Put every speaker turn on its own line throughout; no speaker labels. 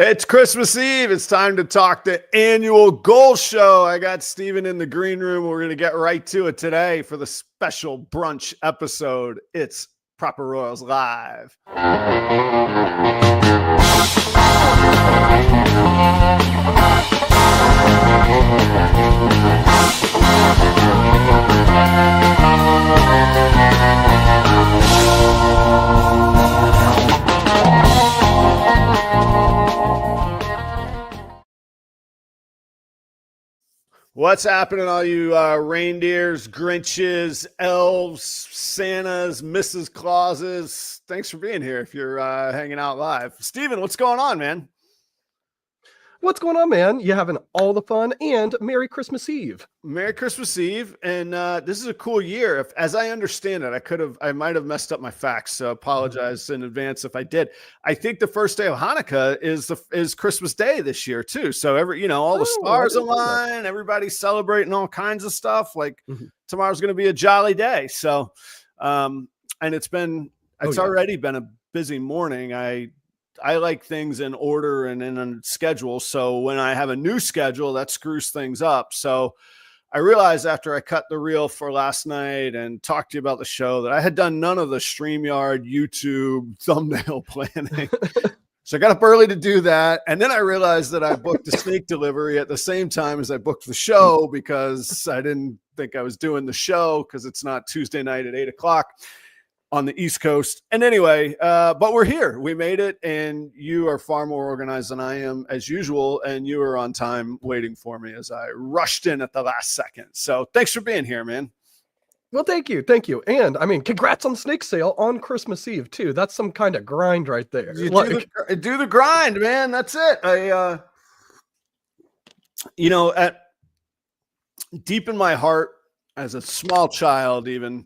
It's Christmas Eve. It's time to talk the annual goal show. I got Steven in the green room. We're going to get right to it today for the special brunch episode. It's Proper Royals Live. What's happening, all you reindeers, Grinches, elves, Santas, Mrs. Clauses? Thanks for being here if you're hanging out live. Steven, what's going on, man?
What's going on, man? You having all the fun, and Merry Christmas Eve.
Merry Christmas Eve. And this is a cool year. If, as I understand it, I might have messed up my facts, so apologize in advance if I did. I think the first day of Hanukkah is Christmas Day this year too. So all the stars align, everybody's celebrating all kinds of stuff. Like tomorrow's going to be a jolly day. So, and it's already been a busy morning. I like things in order and in a schedule. So when I have a new schedule, that screws things up. So I realized after I cut the reel for last night and talked to you about the show that I had done none of the StreamYard, YouTube, thumbnail planning. So I got up early to do that. And then I realized that I booked the snake delivery at the same time as I booked the show because I didn't think I was doing the show because it's not Tuesday night at 8:00 on the East Coast. And anyway, but we're here. We made it, and you are far more organized than I am as usual, and you were on time waiting for me as I rushed in at the last second. So thanks for being here, man.
Well, thank you. Thank you. And I mean, congrats on snake sale on Christmas Eve too. That's some kind of grind right there.
Do the grind, man. That's it. At deep in my heart as a small child, even,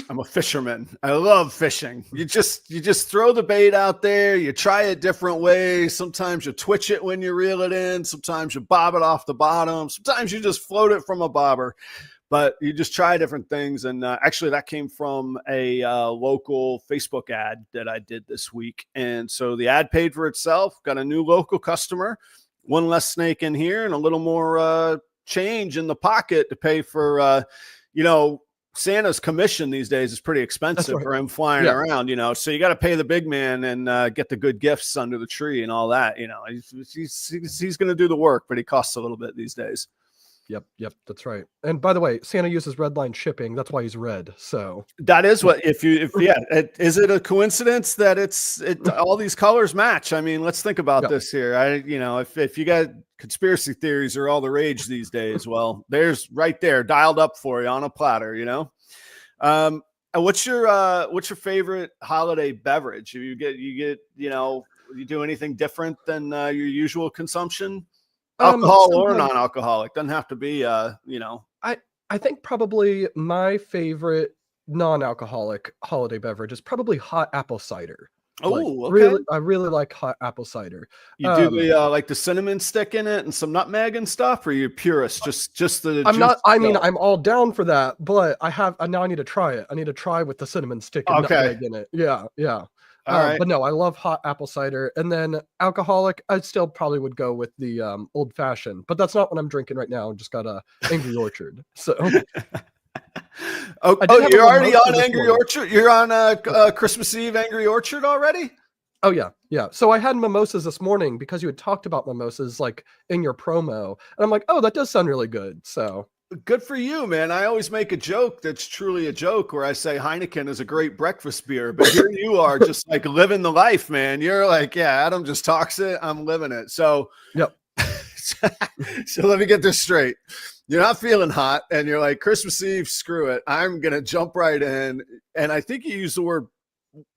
I'm a fisherman. I love fishing. You just throw the bait out there. You try it different ways. Sometimes you twitch it when you reel it in. Sometimes you bob it off the bottom. Sometimes you just float it from a bobber. But you just try different things. And actually, that came from a local Facebook ad that I did this week. And so the ad paid for itself. Got a new local customer. One less snake in here and a little more change in the pocket to pay for, Santa's commission these days is pretty expensive for him flying around, so you got to pay the big man and get the good gifts under the tree and all that. He's going to do the work, but he costs a little bit these days.
Yep, that's right. And by the way, Santa uses REDLINE shipping. That's why he's red. So that
is what is it a coincidence that all these colors match? I mean, let's think about this here. If you got conspiracy theories are all the rage these days, well, there's right there dialed up for you on a platter. What's your favorite holiday beverage? You do anything different than your usual consumption? Alcohol or non-alcoholic doesn't have to be
I think probably my favorite non-alcoholic holiday beverage is probably hot apple cider. I really like hot apple cider.
You do the the cinnamon stick in it and some nutmeg and stuff, or you purist just the
I'm all down for that, but now I need to try it. I need to try with the cinnamon stick and nutmeg in it. Yeah. Right. But no, I love hot apple cider. And then alcoholic, I still probably would go with the old fashioned, but that's not what I'm drinking right now. I just got a Angry Orchard. So
you're already on Angry Orchard? You're on Christmas Eve Angry Orchard already?
Oh yeah. So I had mimosas this morning because you had talked about mimosas like in your promo. And I'm like, oh, that does sound really good. So
good for you, man. I always make a joke that's truly a joke where I say Heineken is a great breakfast beer, but here you are just like living the life, man. You're like, yeah, Adam just talks it. I'm living it. So, so let me get this straight. You're not feeling hot and you're like, Christmas Eve, screw it. I'm going to jump right in. And I think you used the word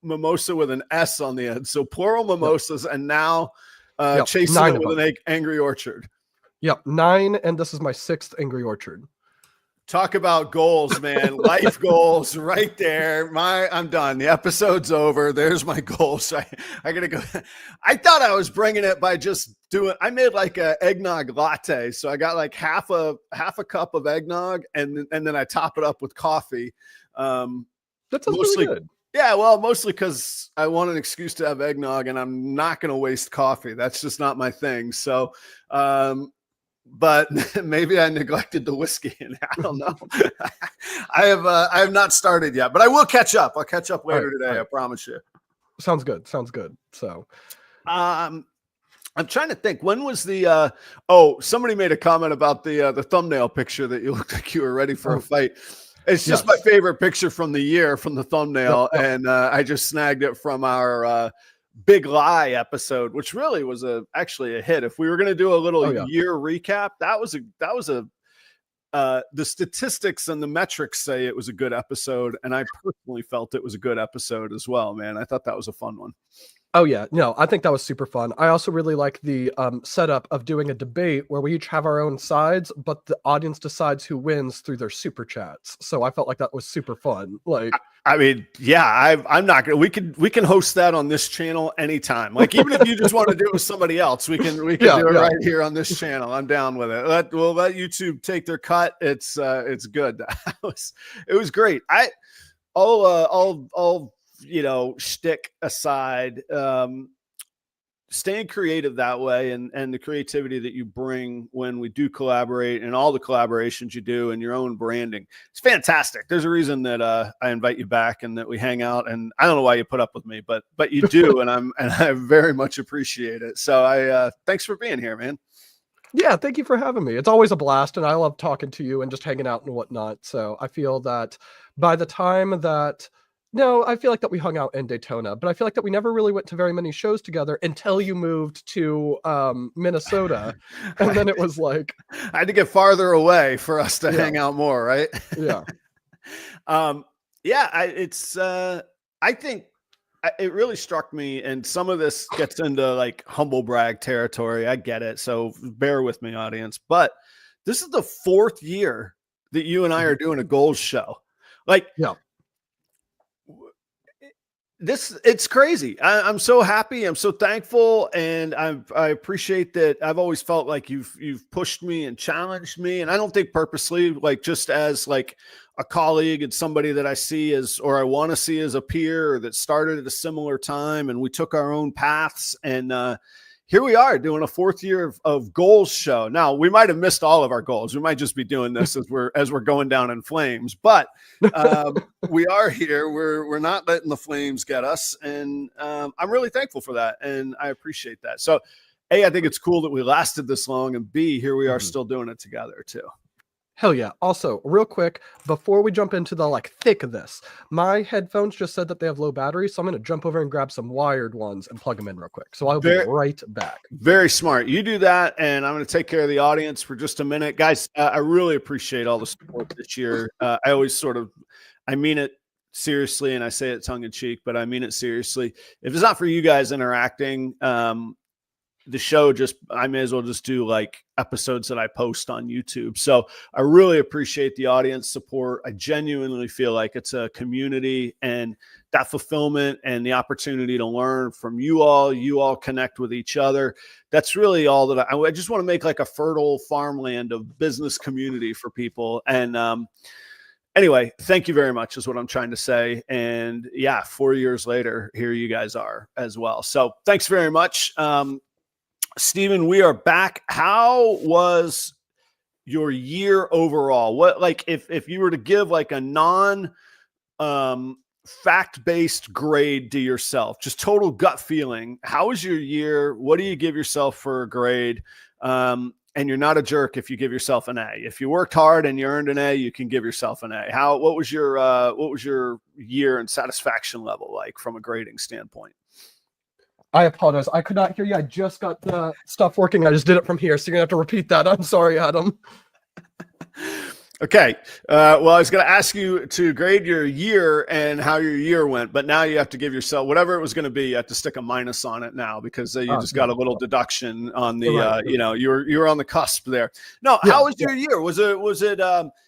mimosa with an S on the end. So plural mimosas and now chasing it with an Angry Orchard.
Yep, 9, and this is my 6th Angry Orchard.
Talk about goals, man. Life goals right there. I'm done. The episode's over. There's my goals. I gotta go. I thought I was bringing it by just I made like a eggnog latte. So I got like half a cup of eggnog and then I top it up with coffee.
That sounds really good.
Yeah, well, mostly because I want an excuse to have eggnog, and I'm not going to waste coffee. That's just not my thing. So, but maybe I neglected the whiskey, and I don't know. I have not started yet, but I will catch up. I'll catch up later today. I promise you.
Sounds good. Sounds good. So,
I'm trying to think. When was the? Somebody made a comment about the thumbnail picture that you looked like you were ready for a fight. It's just my favorite picture from the year from the thumbnail, and I just snagged it from our Big Lie episode, which really was actually a hit. If we were going to do a little year recap, that was the statistics and the metrics say it was a good episode, and I personally felt it was a good episode as well, man. I thought that was a fun one.
Oh yeah, no, I think that was super fun. I also really like the setup of doing a debate where we each have our own sides, but the audience decides who wins through their super chats. So I felt like that was super fun. Like,
I mean, yeah, I'm not gonna. We can host that on this channel anytime. Like, even if you just want to do it with somebody else, we can do it right here on this channel. I'm down with it. We'll let YouTube take their cut. It's good. It was great. I'll shtick aside, staying creative that way and the creativity that you bring when we do collaborate and all the collaborations you do and your own branding, it's fantastic. There's a reason that I invite you back and that we hang out, and I don't know why you put up with me, but you do, and I very much appreciate it. So thanks for being here, man.
Yeah, thank you for having me. It's always a blast, and I love talking to you and just hanging out and whatnot. So I feel that by the time that I feel like that we hung out in Daytona, but I feel like that we never really went to very many shows together until you moved to Minnesota. And then it was like,
I had to get farther away for us to hang out more, right?
Yeah.
I think it really struck me, and some of this gets into like humble brag territory. I get it. So bear with me, audience. But this is the 4th year that you and I are doing a goals show. Like, it's crazy. I'm so happy. I'm so thankful. And I appreciate that. I've always felt like you've pushed me and challenged me. And I don't think purposely, like just as like a colleague and somebody that I see as, or I want to see as a peer, or that started at a similar time. And we took our own paths, and here we are doing a 4th year of goals show. Now, we might have missed all of our goals. We might just be doing this as we're going down in flames, but we are here. We're not letting the flames get us. And I'm really thankful for that. And I appreciate that. So A, I think it's cool that we lasted this long, and B, here we are still doing it together too.
Hell yeah. Also, real quick, before we jump into the thick of this, my headphones just said that they have low battery, so I'm going to jump over and grab some wired ones and plug them in real quick. So I'll be right back.
Very smart. You do that, and I'm going to take care of the audience for just a minute. Guys, I really appreciate all the support this year. I always I mean it seriously, and I say it tongue in cheek, but I mean it seriously. If it's not for you guys interacting, the show I may as well just do like episodes that I post on YouTube. So I really appreciate the audience support. I genuinely feel like it's a community, and that fulfillment and the opportunity to learn from you all connect with each other. That's really all that I just want to make like a fertile farmland of business community for people. And, anyway, thank you very much is what I'm trying to say. And yeah, 4 years later, here you guys are as well. So thanks very much. Steven, we are back. How was your year overall? What, like, if you were to give like a non fact-based grade to yourself, just total gut feeling, how was your year? What do you give yourself for a grade? And you're not a jerk if you give yourself an A. If you worked hard and you earned an A, you can give yourself an A. What was your year and satisfaction level like from a grading standpoint?
I apologize. I could not hear you. I just got the stuff working. I just did it from here, so you're gonna have to repeat that. I'm sorry, Adam.
Okay. Well, I was going to ask you to grade your year and how your year went, but now you have to give yourself whatever it was going to be. You have to stick a minus on it now because you just got a little deduction on the, you were on the cusp there. No, how was your year? Was it,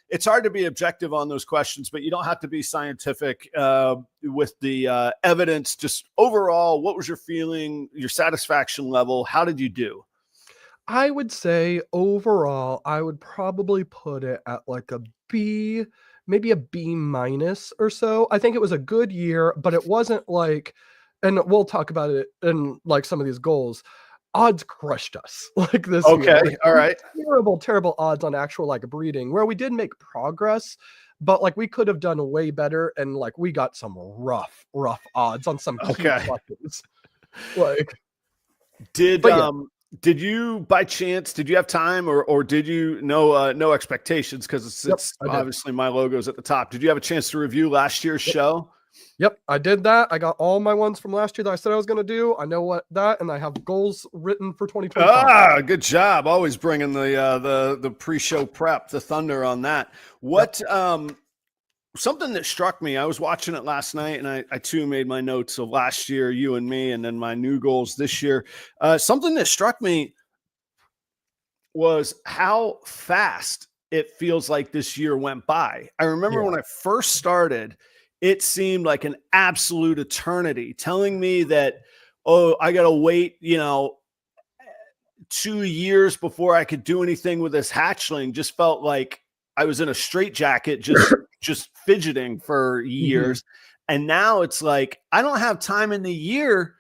it's hard to be objective on those questions, but you don't have to be scientific with the evidence. Just overall, what was your feeling, your satisfaction level? How did you do?
I would say overall, I would probably put it at like a B maybe a B minus or so. I think it was a good year, but it wasn't like, and we'll talk about it in like some of these goals. Odds crushed us like this year.
Okay.
Like,
All right.
terrible odds on actual like breeding, where we did make progress, but like we could have done way better. And like we got some rough odds on some key clutches. Like,
did you by chance, did you have time or did you no expectations? Cause it's obviously my logo's at the top. Did you have a chance to review last year's show?
Yep, I did that. I got all my ones from last year that I said I was going to do. I know what that, and I have goals written for 2025.
Ah, good job. Always bringing the pre-show prep, the thunder on that. What, something that struck me, I was watching it last night, and I too made my notes of last year, you and me, and then my new goals this year. Something that struck me was how fast it feels like this year went by. I remember when I first started, it seemed like an absolute eternity, telling me that, oh, I got to wait, 2 years before I could do anything with this hatchling. Just felt like I was in a straitjacket, just fidgeting for years. And now it's like, I don't have time in the year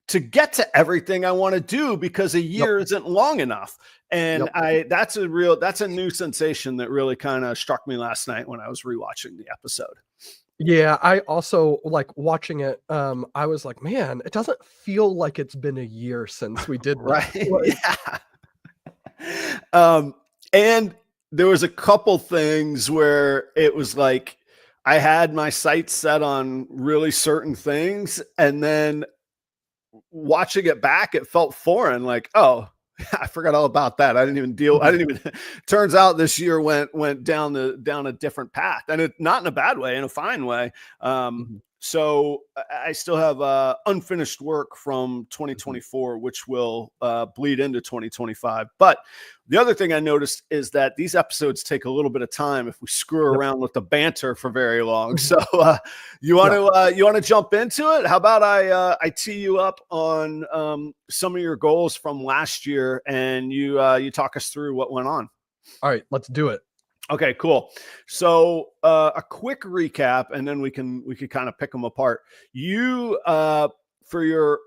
to get to everything I want to do because a year isn't long enough. And that's a new sensation that really kind of struck me last night when I was rewatching the episode.
Yeah, I also like watching it. I was like, man, it doesn't feel like it's been a year since we did that.
And there was a couple things where it was like I had my sights set on really certain things, and then watching it back, it felt foreign. Like, oh, I forgot all about that. I didn't even turns out this year went down a different path, and it not in a bad way, in a fine way. So I still have unfinished work from 2024, which will bleed into 2025. But the other thing I noticed is that these episodes take a little bit of time if we screw around with the banter for very long. So you want to jump into it? How about I tee you up on some of your goals from last year, and you talk us through what went on.
All right, let's do it.
Okay, cool. So a quick recap, and then we could kind of pick them apart. You, for your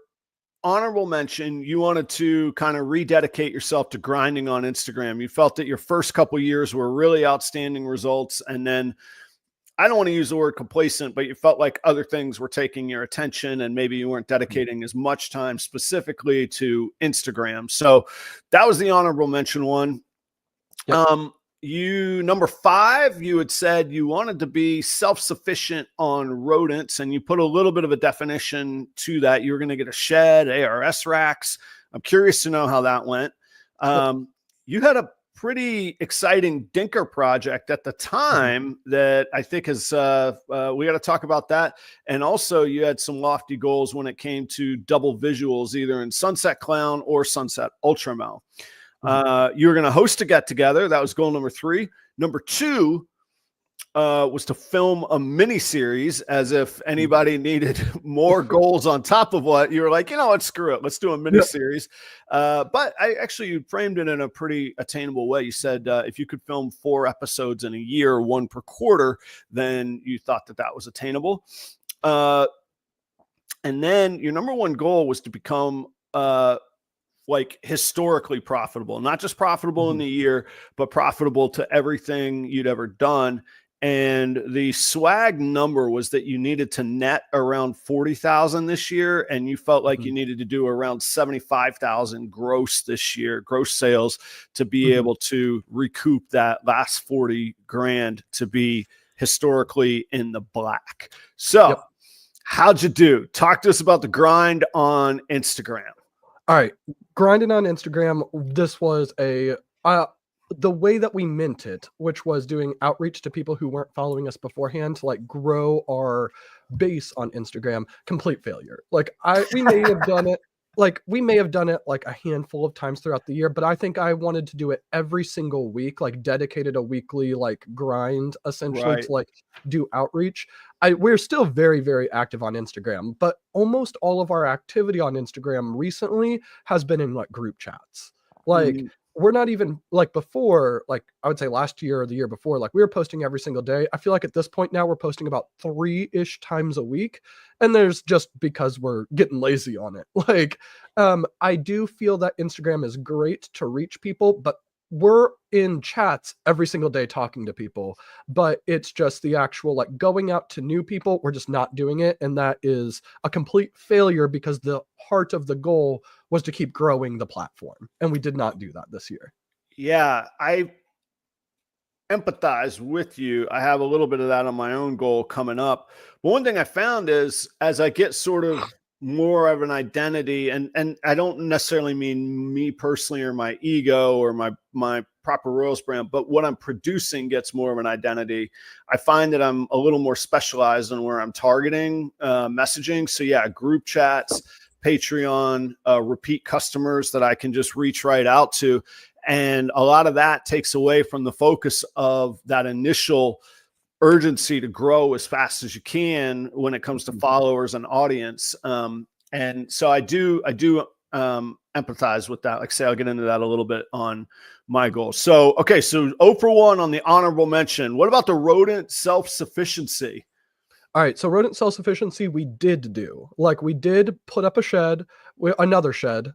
honorable mention, you wanted to kind of rededicate yourself to grinding on Instagram. You felt that your first couple years were really outstanding results, and then I don't want to use the word complacent, but you felt like other things were taking your attention, and maybe you weren't dedicating as much time specifically to Instagram. So that was the honorable mention one. You, number 5, you had said you wanted to be self-sufficient on rodents, and you put a little bit of a definition to that. You were going to get a shed, ARS racks. I'm curious to know how that went. You had a pretty exciting dinker project at the time that I think is, we got to talk about that. And also you had some lofty goals when it came to double visuals, either in Sunset Clown or Sunset Ultramel. You were going to host a get together. That was goal number 3. Number 2 was to film a mini series, as if anybody needed more goals on top of what you were like, what, screw it. Let's do a mini series. But you framed it in a pretty attainable way. You said if you could film 4 episodes in a year, 1 per quarter, then you thought that was attainable. And then your number 1 goal was to become like historically profitable, not just profitable in the year, but profitable to everything you'd ever done. And the swag number was that you needed to net around 40,000 this year. And you felt like you needed to do around 75,000 gross this year, gross sales, to be able to recoup that last 40 grand to be historically in the black. So how'd you do? Talk to us about the grind on Instagram.
All right, grinding on Instagram. This was the way that we meant it, which was doing outreach to people who weren't following us beforehand to like grow our base on Instagram. Complete failure. Like we may have done it. We may have done it like a handful of times throughout the year, but I think I wanted to do it every single week, like dedicated a weekly like grind essentially to like do outreach. We're still very, very active on Instagram, but almost all of our activity on Instagram recently has been in like group chats. we're not even like before, like I would say last year or the year before, like we were posting every single day. I feel like at this point now we're posting about 3-ish times a week. And there's just because we're getting lazy on it. Like, I do feel that Instagram is great to reach people, but we're in chats every single day talking to people, but it's just the actual like going out to new people. We're just not doing it. And that is a complete failure because the heart of the goal was to keep growing the platform. And we did not do that this year.
Yeah, I empathize with you. I have a little bit of that on my own goal coming up. But one thing I found is as I get sort of more of an identity, and I don't necessarily mean me personally or my ego or my proper royals brand, but what I'm producing gets more of an identity. I find that I'm a little more specialized in where I'm targeting messaging. So yeah, group chats, Patreon, repeat customers that I can just reach right out to. And a lot of that takes away from the focus of that initial urgency to grow as fast as you can when it comes to followers and audience. And so I do empathize with that. Like I say, I'll get into that a little bit on my goal. So, okay. So 0 for 1 on the honorable mention. What about the rodent self-sufficiency?
All right, so rodent self-sufficiency we did do. Like we did put up a shed, another shed.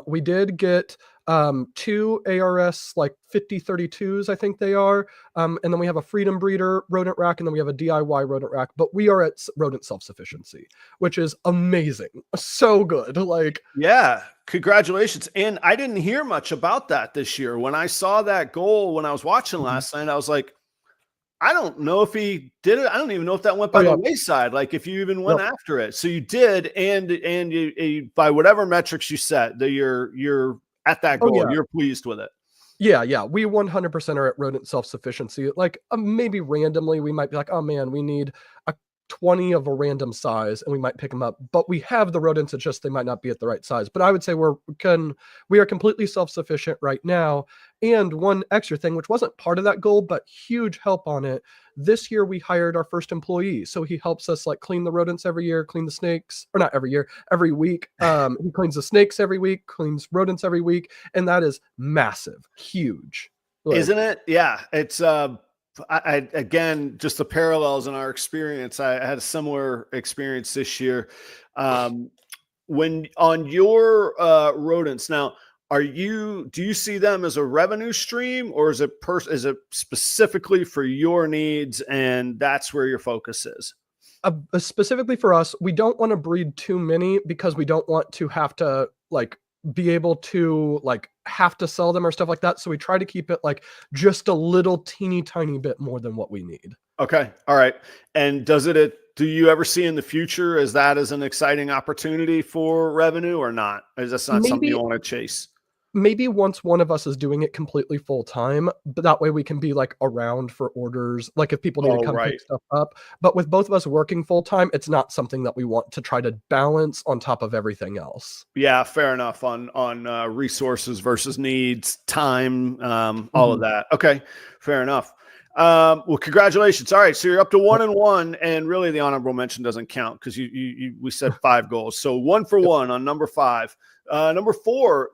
We did get 2 ARS like 5032s, I think they are. And then we have a freedom breeder rodent rack, and then we have a DIY rodent rack. But we are at rodent self-sufficiency, which is amazing. So good. Like,
yeah, congratulations. And I didn't hear much about that this year. When I saw that goal when I was watching last night, I was like, I don't know if he did it. I don't even know if that went by the wayside. Like if you even went after it. So you did, and you by whatever metrics you set, that you're at that goal. You're pleased with it.
Yeah. We 100% are at rodent self-sufficiency. Like maybe randomly we might be like, oh man, we need a 20 of a random size, and we might pick them up. But we have the rodents. It's just they might not be at the right size. But I would say we are completely self-sufficient right now. And one extra thing, which wasn't part of that goal, but huge help on it. This year we hired our first employee. So he helps us like clean the rodents every year, clean the snakes, or not every year, every week. He cleans the snakes every week, cleans rodents every week. And that is massive, huge.
Like, isn't it? Yeah. It's I again, just the parallels in our experience. I had a similar experience this year. When on your rodents now, do you see them as a revenue stream, or is it specifically for your needs and that's where your focus is?
Specifically for us, we don't want to breed too many because we don't want to have to like be able to like have to sell them or stuff like that. So we try to keep it like just a little teeny tiny bit more than what we need.
Okay. All right. And do you ever see in the future as that as an exciting opportunity for revenue or not? Is that not something you want to chase?
Maybe once one of us is doing it completely full time, but that way we can be like around for orders, like if people need to come pick stuff up. But with both of us working full time, it's not something that we want to try to balance on top of everything else.
Yeah, fair enough on resources versus needs, time, all of that. Okay, fair enough. Well, congratulations. All right, so you're up to 1 and 1, and really the honorable mention doesn't count because we said 5 goals. So 1 for 1 on number 5. Number 4,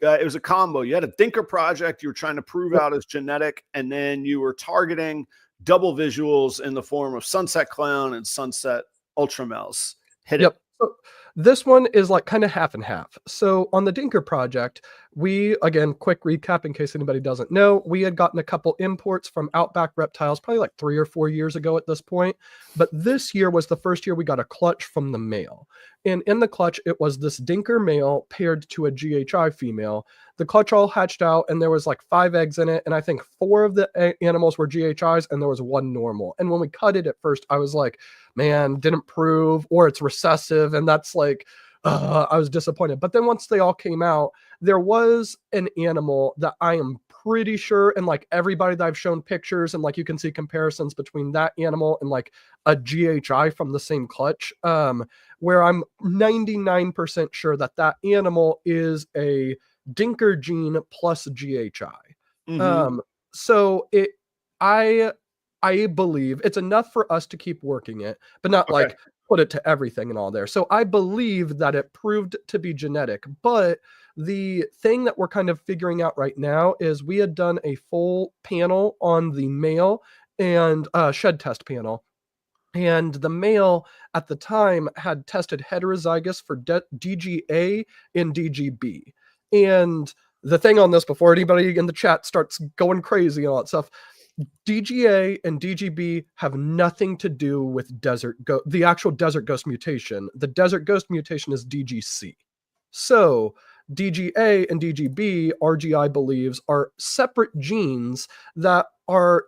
it was a combo. You had a dinker project you were trying to prove out as genetic, and then you were targeting double visuals in the form of Sunset Clown and Sunset Ultramels. Hit it.
So this one is like kind of half and half. So on the dinker project, we, again, quick recap in case anybody doesn't know, we had gotten a couple imports from Outback Reptiles probably like 3 or 4 years ago at this point. But this year was the first year we got a clutch from the male. And in the clutch, it was this dinker male paired to a GHI female. The clutch all hatched out, and there was like 5 eggs in it. And I think 4 of the animals were GHIs, and there was 1 normal. And when we cut it at first, I was like, man, didn't prove, or it's recessive. And that's like, I was disappointed. But then once they all came out, there was an animal that I am pretty sure, and like everybody that I've shown pictures, and like you can see comparisons between that animal and like a GHI from the same clutch, where I'm 99% sure that that animal is a dinker gene plus GHI. So I believe it's enough for us to keep working it, but not like put it to everything and all there. So I believe that it proved to be genetic, but The thing that we're kind of figuring out right now is we had done a full panel on the male and shed test panel. And the male at the time had tested heterozygous for DGA and DGB. And the thing on this, before anybody in the chat starts going crazy and all that stuff, DGA and DGB have nothing to do with the actual desert ghost mutation. The desert ghost mutation is DGC. So DGA and DGB, RGI believes, are separate genes that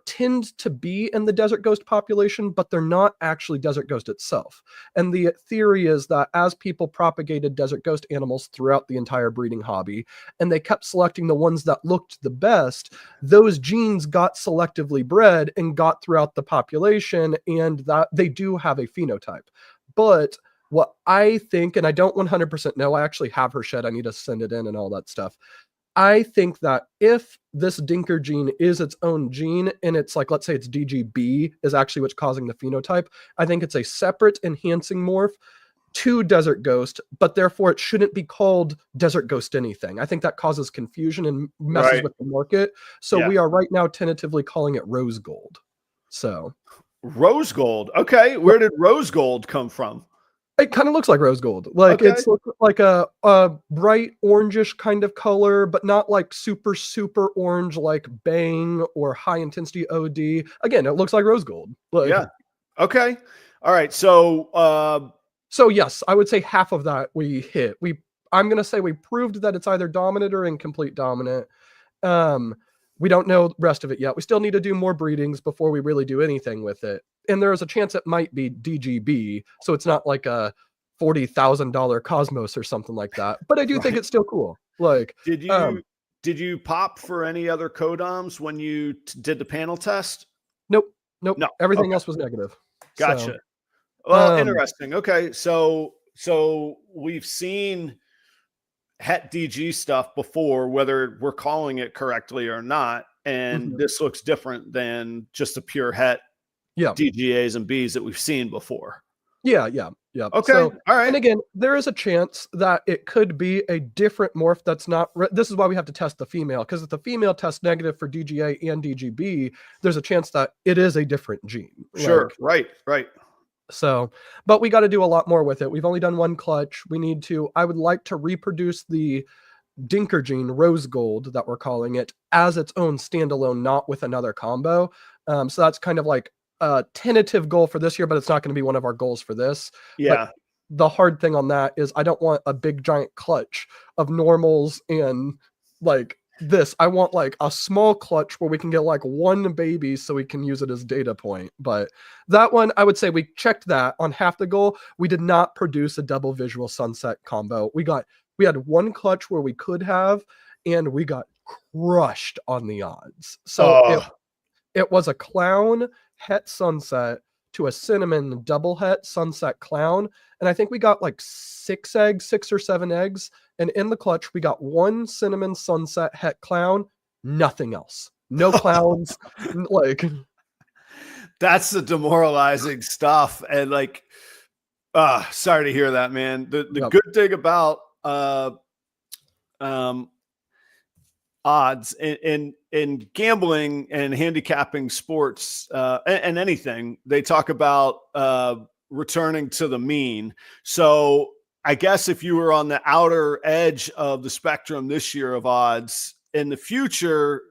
tend to be in the desert ghost population, but they're not actually desert ghost itself. And the theory is that as people propagated desert ghost animals throughout the entire breeding hobby, and they kept selecting the ones that looked the best, those genes got selectively bred and got throughout the population, and that they do have a phenotype. But what I think, and I don't 100% know, I actually have her shed, I need to send it in and all that stuff. I think that if this Dinker gene is its own gene, and it's like, let's say it's DGB is actually what's causing the phenotype, I think it's a separate enhancing morph to desert ghost, but therefore it shouldn't be called desert ghost anything. I think that causes confusion and messes with the market. So we are right now tentatively calling it rose gold. So
rose gold. Okay. Where did rose gold come from?
It kind of looks like rose gold. Like it's like a bright orangish kind of color, but not like super, super orange like Bang or high intensity OD. Again, it looks like rose gold. Like,
yeah. Okay. All right. So
yes, I would say half of that we hit. I'm gonna say we proved that it's either dominant or incomplete dominant. We don't know the rest of it yet. We still need to do more breedings before we really do anything with it. And there is a chance it might be DGB, so it's not like a $40,000 Cosmos or something like that. But I do think it's still cool. Like,
did you pop for any other codoms when you did the panel test?
Nope. No. Everything else was negative.
Gotcha.
So,
well, interesting. Okay, so we've seen het DG stuff before, whether we're calling it correctly or not, and this looks different than just a pure het DGAs and Bs that we've seen before.
Yeah.
Okay.
So,
all right.
And again, there is a chance that it could be a different morph that's not. This is why we have to test the female, because if the female tests negative for DGA and DGB, there's a chance that it is a different gene.
Sure. Right.
So, but we got to do a lot more with it. We've only done one clutch. I would like to reproduce the Dinker gene, rose gold, that we're calling it, as its own standalone, not with another combo. So that's kind of like a tentative goal for this year, but it's not going to be one of our goals for this.
Yeah.
But the hard thing on that is I don't want a big giant clutch of normals and like this. I want like a small clutch where we can get like one baby so we can use it as data point. But that one, I would say we checked that on half the goal. We did not produce a double visual sunset combo. We had one clutch where we could have, and we got crushed on the odds. So it was a clown het sunset to a cinnamon double het sunset clown. And I think we got like 6 or 7 eggs. And in the clutch, we got 1 cinnamon sunset het clown, nothing else. No clowns. Like,
that's the demoralizing stuff. And like, sorry to hear that, man. The good thing about odds in gambling and handicapping sports and anything, they talk about returning to the mean. So I guess if you were on the outer edge of the spectrum this year of odds, in the future,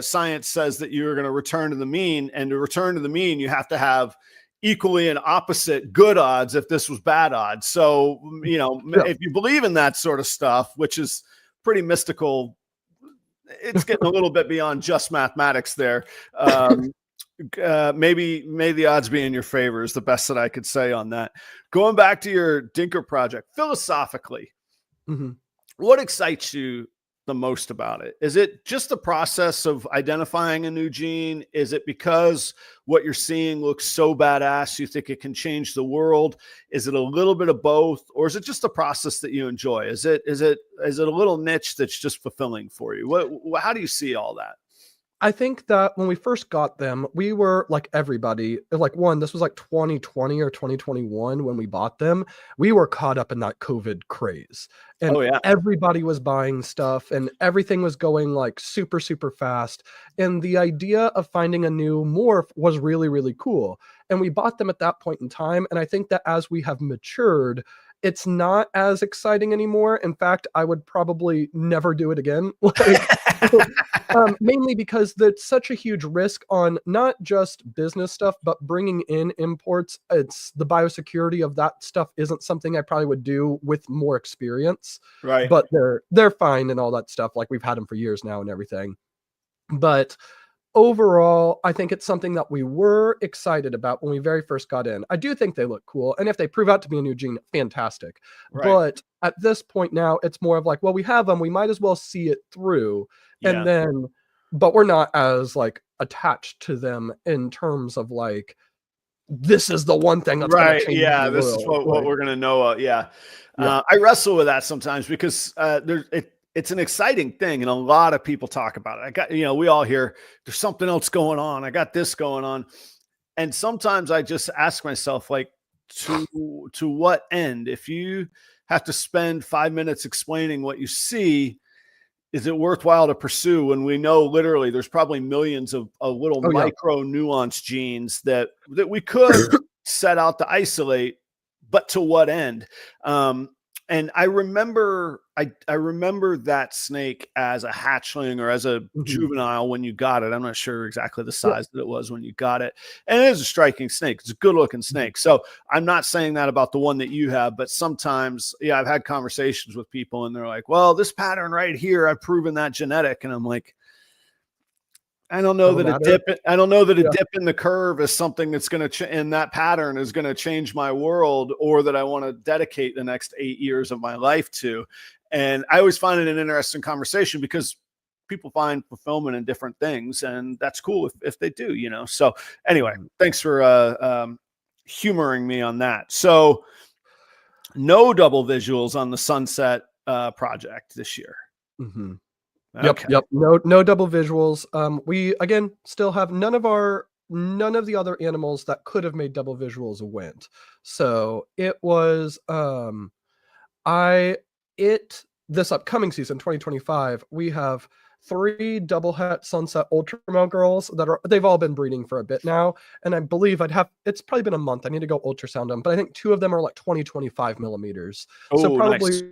science says that you're going to return to the mean, and to return to the mean, you have to have equally and opposite good odds if this was bad odds. So, if you believe in that sort of stuff, which is pretty mystical, it's getting a little bit beyond just mathematics there. Maybe the odds be in your favor is the best that I could say on that. Going back to your Dinker project, philosophically, what excites you the most about it? Is it just the process of identifying a new gene? Is it because what you're seeing looks so badass you think it can change the world? Is it a little bit of both, or is it just a process that you enjoy? Is it a little niche that's just fulfilling for you? How do you see all that?
I think that when we first got them, we were like everybody, like this was like 2020 or 2021 when we bought them. We were caught up in that COVID craze and
Oh yeah.
everybody was buying stuff and everything was going like super, super fast. And the idea of finding a new morph was really, really cool. And we bought them at that point in time. And I think that as we have matured, it's not as exciting anymore. In fact, I would probably never do it again. Mainly because there's such a huge risk on not just business stuff, but bringing in imports. It's the biosecurity of that stuff isn't something I probably would do with more experience.
Right.
But they're fine and all that stuff. Like we've had them for years now and everything. But overall, I think it's something that we were excited about when we very first got in. I do think they look cool. And if they prove out to be a new gene, fantastic.
Right.
But at this point now, it's more of like, well, we have them. We might as well see it through.
Yeah.
And then, but we're not as like attached to them in terms of like, this is the one thing that's
right.
going to change.
Yeah. This is what we're going to know. Yeah. I wrestle with that sometimes because it's an exciting thing. And a lot of people talk about it. We all hear there's something else going on. I got this going on. And sometimes I just ask myself, like, to what end? If you have to spend 5 minutes explaining what you see, is it worthwhile to pursue when we know literally there's probably millions of little micro nuance genes that we could set out to isolate, but to what end? And I remember that snake as a hatchling or as a juvenile when you got it. I'm not sure exactly the size that it was when you got it. And it is a striking snake. It's a good looking snake. So I'm not saying that about the one that you have, but sometimes, I've had conversations with people and they're like, well, this pattern right here, I've proven that genetic. And I'm like, I don't know that a dip in the curve is something that's going to in that pattern is going to change my world, or that I want to dedicate the next 8 years of my life to. And I always find it an interesting conversation because people find fulfillment in different things, and that's cool if they do, So anyway, thanks for humoring me on that. So no double visuals on the Sunset project this year.
Mm-hmm. Okay. Yep. No double visuals. We again still have none of the other animals that could have made double visuals went. So it was this upcoming season, 2025, we have 3 double het sunset ultra male girls they've all been breeding for a bit now. And I believe it's probably been a month. I need to go ultrasound them, but I think 2 of them are like 25 millimeters. So probably nice.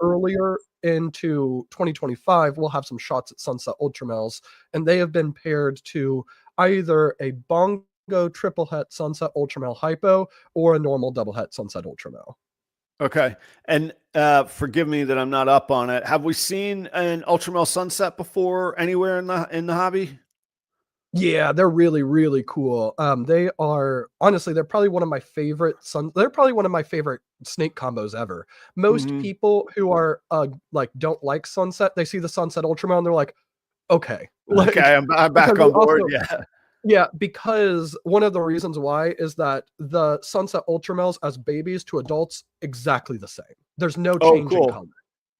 Earlier into 2025, we'll have some shots at sunset ultramales, and they have been paired to either a bongo triple het sunset ultramale hypo or a normal double het sunset ultramale.
Okay. And forgive me that I'm not up on it. Have we seen an ultramale sunset before anywhere in the hobby?
Yeah, they're really, really cool. They are honestly, they're probably one of my favorite snake combos ever. Most people who are like don't like sunset, they see the sunset ultramale and they're like, okay,
I'm back on board.
Yeah, because one of the reasons why is that the sunset ultramales as babies to adults exactly the same. There's no change in color.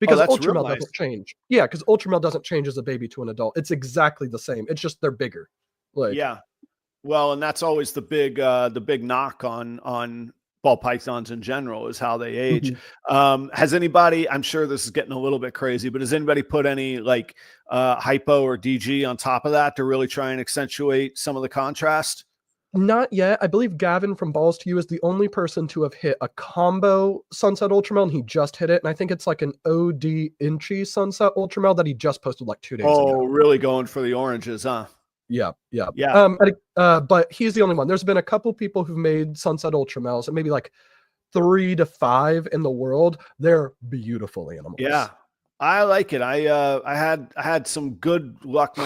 Because ultramale doesn't change. Yeah, because ultramale doesn't change as a baby to an adult. It's exactly the same. It's just they're bigger.
Well, and that's always the big knock on ball pythons in general is how they age. Has anybody, I'm sure this is getting a little bit crazy, but has anybody put any like hypo or DG on top of that to really try and accentuate some of the contrast?
Not yet. I believe Gavin from Balls to You is the only person to have hit a combo sunset ultramale, and he just hit it. And I think it's like an OD inchy sunset ultramale that he just posted like 2 days ago.
Oh, really going for the oranges, huh?
Yeah. But he's the only one. There's been a couple people who've made sunset ultramales, and maybe like 3 to 5 in the world. They're beautiful animals.
Yeah, I like it. I had some good luck.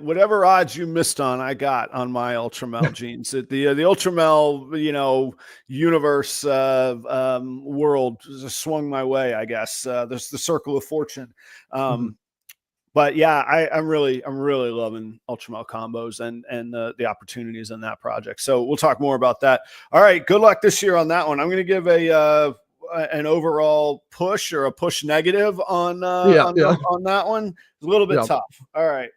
Whatever odds you missed on, I got on my ultramale genes. The ultramale, universe world just swung my way. I guess there's the circle of fortune. But yeah, I'm really loving ultramale combos and the opportunities in that project. So we'll talk more about that. All right, good luck this year on that one. I'm going to give an overall push or a push negative on that one. It's a little bit tough. All right.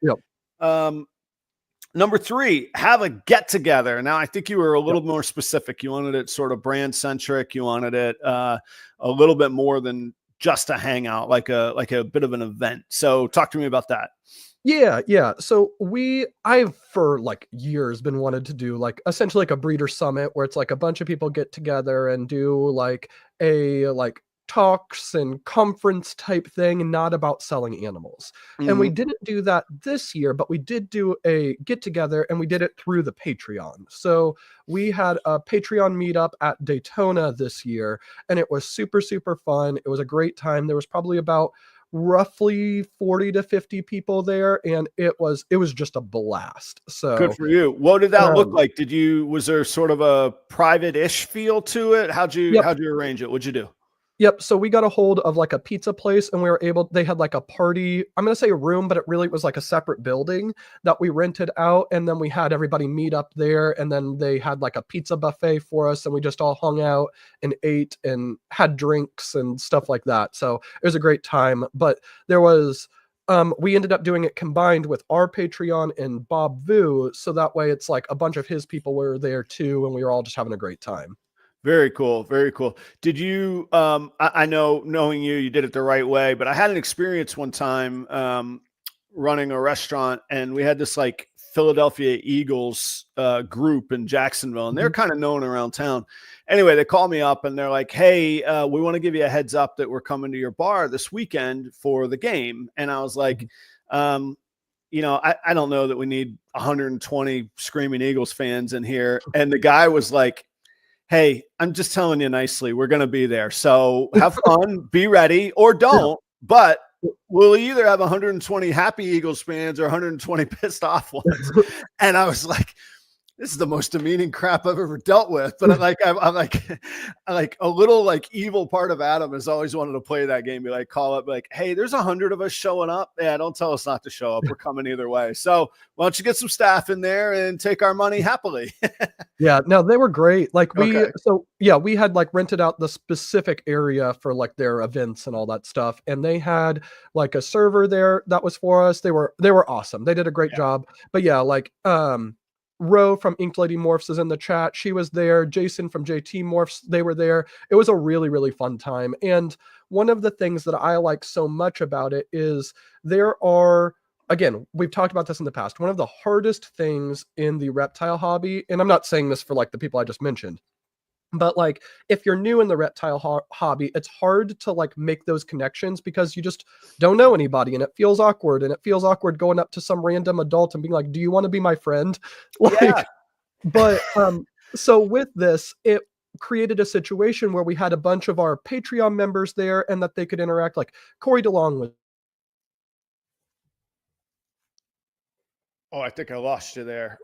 Number 3, have a get together. Now, I think you were a little more specific. You wanted it sort of brand centric. You wanted it a little bit more than just a hangout, like a bit of an event. So talk to me about that.
Yeah. So I've for like years been wanted to do like essentially like a breeder summit where it's like a bunch of people get together and do like a like talks and conference type thing and not about selling animals. And we didn't do that this year, but we did do a get together and we did it through the Patreon. So we had a Patreon meetup at Daytona this year and it was super, super fun. It was a great time. There was probably about roughly 40 to 50 people there and it was just a blast. So
good for you. What did that look like? Was there sort of a private-ish feel to it? How'd you arrange it? What'd you do?
Yep. So we got a hold of like a pizza place and they had like a party, I'm going to say a room, but it really was like a separate building that we rented out. And then we had everybody meet up there. And then they had like a pizza buffet for us. And we just all hung out and ate and had drinks and stuff like that. So it was a great time. But there was, we ended up doing it combined with our Patreon and Bob Vu. So that way it's like a bunch of his people were there too. And we were all just having a great time.
Very cool. Very cool. Did you, I know knowing you did it the right way, but I had an experience one time running a restaurant and we had this like Philadelphia Eagles group in Jacksonville and they're kind of known around town. Anyway, they called me up and they're like, hey, we want to give you a heads up that we're coming to your bar this weekend for the game. And I was like, I don't know that we need 120 screaming Eagles fans in here. And the guy was like, hey, I'm just telling you nicely, we're going to be there. So have fun, be ready or don't, but we'll either have 120 happy Eagles fans or 120 pissed off ones. And I was like, this is the most demeaning crap I've ever dealt with. But I'm like a little like evil part of Adam has always wanted to play that game. Be like, call up, like, hey, there's 100 of us showing up. Yeah, don't tell us not to show up. We're coming either way. So why don't you get some staff in there and take our money happily?
Yeah, no, they were great. Like we had like rented out the specific area for like their events and all that stuff. And they had like a server there that was for us. They were awesome. They did a great job. But yeah, like Ro from Inked Lady Morphs is in the chat. She was there. Jason from JT Morphs, they were there. It was a really, really fun time. And one of the things that I like so much about it is there are, again, we've talked about this in the past, one of the hardest things in the reptile hobby, and I'm not saying this for like the people I just mentioned, but like if you're new in the reptile hobby, it's hard to like make those connections because you just don't know anybody and it feels awkward going up to some random adult and being like, do you want to be my friend? Like, but so with this, it created a situation where we had a bunch of our Patreon members there and that they could interact. Like Corey DeLong was.
Oh, I think I lost you there.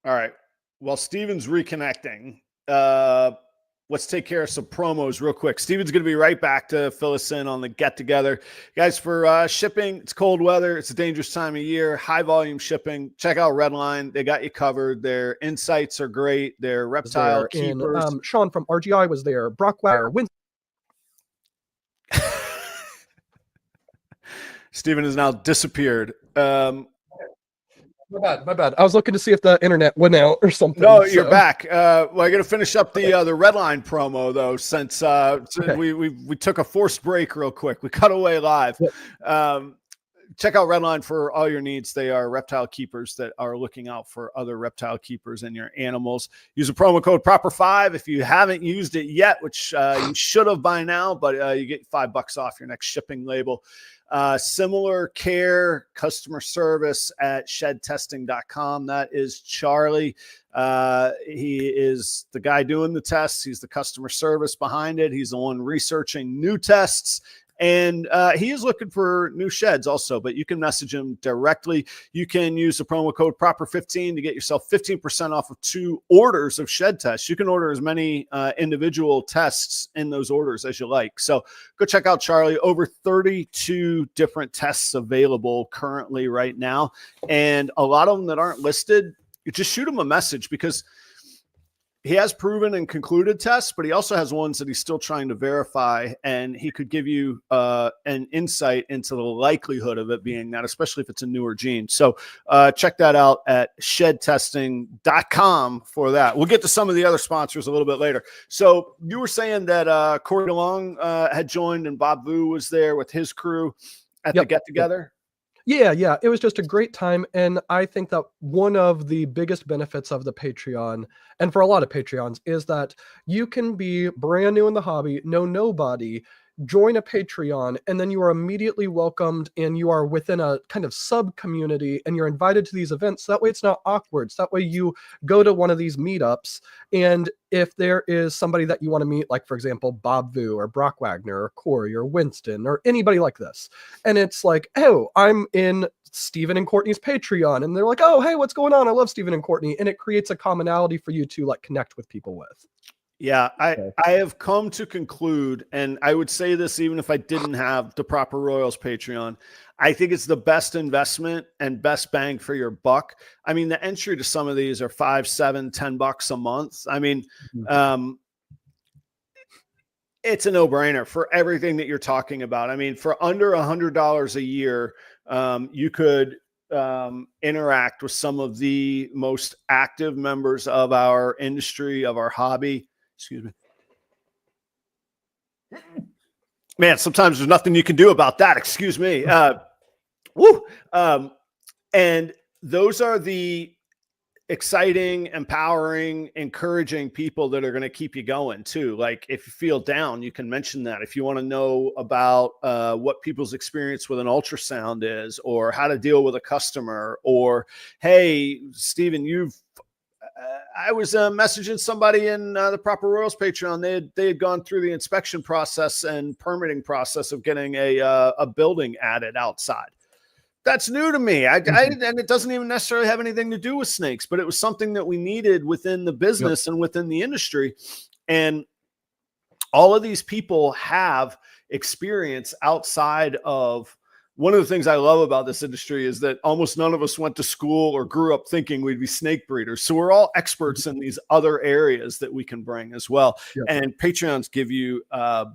All right. While Steven's reconnecting, let's take care of some promos real quick. Steven's going to be right back to fill us in on the get together. Guys, for shipping, it's cold weather. It's a dangerous time of year, high volume shipping. Check out REDLINE. They got you covered. Their insights are great. Their reptile keepers.
And, Sean from RGI was there. Brock Wagner.
Steven has now disappeared.
My bad. I was looking to see if the internet went out or something.
No, you're back. Well, I got to finish up the REDLINE promo though, since we took a forced break real quick. We cut away live. Yep. Check out REDLINE for all your needs. They are reptile keepers that are looking out for other reptile keepers and your animals. Use a promo code PROPER5 if you haven't used it yet, which you should have by now, but you get $5 off your next shipping label. Similar care, customer service at shedtesting.com. That is Charlie. He is the guy doing the tests. He's the customer service behind it. He's the one researching new tests. And he is looking for new sheds also, but you can message him directly. You can use the promo code PROPER15 to get yourself 15% off of 2 orders of shed tests. You can order as many individual tests in those orders as you like. So go check out Charlie. Over 32 different tests available currently right now. And a lot of them that aren't listed, you just shoot them a message because he has proven and concluded tests, but he also has ones that he's still trying to verify, and he could give you an insight into the likelihood of it being that, especially if it's a newer gene. So check that out at shedtesting.com for that. We'll get to some of the other sponsors a little bit later. So you were saying that Corey DeLong had joined and Bob Vu was there with his crew at the get-together?
Yeah. It was just a great time. And I think that one of the biggest benefits of the Patreon, and for a lot of Patreons, is that you can be brand new in the hobby, know nobody, join a Patreon, and then you are immediately welcomed and you are within a kind of sub community and you're invited to these events. So that way it's not awkward. So that way you go to one of these meetups, and if there is somebody that you want to meet, like for example, Bob Vu or Brock Wagner or Corey or Winston or anybody like this, and it's like, oh, I'm in Stephen and Courtney's Patreon, and they're like, oh, hey, what's going on? I love Stephen and Courtney. And it creates a commonality for you to like connect with people with.
Yeah, I have come to conclude, and I would say this even if I didn't have the Proper Royals Patreon, I think it's the best investment and best bang for your buck. I mean, the entry to some of these are $5, $7, $10 a month. I mean, it's a no-brainer for everything that you're talking about. I mean, for under $100 a year, you could interact with some of the most active members of our industry, of our hobby. Excuse me. Man, sometimes there's nothing you can do about that. Excuse me. And those are the exciting, empowering, encouraging people that are going to keep you going too. Like if you feel down, you can mention that. If you want to know about what people's experience with an ultrasound is, or how to deal with a customer, or, hey, Stephen, I was messaging somebody in the Proper Royals Patreon. They had gone through the inspection process and permitting process of getting a building added outside. That's new to me. And it doesn't even necessarily have anything to do with snakes, but it was something that we needed within the business and within the industry. And all of these people have experience outside of. One of the things I love about this industry is that almost none of us went to school or grew up thinking we'd be snake breeders. So we're all experts in these other areas that we can bring as well. And Patreons give you a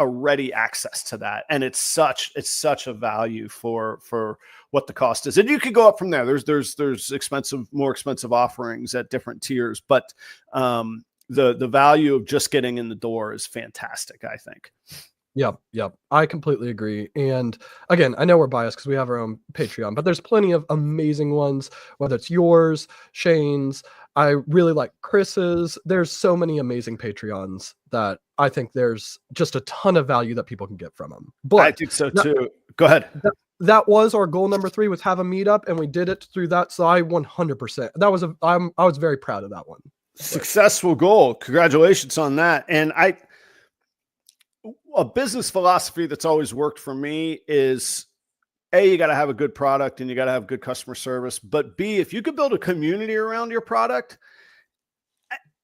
ready access to that. And it's such a value for what the cost is. And you can go up from there. There's more expensive offerings at different tiers, but the value of just getting in the door is fantastic, I think.
Yep. I completely agree. And again, I know we're biased because we have our own Patreon, but there's plenty of amazing ones, whether it's yours, Shane's. I really like Chris's. There's so many amazing Patreons that I think there's just a ton of value that people can get from them. But
I think so too. Go ahead.
That was our goal number 3, was have a meetup, and we did it through that. So I 100%. I was very proud of that one.
Successful goal. Congratulations on that. And a business philosophy that's always worked for me is A, you got to have a good product and you got to have good customer service. But B, if you could build a community around your product,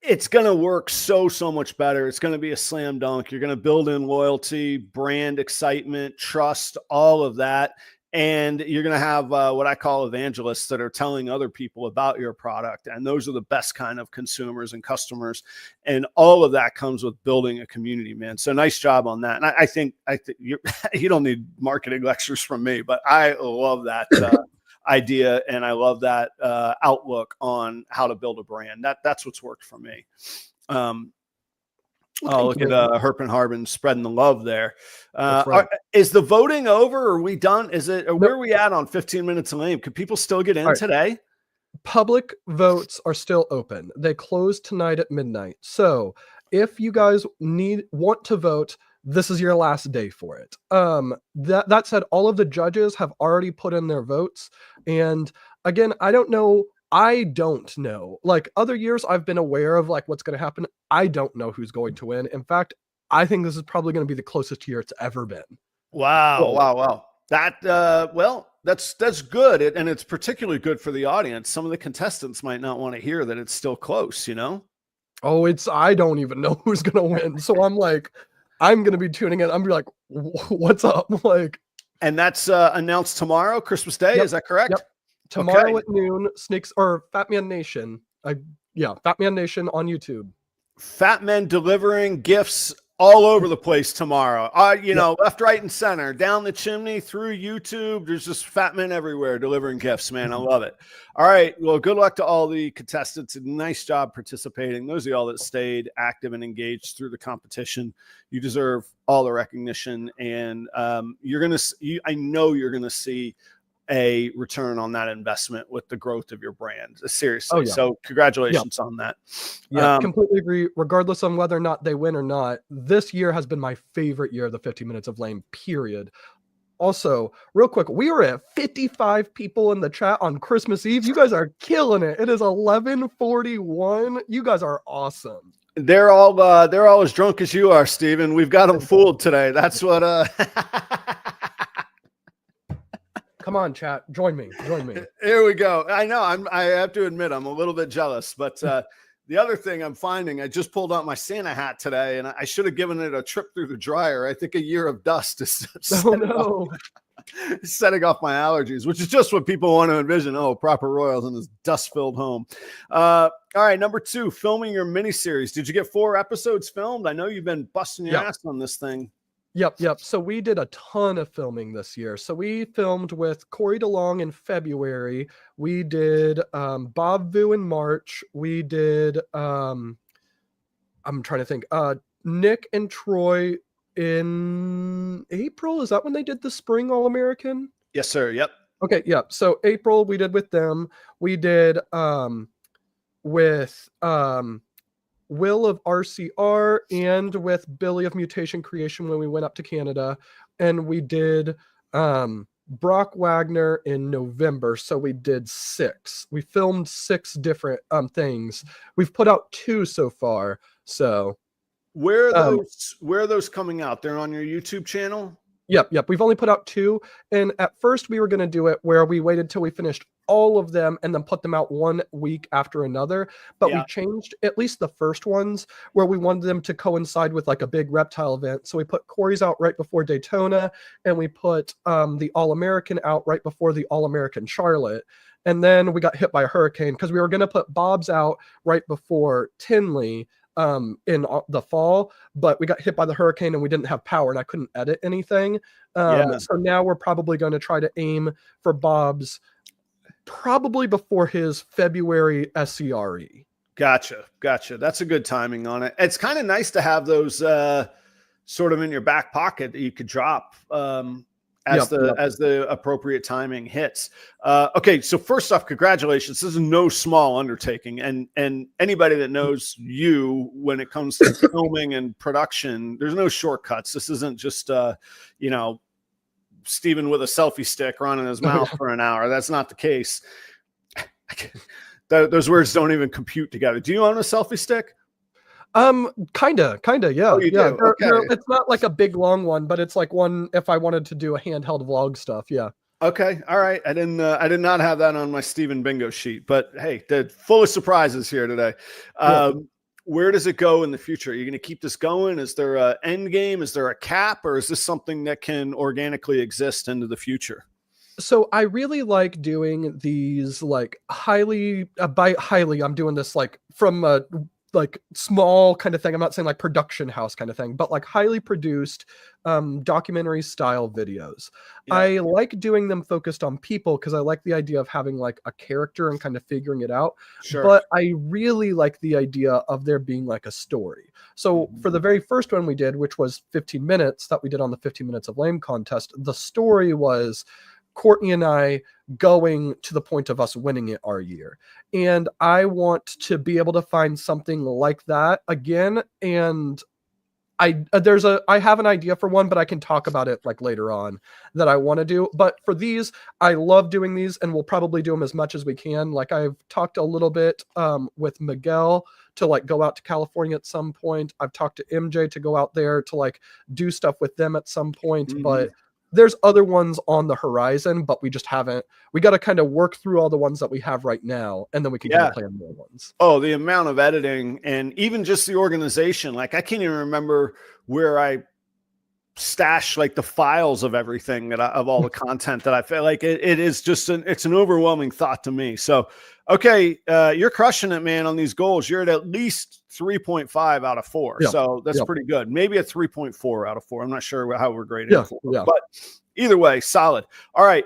it's going to work so much better. It's going to be a slam dunk. You're going to build in loyalty, brand excitement, trust, all of that. And you're going to have what I call evangelists that are telling other people about your product. And those are the best kind of consumers and customers. And all of that comes with building a community, man. So nice job on that. And I think you don't need marketing lectures from me, but I love that idea. And I love that outlook on how to build a brand. That's what's worked for me. Look at Herpen Harbin spreading the love there. Right. Is the voting over? Are we done? Where are we at on 15 Minutes of Lame? Could people still get in today?
Public votes are still open. They close tonight at midnight. So if you guys want to vote, this is your last day for it. That said, all of the judges have already put in their votes. And again, I don't know. Like other years, I've been aware of like what's going to happen. I don't know who's going to win. In fact, I think this is probably going to be the closest year it's ever been.
Wow. That's good. And it's particularly good for the audience. Some of the contestants might not want to hear that it's still close, you know?
Oh, I don't even know who's going to win. So I'm like, I'm going to be tuning in. I'm be like, what's up? Like,
and that's announced tomorrow, Christmas Day. Yep. Is that correct?
Yep. Tomorrow at noon, Snakes or Fat Man Nation. Yeah, Fat Man Nation on YouTube.
Fat men delivering gifts all over the place tomorrow. You know, left, right, and center, down the chimney, through YouTube. There's just fat men everywhere delivering gifts, man. I love it. All right. Well, good luck to all the contestants. Nice job participating. Those of y'all that stayed active and engaged through the competition. You deserve all the recognition. And you're going to, I know you're going to see a return on that investment with the growth of your brand. Seriously.
Oh, yeah.
So congratulations on that.
Yeah, completely agree. Regardless on whether or not they win or not, this year has been my favorite year of the 50 Minutes of Lame, period. Also, real quick, we are at 55 people in the chat on Christmas Eve. You guys are killing it. It is 11:41. You guys are awesome.
They're all as drunk as you are, Steven. We've got them fooled today. That's what
Come on, chat. Join me. Join me.
Here we go. I know. I have to admit, I'm a little bit jealous. But the other thing I'm finding, I just pulled out my Santa hat today, and I should have given it a trip through the dryer. I think a year of dust is setting off my allergies, which is just what people want to envision. Oh, properroyals in this dust-filled home. All right, number 2, filming your miniseries. Did you get 4 episodes filmed? I know you've been busting your ass on this thing.
Yep. So we did a ton of filming this year. So we filmed with Corey DeLong in February. We did Bob Vu in March. We did I'm trying to think. Nick and Troy in April. Is that when they did the Spring All-American?
Yes, sir. Yep.
Okay, yep. So April we did with them. We did with Will of RCR and with Billy of Mutation Creation when we went up to Canada, and we did Brock Wagner in November. So we did 6. We filmed 6 different things. We've put out 2 so far. So
where are those coming out? They're on your YouTube channel?
Yep. We've only put out 2. And at first we were going to do it where we waited till we finished all of them and then put them out one week after another. But we changed at least the first ones where we wanted them to coincide with like a big reptile event. So we put Corey's out right before Daytona, and we put the All-American out right before the All-American Charlotte. And then we got hit by a hurricane because we were going to put Bob's out right before Tinley in the fall, but we got hit by the hurricane and we didn't have power and I couldn't edit anything. So now we're probably going to try to aim for Bob's probably before his February SCRE. Gotcha.
That's a good timing on it. It's kind of nice to have those sort of in your back pocket that you could drop as the appropriate timing hits. Okay, so first off, congratulations. This is no small undertaking, and anybody that knows you when it comes to filming and production, there's no shortcuts. This isn't just Steven with a selfie stick running his mouth for an hour. That's not the case. Those words don't even compute together. Do you own a selfie stick?
Kinda, yeah.
Oh, you do? Okay.
It's not like a big long one, but it's like one if I wanted to do a handheld vlog stuff. Yeah.
Okay. All right. I did not have that on my Steven bingo sheet, but hey, they're full of surprises here today. Where does it go in the future? Are you going to keep this going? Is there an end game? Is there a cap, or is this something that can organically exist into the future?
So I really like doing these like highly, I'm doing this like from a like small kind of thing. I'm not saying like production house kind of thing, but like highly produced documentary style videos. I like doing them focused on people because I like the idea of having like a character and kind of figuring it out. Sure. But I really like the idea of there being like a story. So for the very first one we did, which was 15 minutes that we did on the 15 Minutes of Lame contest, the story was Courtney and I going to the point of us winning it our year. And I want to be able to find something like that again. And I have an idea for one, but I can talk about it like later on that I want to do. But for these, I love doing these and we'll probably do them as much as we can. Like I've talked a little bit with Miguel to like go out to California at some point. I've talked to MJ to go out there to like do stuff with them at some point, but there's other ones on the horizon, but we just haven't. We got to kind of work through all the ones that we have right now, and then we can kind of plan more ones.
Oh, the amount of editing and even just the organization. Like I can't even remember where I stash like the files of everything of all the content that I feel like it is just it's an overwhelming thought to me. So, okay. You're crushing it, man, on these goals. You're at least 3.5 out of 4.
Yeah.
So that's
Yeah.
pretty good. Maybe a 3.4 out of 4. I'm not sure how we're grading.
Yeah.
For,
Yeah.
but either way, solid. All right.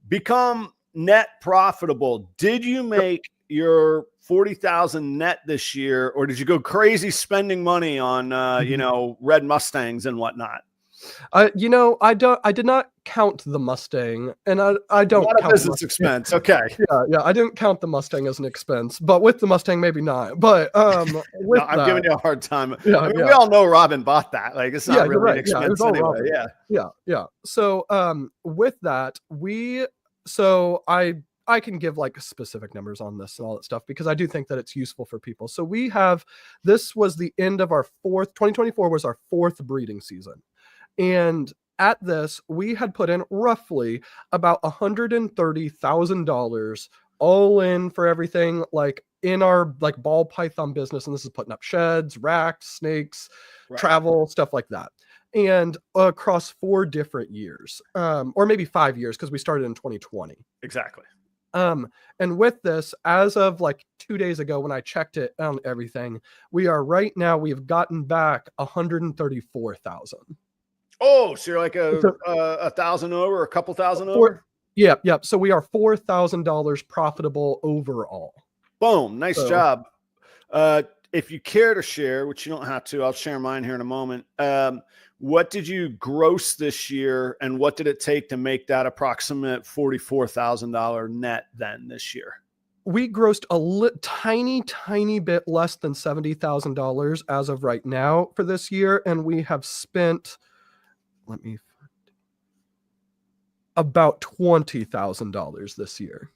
Become net profitable. Did you make your 40,000 net this year, or did you go crazy spending money on, you know, red Mustangs and whatnot?
You know, I did not count the Mustang, and I don't
Not a
count
business expense. Okay.
Yeah, I didn't count the Mustang as an expense, but with the Mustang, maybe not. But with
no, I'm giving you a hard time.
Yeah,
I mean, we all know Robin bought that. Like, it's not really
right.
an expense
all
anyway.
Robin. Yeah. So with that, I can give like specific numbers on this and all that stuff because I do think that it's useful for people. So this was the end of our 2024 was our 4th breeding season. And at this, we had put in roughly about $130,000 all in for everything, like in our like ball python business. And this is putting up sheds, racks, snakes, travel, stuff like that. And across 4 different years, or maybe 5 years, because we started in 2020.
Exactly.
And with this, as of like 2 days ago, when I checked it on everything, we've gotten back 134,000.
Oh, so you're like a thousand over, a couple thousand over?
Yeah. So we are $4,000 profitable overall.
Boom. Nice job. If you care to share, which you don't have to, I'll share mine here in a moment. What did you gross this year, and what did it take to make that approximate $44,000 net then this year?
We grossed a tiny bit less than $70,000 as of right now for this year, and we have spent about $20,000 this year.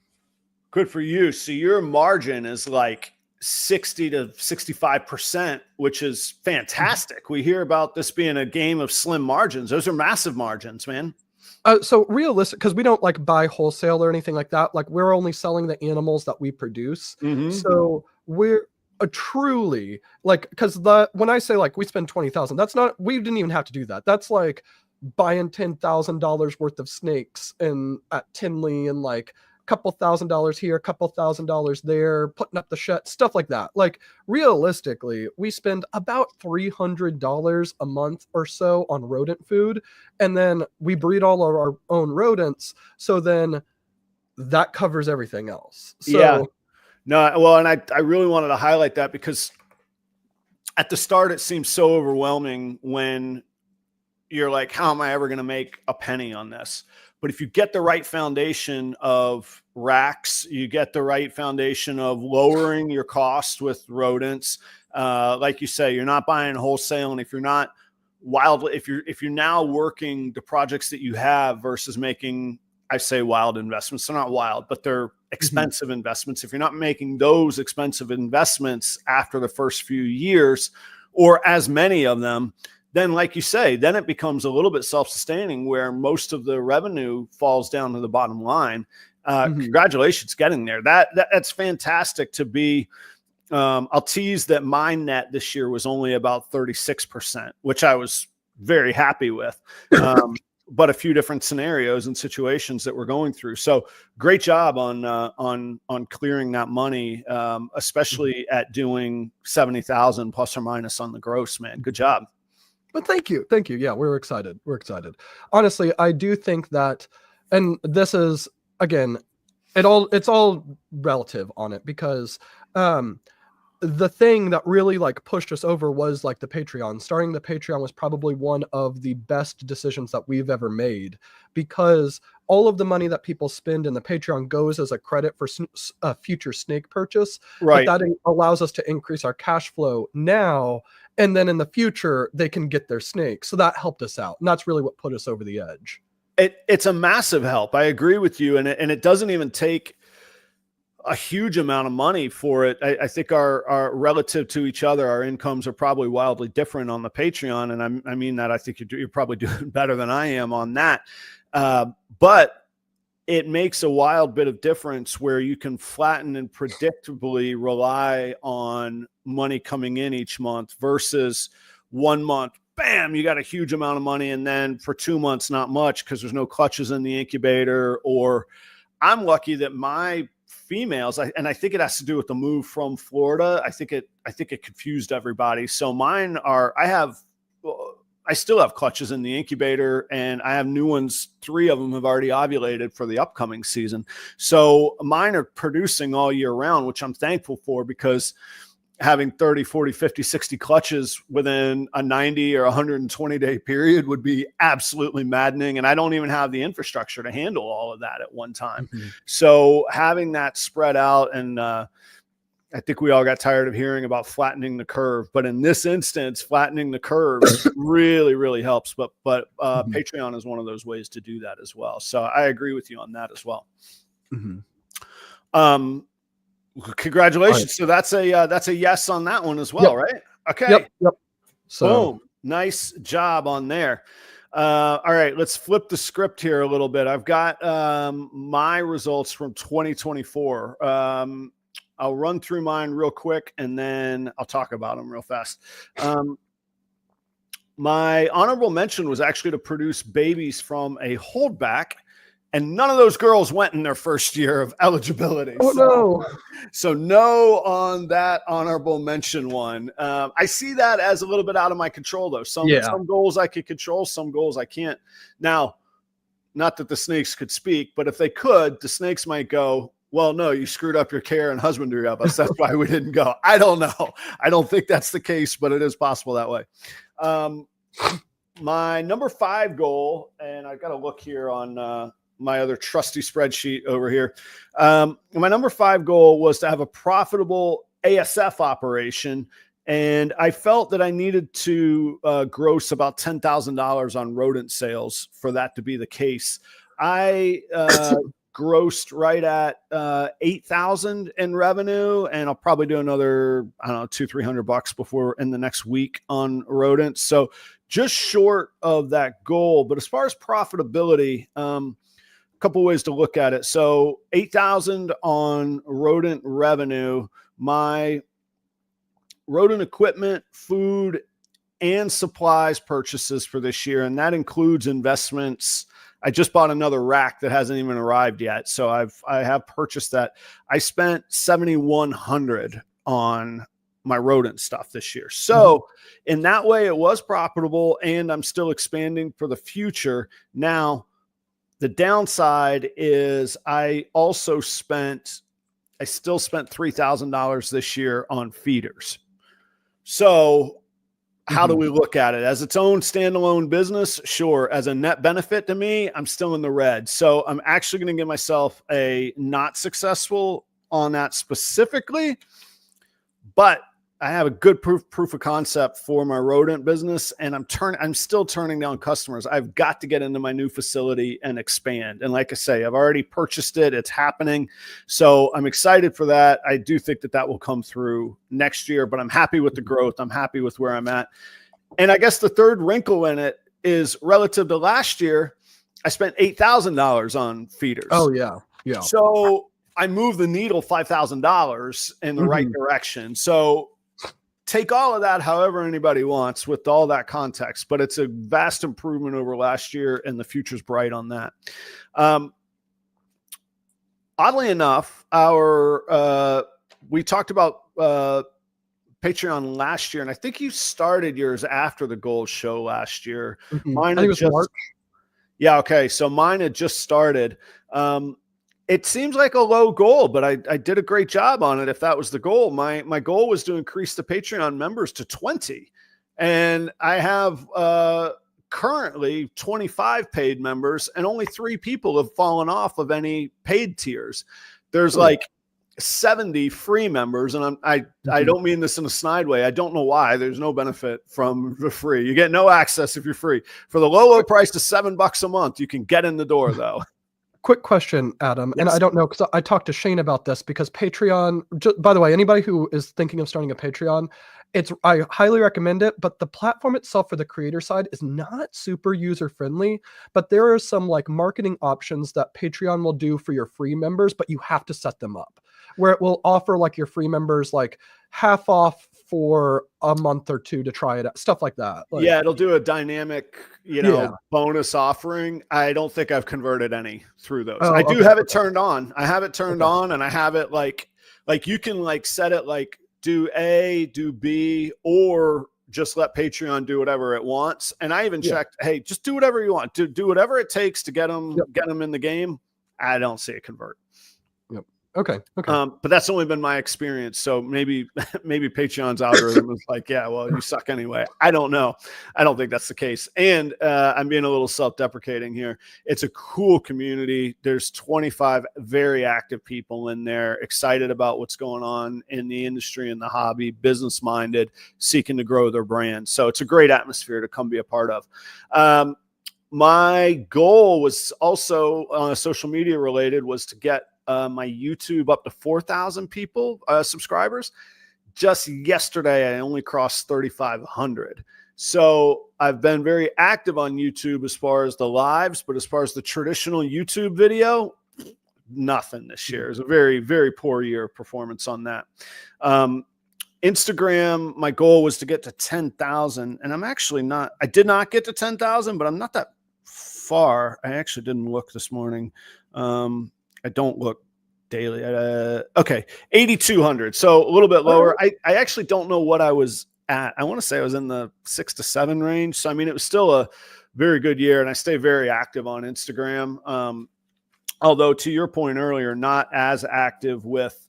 Good for you. So your margin is like 60 to 65%, which is fantastic. We hear about this being a game of slim margins. Those are massive margins, man.
So realistic, because we don't like buy wholesale or anything like that. Like, we're only selling the animals that we produce. So we're truly like, because when I say like we spend 20,000, that's not, we didn't even have to do that. That's like buying $10,000 worth of snakes at Tinley, and like a couple $1,000 here, a couple $1,000 there, putting up the shed, stuff like that. Like, realistically, we spend about $300 a month or so on rodent food, and then we breed all of our own rodents. So then that covers everything else. So,
yeah. No, well, and I really wanted to highlight that because at the start it seems so overwhelming when you're like, how am I ever going to make a penny on this? But if you get the right foundation of racks, you get the right foundation of lowering your cost with rodents. Like you say, you're not buying wholesale. And if you're not if you're now working the projects that you have versus making, I say wild investments, they're not wild, but they're expensive investments. If you're not making those expensive investments after the first few years, or as many of them, then like you say, then it becomes a little bit self-sustaining where most of the revenue falls down to the bottom line. Congratulations getting there. That's fantastic to be. I'll tease that my net this year was only about 36%, which I was very happy with. But a few different scenarios and situations that we're going through. So great job on clearing that money, especially at doing 70,000 plus or minus on the gross, man. Good job.
But thank you. Yeah, we're excited. Honestly, I do think that, and this is, again, it's all relative on it, because the thing that really like pushed us over was like the Patreon. Starting the Patreon was probably one of the best decisions that we've ever made, because all of the money that people spend in the Patreon goes as a credit for a future snake purchase.
Right.
But that allows us to increase our cash flow now, and then in the future they can get their snakes. So that helped us out, and that's really what put us over the edge.
It's a massive help. I agree with you, and it doesn't even take a huge amount of money for it. I think our relative to each other, our incomes are probably wildly different on the Patreon. And I mean that I think you're probably doing better than I am on that. But it makes a wild bit of difference where you can flatten and predictably rely on money coming in each month versus 1 month bam, you got a huge amount of money. And then for 2 months, not much because there's no clutches in the incubator. Or I'm lucky that my females, and I think it has to do with the move from Florida. I think it confused everybody. So mine are, I still have clutches in the incubator, and I have new ones. 3 of them have already ovulated for the upcoming season. So mine are producing all year round, which I'm thankful for, because having 30, 40, 50, 60 clutches within a 90 or 120 day period would be absolutely maddening. And I don't even have the infrastructure to handle all of that at one time. Mm-hmm. So having that spread out, and I think we all got tired of hearing about flattening the curve, but in this instance, flattening the curve really, really helps. But mm-hmm. Patreon is one of those ways to do that as well. So I agree with you on that as well. Mm-hmm. Congratulations. Right. So that's a yes on that one as well, yep. Right? Okay. Yep. So boom. Nice job on there. All right, let's flip the script here a little bit. I've got my results from 2024. I'll run through mine real quick, and then I'll talk about them real fast. My honorable mention was actually to produce babies from a holdback, and none of those girls went in their first year of eligibility.
Oh, no.
So no on that honorable mention one. I see that as a little bit out of my control, though. Some goals I could control, some goals I can't. Now, not that the snakes could speak, but if they could, the snakes might go, well, no, you screwed up your care and husbandry of us. That's why we didn't go. I don't know. I don't think that's the case, but it is possible that way. My number 5 goal, and I've got to look here on my other trusty spreadsheet over here. My number 5 goal was to have a profitable ASF operation. And I felt that I needed to gross about $10,000 on rodent sales for that to be the case. I grossed right at 8,000 in revenue, and I'll probably do another, I don't know, $200-300 before in the next week on rodents. So just short of that goal. But as far as profitability, a couple ways to look at it. So 8,000 on rodent revenue. My rodent equipment, food, and supplies purchases for this year, and that includes investments. I just bought another rack that hasn't even arrived yet, so I have purchased that. I spent $7,100 on my rodent stuff this year. So in that way, it was profitable, and I'm still expanding for the future. Now, the downside is I still spent $3,000 this year on feeders. So how do we look at it? As its own standalone business? Sure. As a net benefit to me, I'm still in the red. So I'm actually going to give myself a not successful on that specifically, but I have a good proof of concept for my rodent business, and I'm still turning down customers. I've got to get into my new facility and expand. And like I say, I've already purchased it. It's happening. So I'm excited for that. I do think that will come through next year, but I'm happy with the growth. I'm happy with where I'm at. And I guess the third wrinkle in it is relative to last year, I spent $8,000 on feeders.
Oh yeah. Yeah.
So I moved the needle $5,000 in the right direction. So take all of that however anybody wants with all that context, but it's a vast improvement over last year, and the future's bright on that. Oddly enough, we talked about Patreon last year, and I think you started yours after the gold show last year. Mine, I think it was March. Yeah, okay. So mine had just started. It seems like a low goal, but I did a great job on it. If that was the goal, my goal was to increase the Patreon members to 20. And I have currently 25 paid members, and only 3 people have fallen off of any paid tiers. There's like 70 free members. And I don't mean this in a snide way. I don't know why. There's no benefit from the free. You get no access if you're free. For the low price of $7 a month, you can get in the door though.
Quick question, Adam, and I don't know, because I talked to Shane about this, because Patreon, by the way, anybody who is thinking of starting a Patreon, I highly recommend it, but the platform itself for the creator side is not super user-friendly, but there are some like marketing options that Patreon will do for your free members, but you have to set them up. where it will offer like your free members like half off for a month or two to try it out, stuff like that. Like,
yeah, it'll do a dynamic, bonus offering. I don't think I've converted any through those. I do have it turned on. I have it turned on, and I have it like you can like set it like do A, do B, or just let Patreon do whatever it wants. And I even checked, hey, just do whatever you want. Do whatever it takes to get them in the game. I don't see it convert.
Okay.
But that's only been my experience. So maybe Patreon's algorithm is like, yeah, well, you suck anyway. I don't know. I don't think that's the case. And I'm being a little self-deprecating here. It's a cool community. There's 25 very active people in there, excited about what's going on in the industry and the hobby, business-minded, seeking to grow their brand. So it's a great atmosphere to come be a part of. My goal was also social media related, was to get my YouTube up to 4,000 people, subscribers. Just yesterday, I only crossed 3,500. So I've been very active on YouTube as far as the lives, but as far as the traditional YouTube video, nothing this year. It's a very, very poor year of performance on that. Instagram, my goal was to get to 10,000, and I'm actually not. I did not get to 10,000, but I'm not that far. I actually didn't look this morning. I don't look daily. Okay, 8,200. So a little bit lower. I actually don't know what I was at. I want to say I was in the 6 to 7 range. So, I mean, it was still a very good year, and I stay very active on Instagram. Although, to your point earlier, not as active with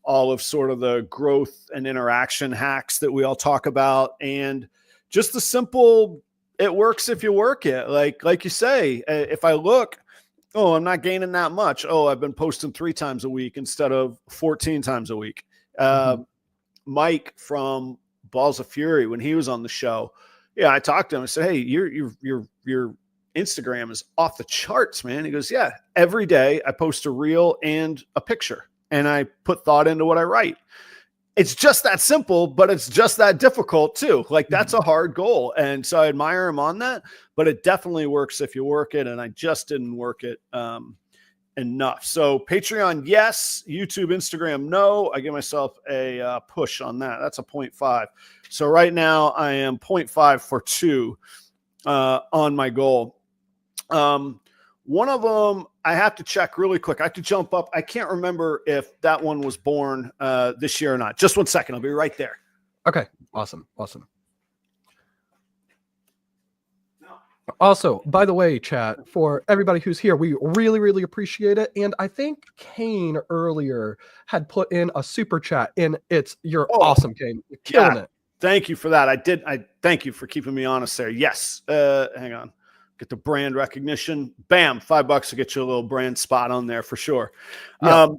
all of sort of the growth and interaction hacks that we all talk about, and just the simple, it works if you work it. Like you say, if I look, oh, I'm not gaining that much. Oh, I've been posting 3 times a week instead of 14 times a week. Mike from Balls of Fury, when he was on the show, I talked to him. I said, hey, your Instagram is off the charts, man. He goes, yeah, every day I post a reel and a picture, and I put thought into what I write. It's just that simple, but it's just that difficult too. Like, that's a hard goal. And so I admire him on that, but it definitely works if you work it. And I just didn't work it enough. So Patreon, yes. YouTube, Instagram, no. I give myself a push on that. That's a 0.5. So right now I am 0.5 for 2 on my goal. One of them I have to check really quick. I have to jump up. I can't remember if that one was born this year or not. Just 1 second. I'll be right there.
Okay. Awesome. Also, by the way, chat, for everybody who's here, we really, really appreciate it. And I think Kane earlier had put in a super chat, and you're awesome, Kane. You're killing it.
Thank you for that. I thank you for keeping me honest there. Yes. Hang on. Get the brand recognition. Bam, $5 to get you a little brand spot on there for sure.
Yeah.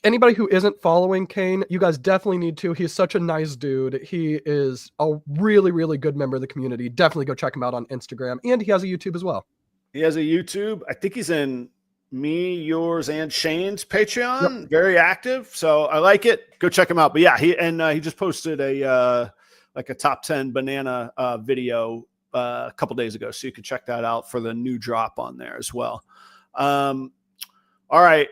Anybody who isn't following Kane, you guys definitely need to. He's such a nice dude. He is a really, really good member of the community. Definitely go check him out on Instagram. And he has a YouTube as well.
He has a YouTube. I think he's in me, yours, and Shane's Patreon. Yep. Very active. So I like it. Go check him out. But yeah, he just posted a top 10 banana video a couple days ago. So you can check that out for the new drop on there as well. All right.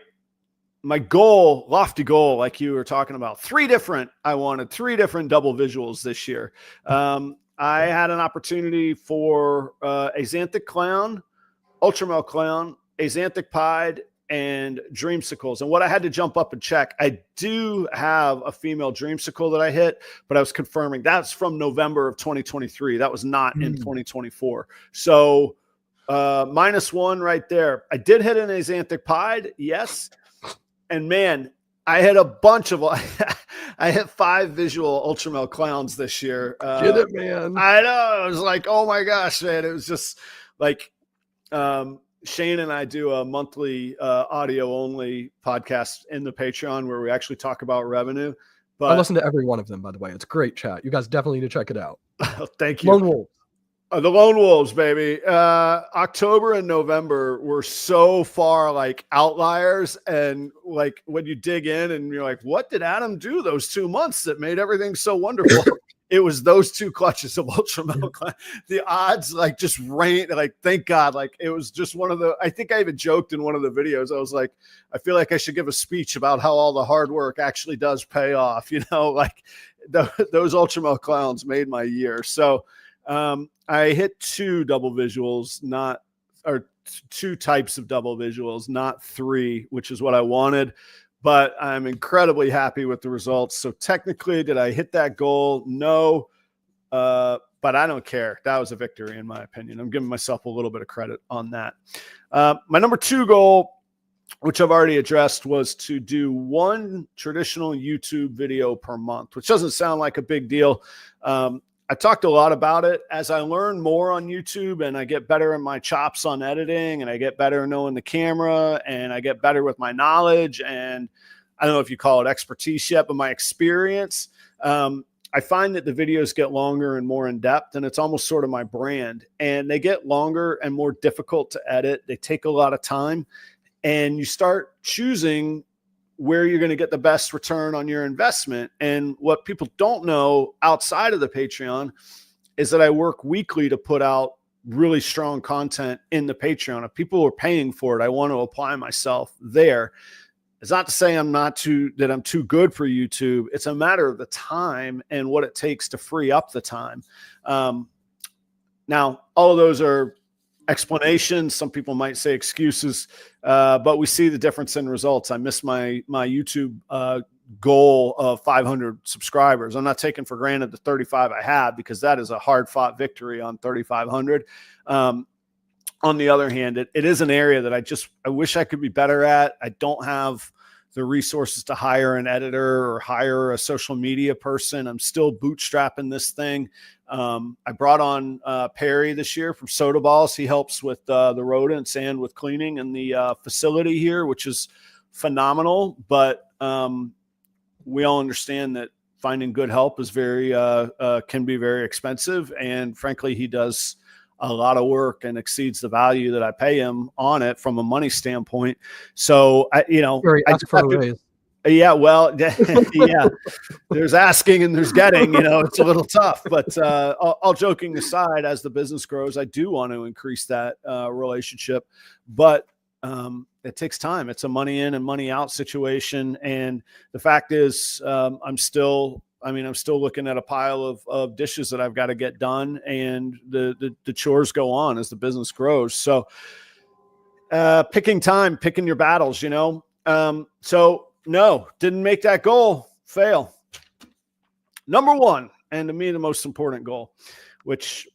My goal, lofty goal, like you were talking about, 3 different double visuals this year. I had an opportunity for Axanthic Clown, Ultramel Clown, Axanthic Pied, and Dreamsicles. And what I had to jump up and check, I do have a female Dreamsicle that I hit, but I was confirming that's from November of 2023. That was not in 2024. So -1 right there. I did hit an Axanthic Pied, yes. And man, I had a bunch of, I hit 5 visual Ultramel Clowns this year.
Get it, man.
I know. It was like, oh my gosh, man. It was just like, Shane and I do a monthly audio only podcast in the Patreon where we actually talk about revenue. But
I listen to every one of them, by the way. It's great chat. You guys definitely need to check it out.
Thank you.
Lone Wolves.
The Lone Wolves, baby. October and November were so far like outliers. And like when you dig in and you're like, what did Adam do those 2 months that made everything so wonderful? it was those two clutches of ultra metal. The odds like just rain, like thank God, like it was just one of the, I think I even joked in one of the videos, I was like, I feel like I should give a speech about how all the hard work actually does pay off, like those ultra metal clowns made my year. So I hit 2 double visuals, or 2 types of double visuals, not 3, which is what I wanted, but I'm incredibly happy with the results. So technically, did I hit that goal? No, but I don't care. That was a victory in my opinion. I'm giving myself a little bit of credit on that. My number 2 goal, which I've already addressed, was to do 1 traditional YouTube video per month, which doesn't sound like a big deal. I talked a lot about it. As I learn more on YouTube and I get better in my chops on editing and I get better knowing the camera and I get better with my knowledge and I don't know if you call it expertise yet, but my experience, I find that the videos get longer and more in depth, and it's almost sort of my brand, and they get longer and more difficult to edit. They take a lot of time, and you start choosing where you're going to get the best return on your investment. And what people don't know outside of the Patreon is that I work weekly to put out really strong content in the Patreon. If people are paying for it, I want to apply myself there. It's not to say that I'm too good for YouTube. It's a matter of the time and what it takes to free up the time. Now, all of those are explanations. Some people might say excuses, but we see the difference in results. I missed my YouTube goal of 500 subscribers. I'm not taking for granted the 35 I have, because that is a hard fought victory on 3,500. On the other hand, it is an area that I wish I could be better at. I don't have the resources to hire an editor or hire a social media person. I'm still bootstrapping this thing. I brought on Perry this year from Soda Balls. He helps with the rodents and with cleaning in the facility here, which is phenomenal. But we all understand that finding good help is can be very expensive. And frankly, he does a lot of work and exceeds the value that I pay him on it from a money standpoint. So yeah, well, yeah, there's asking and there's getting, it's a little tough, but all joking aside, as the business grows, I do want to increase that relationship, but it takes time. It's a money in and money out situation. And the fact is, I'm still looking at a pile of dishes that I've got to get done, and the chores go on as the business grows. So picking your battles, so no, didn't make that goal. Fail. Number 1, and to me, the most important goal, which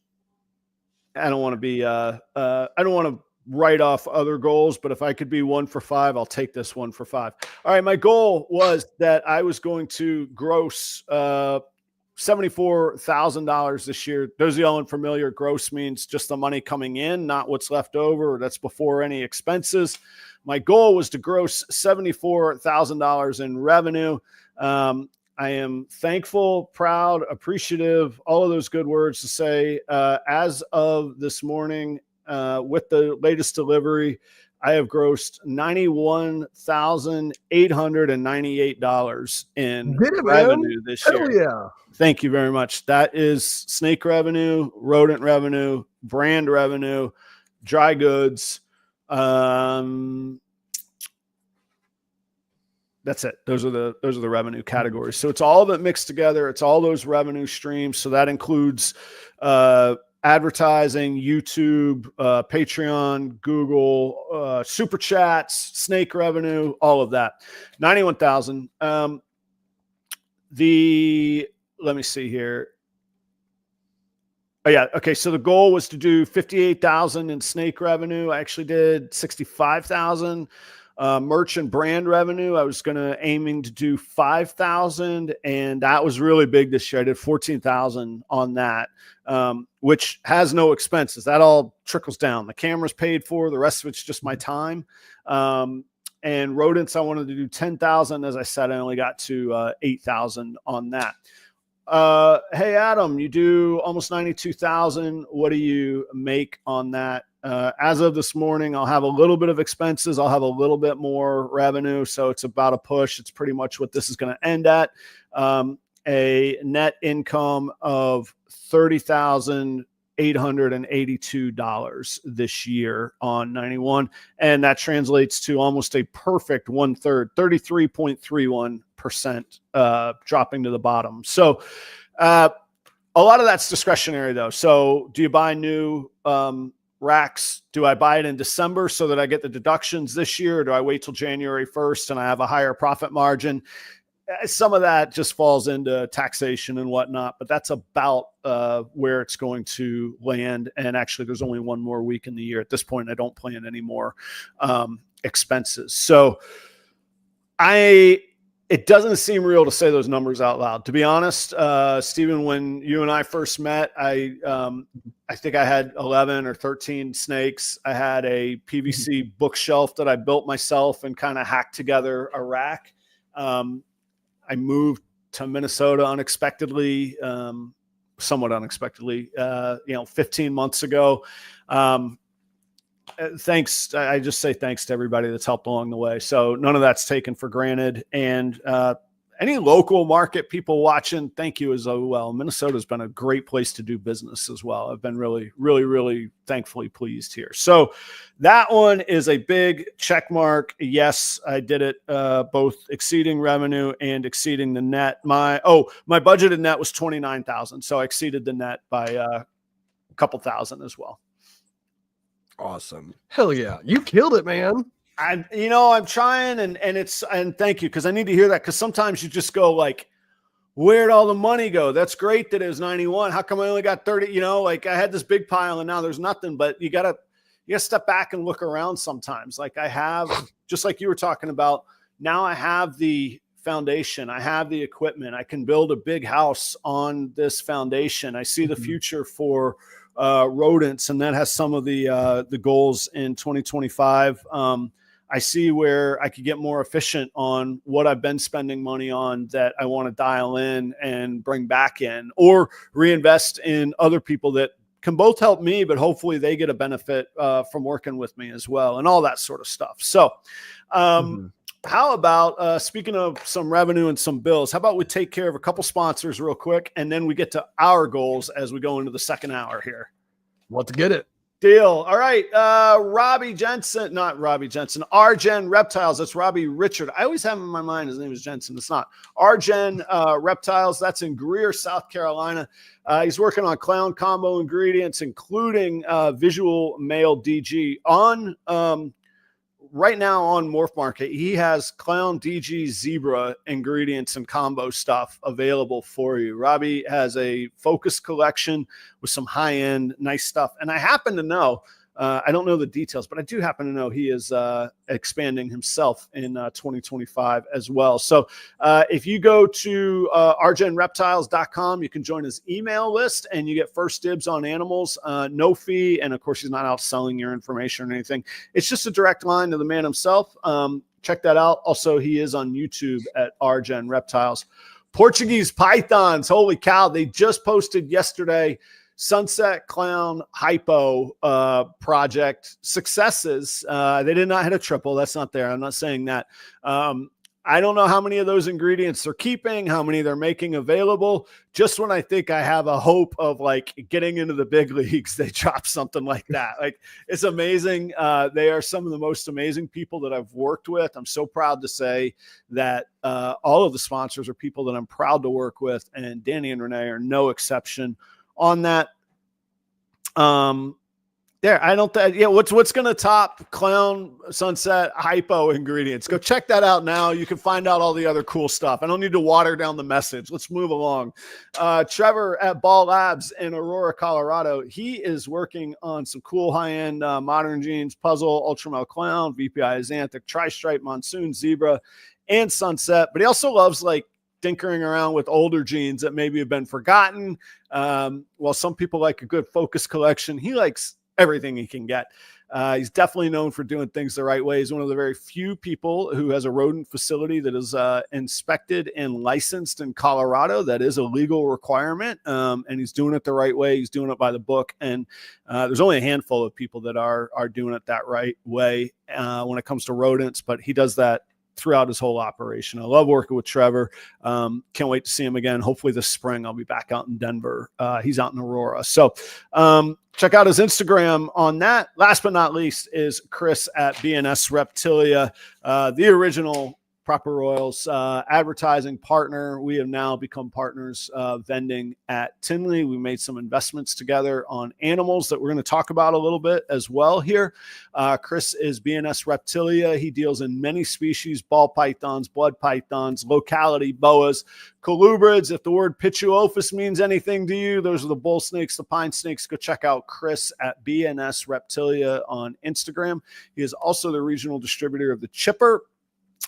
I don't want to be, I don't want to write off other goals, but if I could be 1 for 5, I'll take this 1 for 5. All right. My goal was that I was going to gross $74,000 this year. Those of y'all unfamiliar, gross means just the money coming in, not what's left over. That's before any expenses. My goal was to gross $74,000 in revenue. I am thankful, proud, appreciative, all of those good words to say. As of this morning, with the latest delivery, I have grossed $91,898 in revenue this year.
Yeah.
Thank you very much. That is snake revenue, rodent revenue, brand revenue, dry goods. That's it. Those are the revenue categories. So it's all of it mixed together. It's all those revenue streams. So that includes advertising, YouTube, Patreon, Google, super chats, snake revenue, all of that. 91,000. Let me see here. Oh yeah. Okay. So the goal was to do 58,000 in snake revenue. I actually did 65,000. Merch and brand revenue, I was aiming to do 5,000, and that was really big this year. I did 14,000 on that, which has no expenses. That all trickles down. The camera's paid for. The rest of it's just my time. And rodents, I wanted to do 10,000. As I said, I only got to 8,000 on that. Hey, Adam, you do almost 92,000. What do you make on that? As of this morning, I'll have a little bit of expenses. I'll have a little bit more revenue. So it's about a push. It's pretty much what this is going to end at. a net income of $30,882 this year on 91. And that translates to almost a perfect 1/3, 33.31% dropping to the bottom. So a lot of that's discretionary though. So do you buy new racks? Do I buy it in December so that I get the deductions this year? Or do I wait till January 1st and I have a higher profit margin? Some of that just falls into taxation and whatnot, but that's about where it's going to land. And actually, there's only one more week in the year at this point. I don't plan any more expenses. So it doesn't seem real to say those numbers out loud. To be honest, Stephen, when you and I first met, I think I had 11 or 13 snakes. I had a PVC bookshelf that I built myself and kind of hacked together a rack. I moved to Minnesota unexpectedly, somewhat unexpectedly, 15 months ago. Thanks. I just say thanks to everybody that's helped along the way. So none of that's taken for granted. And any local market people watching, thank you as well. Minnesota's been a great place to do business as well. I've been really, really, really thankfully pleased here. So that one is a big check mark. Yes, I did it both exceeding revenue and exceeding the net. My budgeted net was 29,000. So I exceeded the net by a couple thousand as well.
Awesome. Hell yeah. You killed it, man.
I'm trying and thank you. Cause I need to hear that. Cause sometimes you just go like, where'd all the money go? That's great that it was 91. How come I only got 30? I had this big pile and now there's nothing, but you gotta step back and look around sometimes. Like I have, just like you were talking about, now I have the foundation. I have the equipment. I can build a big house on this foundation. I see the future for rodents, and that has some of the goals in 2025. I see where I could get more efficient on what I've been spending money on that I want to dial in and bring back in, or reinvest in other people that can both help me, but hopefully they get a benefit from working with me as well, and all that sort of stuff. So how about, speaking of some revenue and some bills, how about we take care of a couple sponsors real quick, and then we get to our goals as we go into the second hour here.
Let's get it.
Deal. All right. RGen Reptiles. That's Robbie Richard. I always have him in my mind his name is Jensen. It's not. RGen Reptiles. That's in Greer, South Carolina. He's working on clown combo ingredients, including visual male DG on right now on Morph Market. He has clown DG zebra ingredients and combo stuff available for you. Robbie has a focus collection with some high-end nice stuff. And I happen to know, I don't know the details, but I do happen to know he is expanding himself in 2025 as well. So if you go to rgenreptiles.com, you can join his email list and you get first dibs on animals, no fee. And of course, he's not out selling your information or anything. It's just a direct line to the man himself. Check that out. Also, he is on YouTube at RGen Reptiles. Portuguese pythons. Holy cow. They just posted yesterday Sunset Clown Hypo project successes. They did not hit a triple. That's not there. I'm not saying that. I don't know how many of those ingredients they're keeping, how many they're making available. Just when I think I have a hope of like getting into the big leagues, they drop something like that. Like, it's amazing. They are some of the most amazing people that I've worked with. I'm so proud to say that all of the sponsors are people that I'm proud to work with, and Danny and Renee are no exception on that. What's going to top Clown Sunset Hypo ingredients? Go check that out now. You can find out all the other cool stuff. I don't need to water down the message. Let's move along. Trevor at Ball Labs in Aurora, Colorado. He is working on some cool high-end modern jeans, puzzle, ultramel clown, VPI Xanthic, tri-stripe, monsoon, zebra, and sunset. But he also loves like tinkering around with older genes that maybe have been forgotten. While some people like a good focus collection, he likes everything he can get. He's definitely known for doing things the right way. He's one of the very few people who has a rodent facility that is inspected and licensed in Colorado. That is a legal requirement. And he's doing it the right way. He's doing it by the book. And there's only a handful of people that are doing it that right way when it comes to rodents, but he does that throughout his whole operation. I love working with Trevor. Can't wait to see him again. Hopefully this spring I'll be back out in Denver. He's out in Aurora. So check out his Instagram on that. Last but not least is Chris at B and S Reptilia, the original Proper Royals advertising partner. We have now become partners vending at Tinley. We made some investments together on animals that we're going to talk about a little bit as well here. Chris is B and S Reptilia. He deals in many species: ball pythons, blood pythons, locality boas, colubrids. If the word pituophis means anything to you, those are the bull snakes, the pine snakes. Go check out Chris at B and S Reptilia on Instagram. He is also the regional distributor of the Chipper,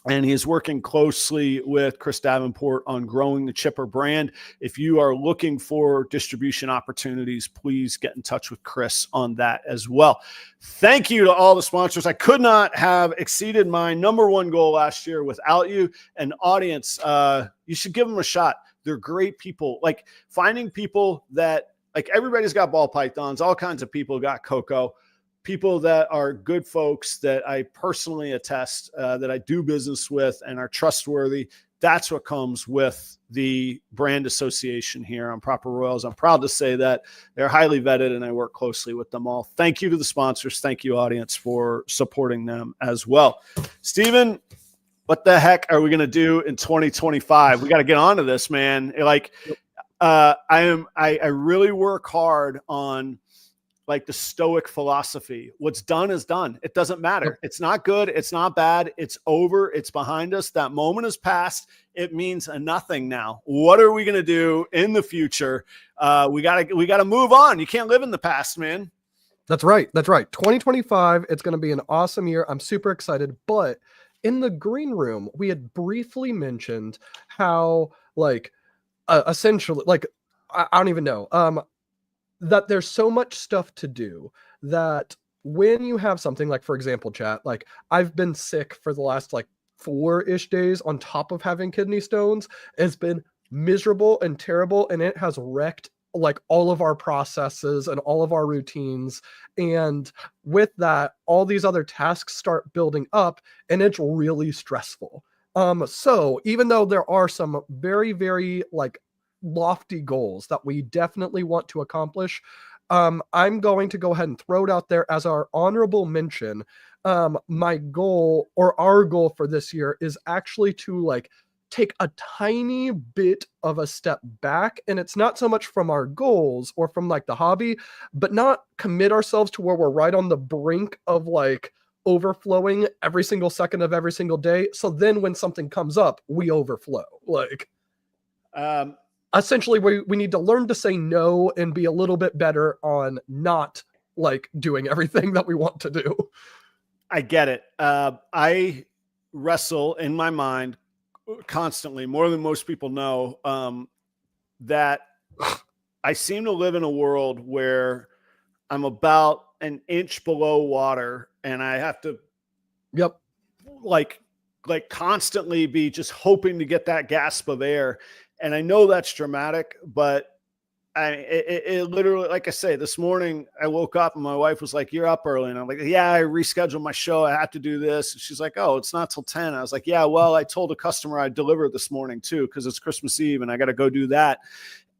and he is working closely with Chris Davenport on growing the Chipper brand. If you are looking for distribution opportunities, please get in touch with Chris on that as well. Thank you to all the sponsors. I could not have exceeded my #1 goal last year without you. And audience, you should give them a shot. They're great people. Like finding people that, like, everybody's got ball pythons, all kinds of people got cocoa. People that are good folks that I personally attest that I do business with and are trustworthy. That's what comes with the brand association here on Proper Royals. I'm proud to say that they're highly vetted and I work closely with them all. Thank you to the sponsors. Thank you, audience, for supporting them as well. Steven, what the heck are we going to do in 2025? We got to get on to this, man. Like, I really work hard on like the stoic philosophy. What's done is done. It doesn't matter. It's not good. It's not bad. It's over. It's behind us. That moment has passed. It means nothing now. What are we going to do in the future? We gotta move on. You can't live in the past, man.
That's right. That's right. 2025. It's going to be an awesome year. I'm super excited. But in the green room, we had briefly mentioned how, like, essentially, like, I don't even know. That there's so much stuff to do that when you have something like, for example, chat, like I've been sick for the last like 4-ish days on top of having kidney stones. It's been miserable and terrible, and it has wrecked like all of our processes and all of our routines. And with that, all these other tasks start building up, and it's really stressful. So even though there are some very, very like lofty goals that we definitely want to accomplish, I'm going to go ahead and throw it out there as our honorable mention. My goal, or our goal for this year, is actually to like take a tiny bit of a step back. And it's not so much from our goals or from like the hobby, but not commit ourselves to where we're right on the brink of like overflowing every single second of every single day. So then when something comes up, we overflow. Like, essentially, we need to learn to say no and be a little bit better on not like doing everything that we want to do.
I get it. I wrestle in my mind constantly, more than most people know, that I seem to live in a world where I'm about an inch below water and I have to like constantly be just hoping to get that gasp of air. And I know that's dramatic, but it literally, like I say, this morning I woke up and my wife was like, "You're up early." And I'm like, "Yeah, I rescheduled my show. I have to do this." And she's like, "Oh, it's not till 10. I was like, "Yeah, well, I told a customer I'd deliver this morning too, because it's Christmas Eve and I got to go do that."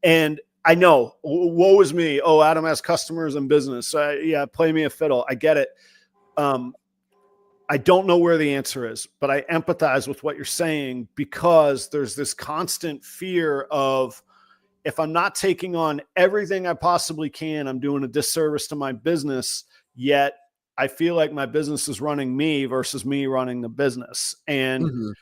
And I know, woe is me. Oh, Adam has customers and business. So yeah, play me a fiddle. I get it. I don't know where the answer is, but I empathize with what you're saying, because there's this constant fear of, if I'm not taking on everything I possibly can, I'm doing a disservice to my business. Yet I feel like my business is running me versus me running the business. And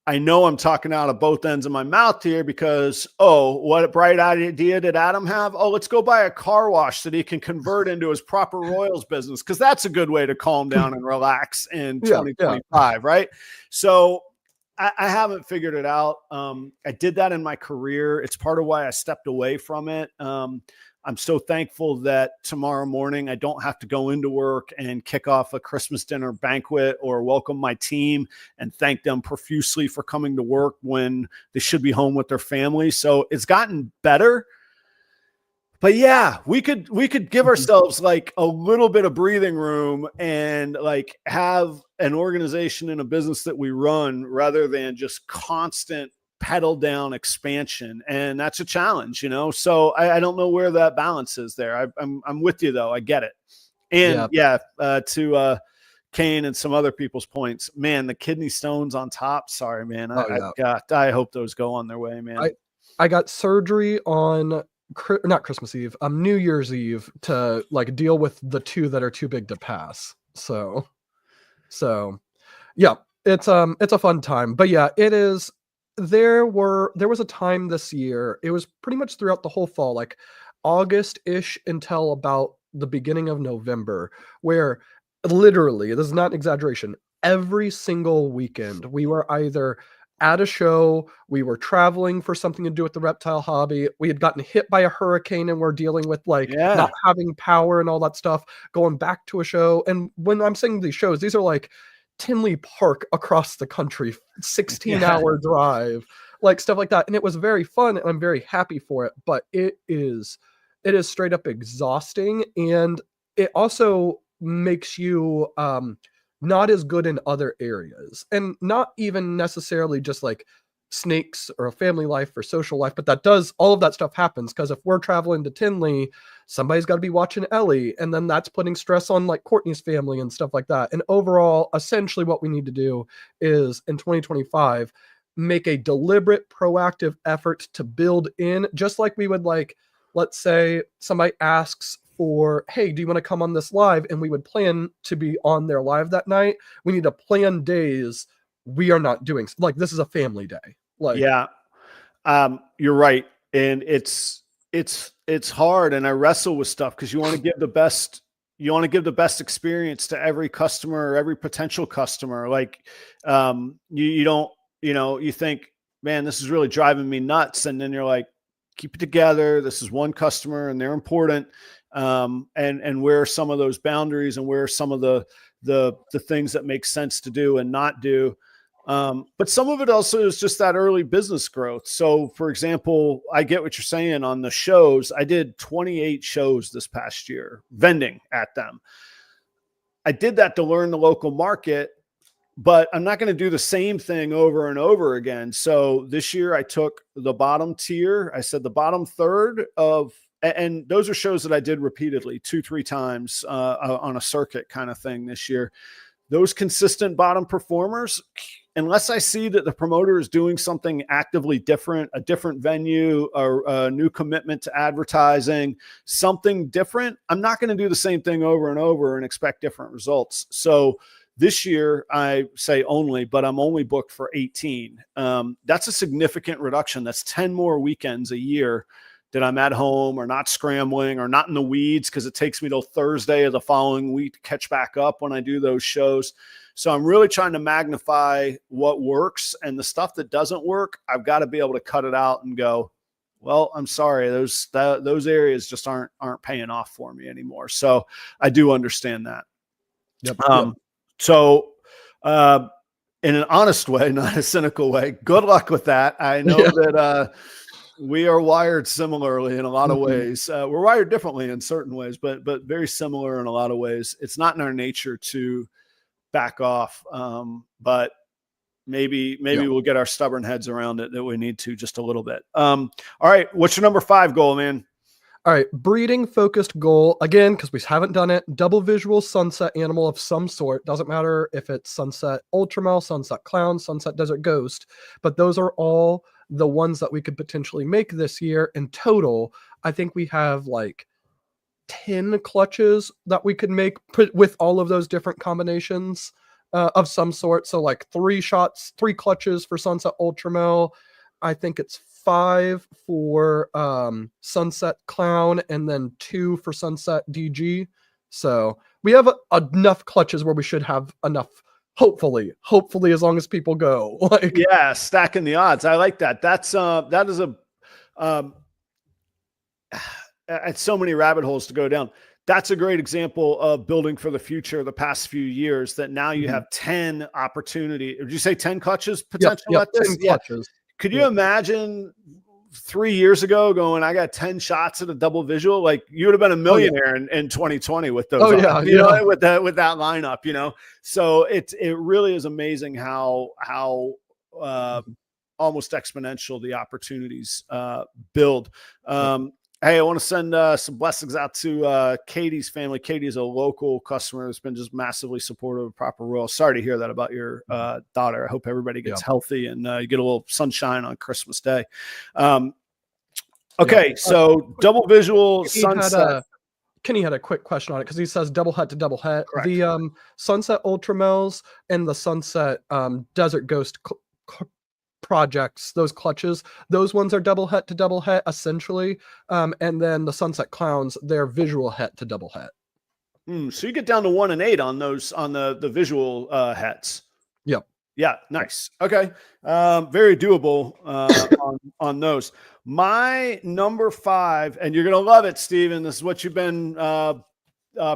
I know I'm talking out of both ends of my mouth here, because, oh, what a bright idea did Adam have? Oh, let's go buy a car wash that he can convert into his Proper Royals business, because that's a good way to calm down and relax in 2025, right? So I haven't figured it out. I did that in my career. It's part of why I stepped away from it. I'm so thankful that tomorrow morning I don't have to go into work and kick off a Christmas dinner banquet or welcome my team and thank them profusely for coming to work when they should be home with their family. So it's gotten better, But yeah, we could give ourselves like a little bit of breathing room and like have an organization and a business that we run rather than just constant pedal down expansion. And that's a challenge, you know? So I don't know where that balance is there. I'm with you though. I get it. And to Kane and some other people's points, man, the kidney stones on top. Sorry, man. I hope those go on their way, man.
I got surgery on not Christmas Eve, New Year's Eve to like deal with the two that are too big to pass. So yeah, it's a fun time. But yeah, it is. There was a time this year, it was pretty much throughout the whole fall, like August-ish until about the beginning of November, where literally, this is not an exaggeration, every single weekend we were either at a show, we were traveling for something to do with the reptile hobby, we had gotten hit by a hurricane and we're dealing with like not having power and all that stuff, going back to a show. And when I'm saying these shows, these are like Tinley Park across the country, 16-hour drive, like stuff like that. And it was very fun and I'm very happy for it, but it is straight up exhausting. And it also makes you not as good in other areas, and not even necessarily just like snakes or a family life or social life, but all of that stuff happens because if we're traveling to Tinley, somebody's got to be watching Ellie, and then that's putting stress on like Courtney's family and stuff like that. And overall, essentially what we need to do is in 2025 make a deliberate proactive effort to build in, just like we would, like, let's say somebody asks for, hey, do you want to come on this live? And we would plan to be on their live that night. We need to plan days we are not doing. Like, this is a family day. Like,
yeah, you're right. And it's hard. And I wrestle with stuff because you want to give the best experience to every customer or every potential customer. Like, you don't, you think, man, this is really driving me nuts. And then you're like, keep it together. This is one customer and they're important. And where are some of those boundaries and where are some of the things that make sense to do and not do. But some of it also is just that early business growth. So for example, I get what you're saying on the shows. I did 28 shows this past year, vending at them. I did that to learn the local market, but I'm not going to do the same thing over and over again. So this year I took the bottom tier. I said the bottom third of, and those are shows that I did repeatedly 2-3 times on a circuit kind of thing this year. Those consistent bottom performers, unless I see that the promoter is doing something actively different, a different venue, or a new commitment to advertising, something different, I'm not going to do the same thing over and over and expect different results. So this year, I say only, but I'm only booked for 18. That's a significant reduction. That's 10 more weekends a year that I'm at home or not scrambling or not in the weeds, because it takes me till Thursday of the following week to catch back up when I do those shows. So I'm really trying to magnify what works, and the stuff that doesn't work, I've got to be able to cut it out and go, well, I'm sorry, those areas just aren't paying off for me anymore. So I do understand that.
Yep.
So in an honest way, not a cynical way, good luck with that. I know that we are wired similarly in a lot of ways. We're wired differently in certain ways, but very similar in a lot of ways. It's not in our nature to back off. But maybe we'll get our stubborn heads around it that we need to just a little bit. All right. What's your number 5 goal, man?
All right. Breeding focused goal, again, because we haven't done it. Double visual sunset animal of some sort. Doesn't matter if it's sunset ultramel, sunset clown, sunset desert ghost, but those are all the ones that we could potentially make this year. In total, I think we have like 10 clutches that we could make with all of those different combinations of some sort. So like 3 clutches for sunset ultramel. I think it's 5 for sunset clown, and then 2 for sunset DG. So we have enough clutches where we should have enough. Hopefully, as long as people go. Like,
yeah, stacking the odds. I like that. That is it's so many rabbit holes to go down. That's a great example of building for the future the past few years, that now you have 10 opportunity. Did you say 10 clutches potential at this?
10 clutches.
Could you imagine 3 years ago going, I got 10 shots at a double visual, like you would have been a millionaire in 2020 with those, you know, with that lineup, you know? So it really is amazing how almost exponential the opportunities build. Hey, I want to send some blessings out to Katie's family. Katie is a local customer that's been just massively supportive of Proper Royal. Sorry to hear that about your daughter. I hope everybody gets healthy and you get a little sunshine on Christmas Day. Okay, so double visual sunset.
Kenny had a quick question on it because he says double het to double het. Correct. The Sunset Ultramels and the Sunset Desert Ghost projects, those clutches, those ones are double het to double het essentially, and then the Sunset Clowns, they're visual het to double het.
So you get down to 1 and 8 on those, on the visual hets.
Yep.
Yeah, nice. Okay, very doable on those. My number 5, and you're gonna love it, Steven. This is what you've been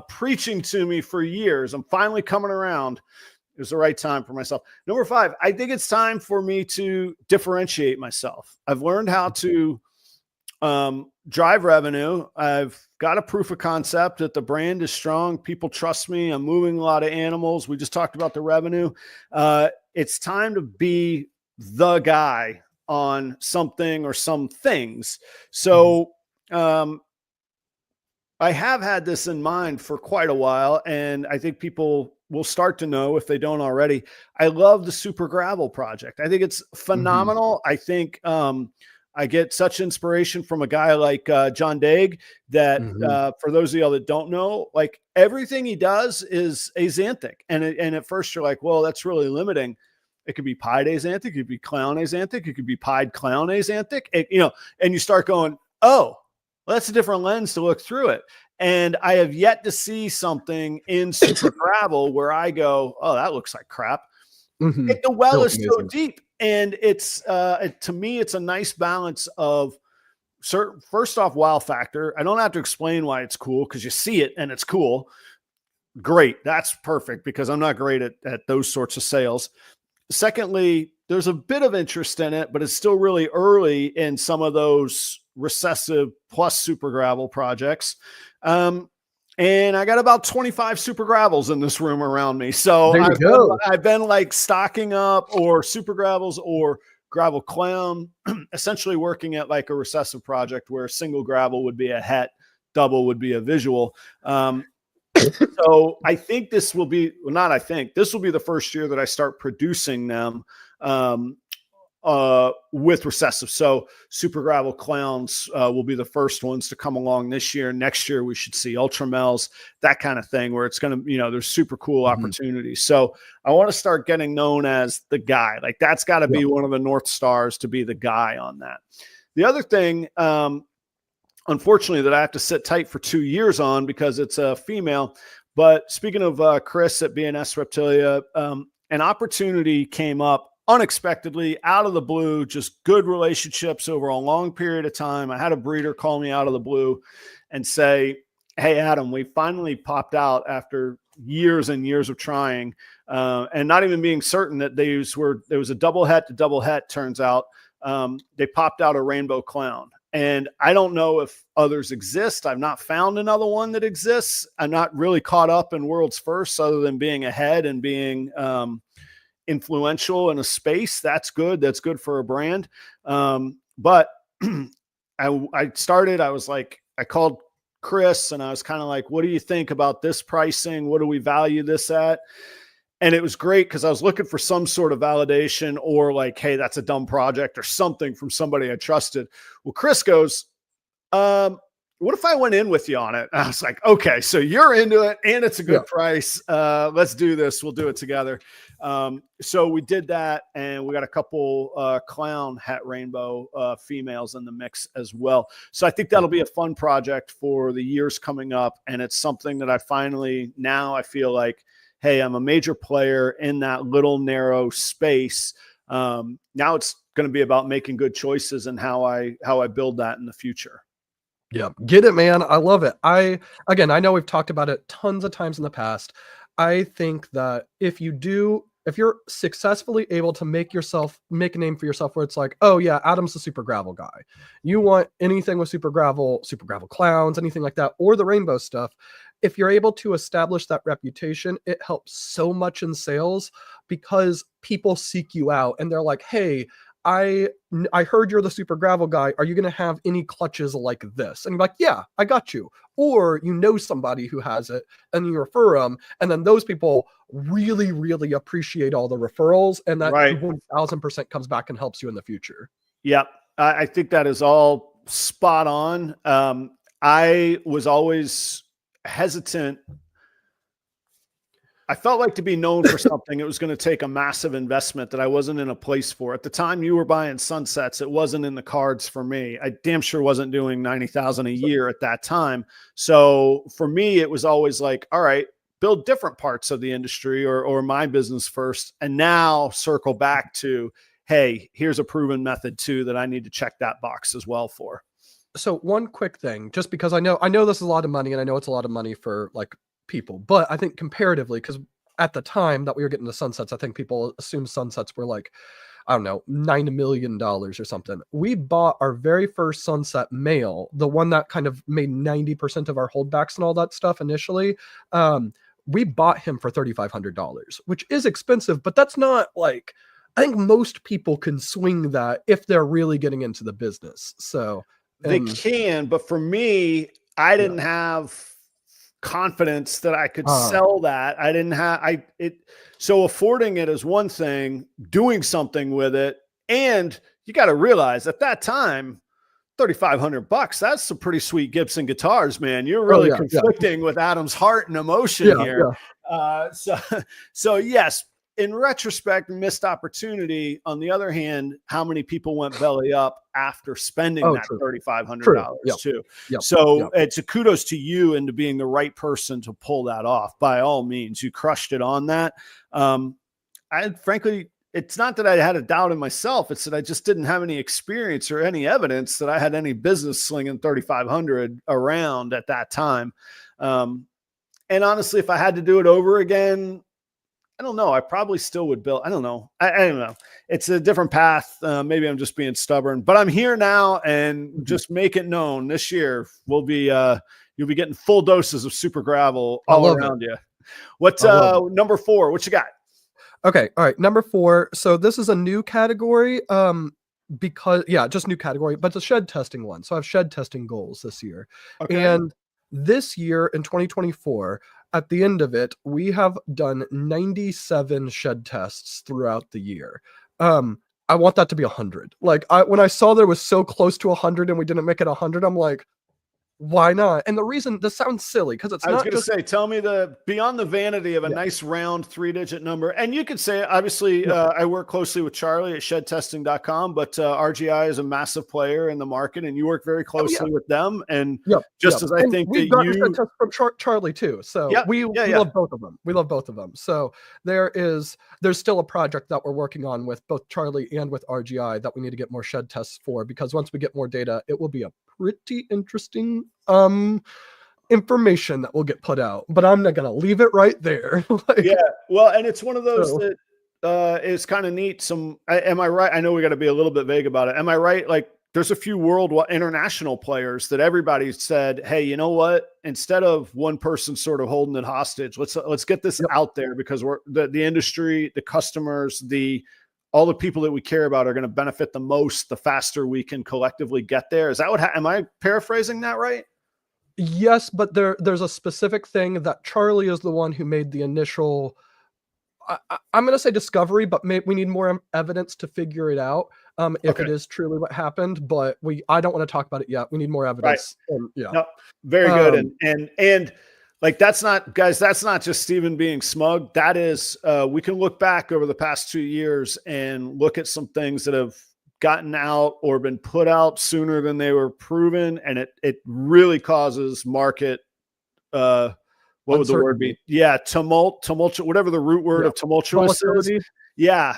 preaching to me for years. I'm finally coming around. It was the right time for myself. Number 5, I think it's time for me to differentiate myself. I've learned how to drive revenue. I've got a proof of concept that the brand is strong. People trust me. I'm moving a lot of animals. We just talked about the revenue. It's time to be the guy on something or some things. So I have had this in mind for quite a while, and I think people will start to know if they don't already. I love the Super Gravel project. I think it's phenomenal. I think I get such inspiration from a guy like John Daig that for those of y'all that don't know, like everything he does is axanthic. And at first you're like, well, that's really limiting. It could be pied axanthic, it could be clown axanthic, it could be pied clown axanthic, you know, and you start going, oh, well, that's a different lens to look through it. And I have yet to see something in Super Gravel where I go, oh, that looks like crap. The well is so deep. And it's, to me, it's a nice balance of first off, wow factor. I don't have to explain why it's cool because you see it and it's cool. Great. That's perfect because I'm not great at those sorts of sales. Secondly, there's a bit of interest in it, but it's still really early in some of those recessive plus Super Gravel projects. And I got about 25 Super Gravels in this room around me. So I've been like stocking up or Super Gravels or Gravel Clown, essentially working at like a recessive project where single gravel would be a het, double would be a visual. So I think this will be, well, not I think, this will be the first year that I start producing them with recessive. So Super Gravel Clowns will be the first ones to come along this year. Next year, we should see Ultramels, that kind of thing, where it's going to, you know, there's super cool opportunities. So I want to start getting known as the guy. Like that's got to be one of the North Stars to be the guy on that. The other thing, unfortunately, that I have to sit tight for 2 years on because it's a female. But speaking of Chris at B and S Reptilia, an opportunity came up unexpectedly out of the blue, just good relationships over a long period of time. I had a breeder call me out of the blue and say, hey, Adam, we finally popped out after years and years of trying and not even being certain that there was a double het to double het. Turns out they popped out a rainbow clown. And I don't know if others exist. I've not found another one that exists. I'm not really caught up in world's firsts other than being ahead and being influential in a space. That's good. That's good for a brand. But I was like, I called Chris and I was kind of like, what do you think about this pricing? What do we value this at? And it was great because I was looking for some sort of validation or like, hey, that's a dumb project or something from somebody I trusted. Well, Chris goes, what if I went in with you on it? And I was like, okay, so you're into it and it's a good price. Let's do this. We'll do it together. So we did that and we got a couple clown hat rainbow females in the mix as well. So I think that'll be a fun project for the years coming up. And it's something that I finally, now I feel like, hey, I'm a major player in that little narrow space. Now it's going to be about making good choices and how I build that in the future.
Yeah, get it, man. I love it. I know we've talked about it tons of times in the past. I think that if you do if you're successfully able to make a name for yourself where it's like, oh yeah, Adam's the super gravel guy. You want anything with super gravel clowns, anything like that, or the rainbow stuff. If you're able to establish that reputation, it helps so much in sales because people seek you out and they're like, hey, I heard you're the super gravel guy. Are you going to have any clutches like this? And you're like, yeah, I got you. Or you know somebody who has it and you refer them. And then those people really, really appreciate all the referrals. And that 1000% comes back and helps you in the future.
Yep. I think that is all spot on. I was always hesitant. I felt like to be known for something, it was going to take a massive investment that I wasn't in a place for. At the time you were buying sunsets, it wasn't in the cards for me. I damn sure wasn't doing 90,000 a year at that time. So for me, it was always like, all right, build different parts of the industry or my business first. And now circle back to, hey, here's a proven method too, that I need to check that box as well for.
So one quick thing, just because I know this is a lot of money and I know it's a lot of money for like people, but I think comparatively, because at the time that we were getting the sunsets, I think people assumed sunsets were like, I don't know, $9 million or something. We bought our very first sunset male, the one that kind of made 90% of our holdbacks and all that stuff initially. We bought him for $3,500, which is expensive, but that's not like, I think most people can swing that if they're really getting into the business. So
they can, but for me, I didn't have confidence that I could sell that. I didn't have so affording it is one thing, doing something with it. And you got to realize at that time, $3,500, that's some pretty sweet Gibson guitars, man. You're really conflicting with Adam's heart and emotion here. So yes, in retrospect, missed opportunity. On the other hand, how many people went belly up after spending that $3,500 too? So it's a kudos to you and to being the right person to pull that off. By all means, you crushed it on that. Frankly, it's not that I had a doubt in myself. It's that I just didn't have any experience or any evidence that I had any business slinging 3,500 around at that time. And honestly, if I had to do it over again, I don't know. I probably still would build. I don't know. I don't know. It's a different path. Maybe I'm just being stubborn, but I'm here now and just make it known this year we'll be, you'll be getting full doses of super gravel all around you. What's number 4? What you got?
Okay. All right. Number 4. So this is a new category. Because just new category, but it's a shed testing one. So I have shed testing goals this year. Okay. And this year in 2024, at the end of it, we have done 97 shed tests throughout the year. I want that to be 100. Like when I saw there was so close to 100 and we didn't make it 100, I'm like, why not? And the reason, this sounds silly because it's not. I was
going to say, tell me beyond the vanity of a nice round 3-digit number. And you could say, obviously, I work closely with Charlie at shedtesting.com, but RGI is a massive player in the market and you work very closely with them. And as I think that you
shed tests from Charlie too. So we love both of them. We love both of them. So there's still a project that we're working on with both Charlie and with RGI that we need to get more shed tests for, because once we get more data, it will be a pretty interesting information that will get put out, but I'm not gonna leave it right there.
Well, and it's one of those that is kind of neat. Am I right? I know we got to be a little bit vague about it. Am I right? Like there's a few international players that everybody said, hey, you know what? Instead of one person sort of holding it hostage, let's get this out there, because the industry, the customers, all the people that we care about are going to benefit the most the faster we can collectively get there. Is that am I paraphrasing that right?
Yes, but there's a specific thing that Charlie is the one who made the initial, I'm going to say discovery, but we need more evidence to figure it out if it is truly what happened. But I don't want to talk about it yet. We need more evidence.
Right. No, very good. And like, that's not just Steven being smug. That is, we can look back over the past 2 years and look at some things that have gotten out or been put out sooner than they were proven. And it really causes market, what would the word be? Yeah. Tumultuous, whatever the root word of tumultuous is. Yeah.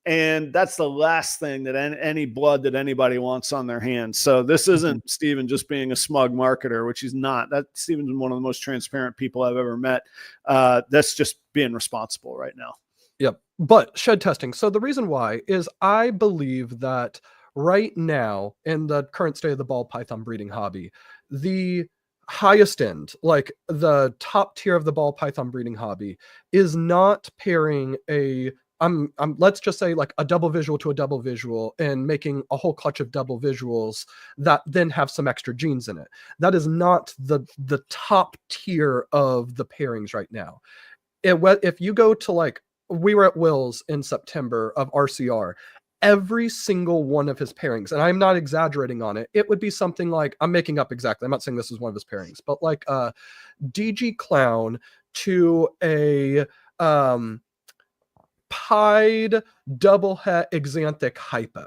And that's the last thing that any blood that anybody wants on their hands. So this isn't Steven just being a smug marketer, which he's not. Steven's one of the most transparent people I've ever met. That's just being responsible right now.
Yep. But shed testing. So the reason why is I believe that right now in the current state of the ball python breeding hobby, the highest end, like the top tier of the ball python breeding hobby, is not pairing a let's just say like a double visual to a double visual and making a whole clutch of double visuals that then have some extra genes in it. That is not the top tier of the pairings right now. If you go to like, we were at Will's in September of RCR, every single one of his pairings, and I'm not exaggerating on it, it would be something like, I'm making up exactly, I'm not saying this is one of his pairings, but like a DG clown to a pied double het exanthic hypo.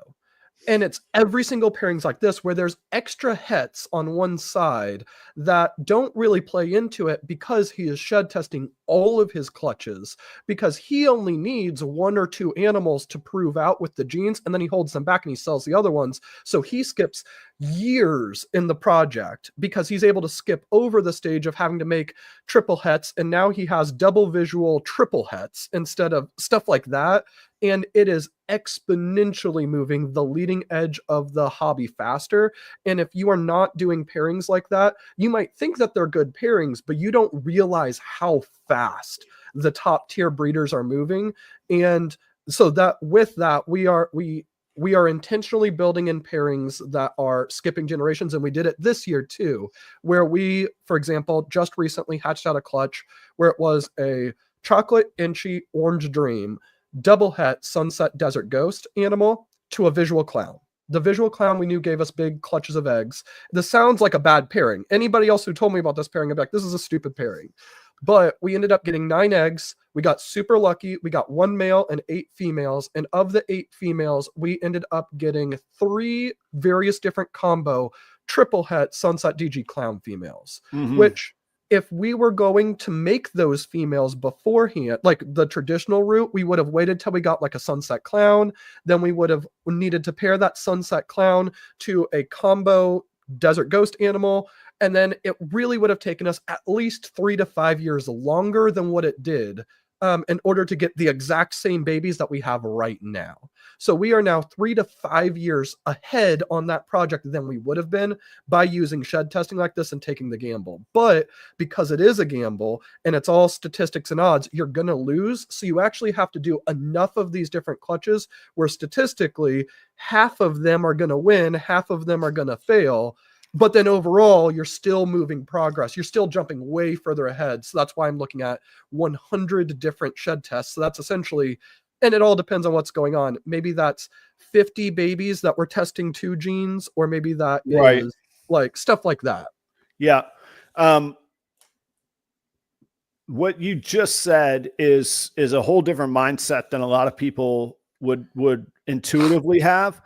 And it's every single pairings like this where there's extra hets on one side that don't really play into it because he is shed testing all of his clutches, because he only needs 1 or 2 animals to prove out with the genes, and then he holds them back and he sells the other ones. So he skips years in the project because he's able to skip over the stage of having to make triple hets, and now he has double visual triple hets instead of stuff like that. And it is exponentially moving the leading edge of the hobby faster. And if you are not doing pairings like that, you might think that they're good pairings, but you don't realize how fast the top tier breeders are moving. And so that with that, we are intentionally building in pairings that are skipping generations. And we did it this year too, where we, for example, just recently hatched out a clutch where it was a chocolate inchy orange dream double het sunset desert ghost animal to a visual clown. The visual clown we knew gave us big clutches of eggs. This sounds like a bad pairing. Anybody else who told me about this pairing, I'm like, this is a stupid pairing. But we ended up getting 9 eggs. We got super lucky. We got 1 male and 8 females. And of the 8 females, we ended up getting 3 various different combo triple het sunset DG clown females, which, if we were going to make those females beforehand, like the traditional route, we would have waited till we got like a sunset clown. Then we would have needed to pair that sunset clown to a combo desert ghost animal. And then it really would have taken us at least 3 to 5 years longer than what it did in order to get the exact same babies that we have right now. So we are now 3 to 5 years ahead on that project than we would have been by using shed testing like this and taking the gamble. But because it is a gamble and it's all statistics and odds, you're going to lose. So you actually have to do enough of these different clutches where statistically half of them are going to win, half of them are going to fail. But then overall, you're still moving progress. You're still jumping way further ahead. So that's why I'm looking at 100 different shed tests. So that's essentially, and it all depends on what's going on. Maybe that's 50 babies that we're testing 2 genes, or maybe that is like stuff like that.
Yeah. What you just said is a whole different mindset than a lot of people would intuitively have.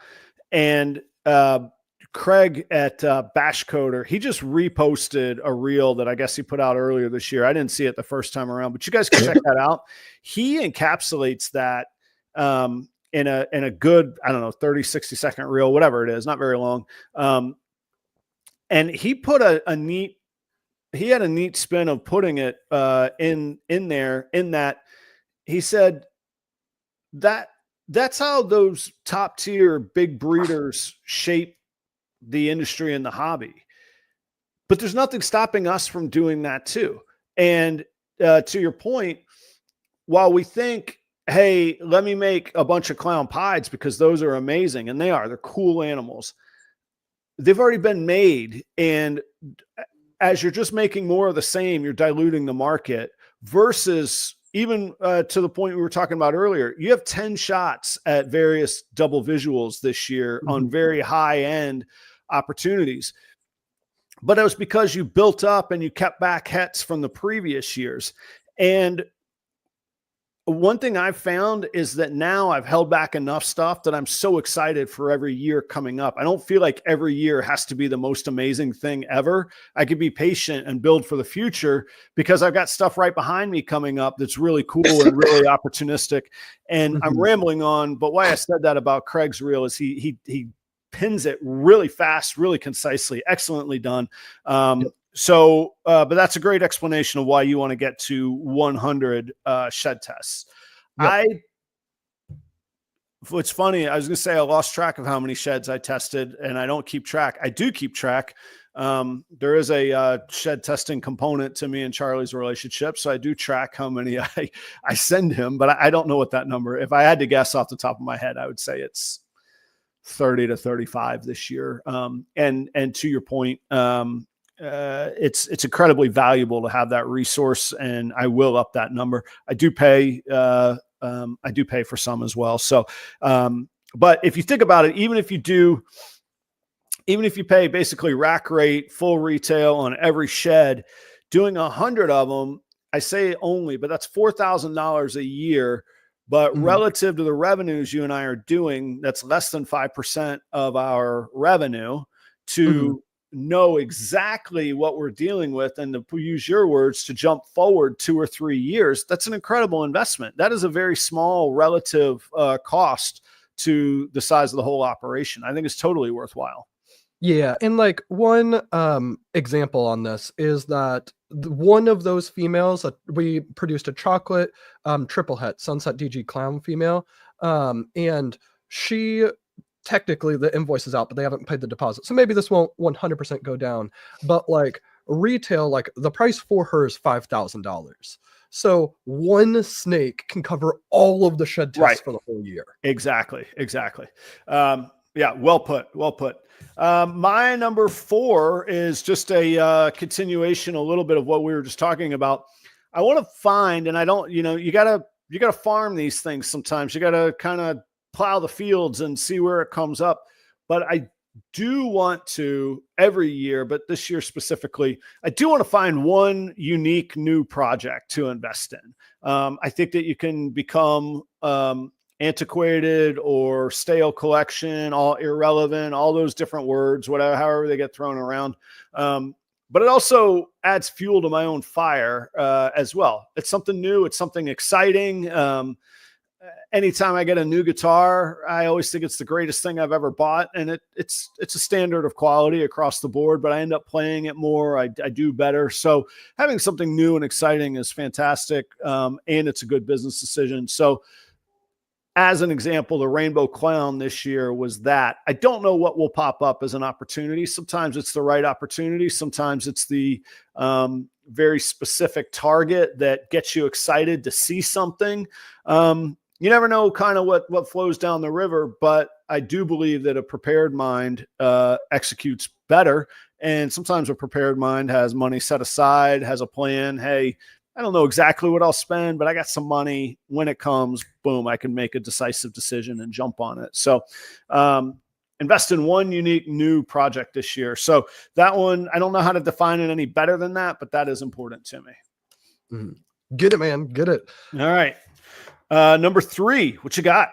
And, Craig at Bash Coder, he just reposted a reel that I guess he put out earlier this year. I didn't see it the first time around, but you guys can check that out. He encapsulates that in a good, I don't know, 30, 60-second reel, whatever it is, not very long. And he put he had a neat spin of putting it in there, in that he said that's how those top tier big breeders shape the industry and the hobby. But there's nothing stopping us from doing that too. And to your point, while we think, hey, let me make a bunch of clown pieds because those are amazing, and they're cool animals, they've already been made. And as you're just making more of the same, you're diluting the market, versus even to the point we were talking about earlier, you have 10 shots at various double visuals this year on very high end opportunities. But it was because you built up and you kept back hets from the previous years. And one thing I've found is that now I've held back enough stuff that I'm so excited for every year coming up. I don't feel like every year has to be the most amazing thing ever. I could be patient and build for the future because I've got stuff right behind me coming up that's really cool and really opportunistic. And I'm rambling on, but why I said that about Craig's reel is he pins it really fast, really concisely, excellently done. So, but that's a great explanation of why you want to get to 100 shed tests. Yep. It's funny. I was going to say I lost track of how many sheds I tested, and I don't keep track. I do keep track. There is a shed testing component to me and Charlie's relationship, so I do track how many I send him, but I don't know what that number. If I had to guess off the top of my head, I would say it's 30 to 35 this year. And to your point, it's incredibly valuable to have that resource, and I will up that number. I do pay for some as well. So, but if you think about it, even if you pay basically rack rate, full retail on every shed, doing 100 of them, I say only, but that's $4,000 a year. But relative to the revenues you and I are doing, that's less than 5% of our revenue to know exactly what we're dealing with, and to use your words, to jump forward 2 or 3 years. That's an incredible investment. That is a very small relative cost to the size of the whole operation. I think it's totally worthwhile.
Yeah, and like one example on this is that one of those females, we produced a chocolate triple het Sunset DG clown female, and she, technically the invoice is out, but they haven't paid the deposit, so maybe this won't 100% go down. But like retail, like the price for her is $5,000. So one snake can cover all of the shed tests for the whole year.
Exactly. Yeah, well put. My number 4 is just a continuation, a little bit of what we were just talking about. I want to find, and I don't, you gotta farm these things sometimes. You gotta kind of plow the fields and see where it comes up. But I do want to, every year, but this year specifically, I do want to find one unique new project to invest in. I think that you can become antiquated or stale collection, all irrelevant, all those different words, whatever, however they get thrown around. But it also adds fuel to my own fire as well. It's something new. It's something exciting. Anytime I get a new guitar, I always think it's the greatest thing I've ever bought. And it's a standard of quality across the board, but I end up playing it more. I do better. So having something new and exciting is fantastic. And it's a good business decision. So as an example, the rainbow clown this year was that. I don't know what will pop up as an opportunity. Sometimes it's the right opportunity. Sometimes it's the very specific target that gets you excited to see something. You never know kind of what flows down the river, but I do believe that a prepared mind executes better. And sometimes a prepared mind has money set aside, has a plan. Hey, I don't know exactly what I'll spend, but I got some money. When it comes, boom, I can make a decisive decision and jump on it. So invest in one unique new project this year. So that one, I don't know how to define it any better than that, but that is important to me.
Get it, man. Get it.
All right. Number 3, what you got?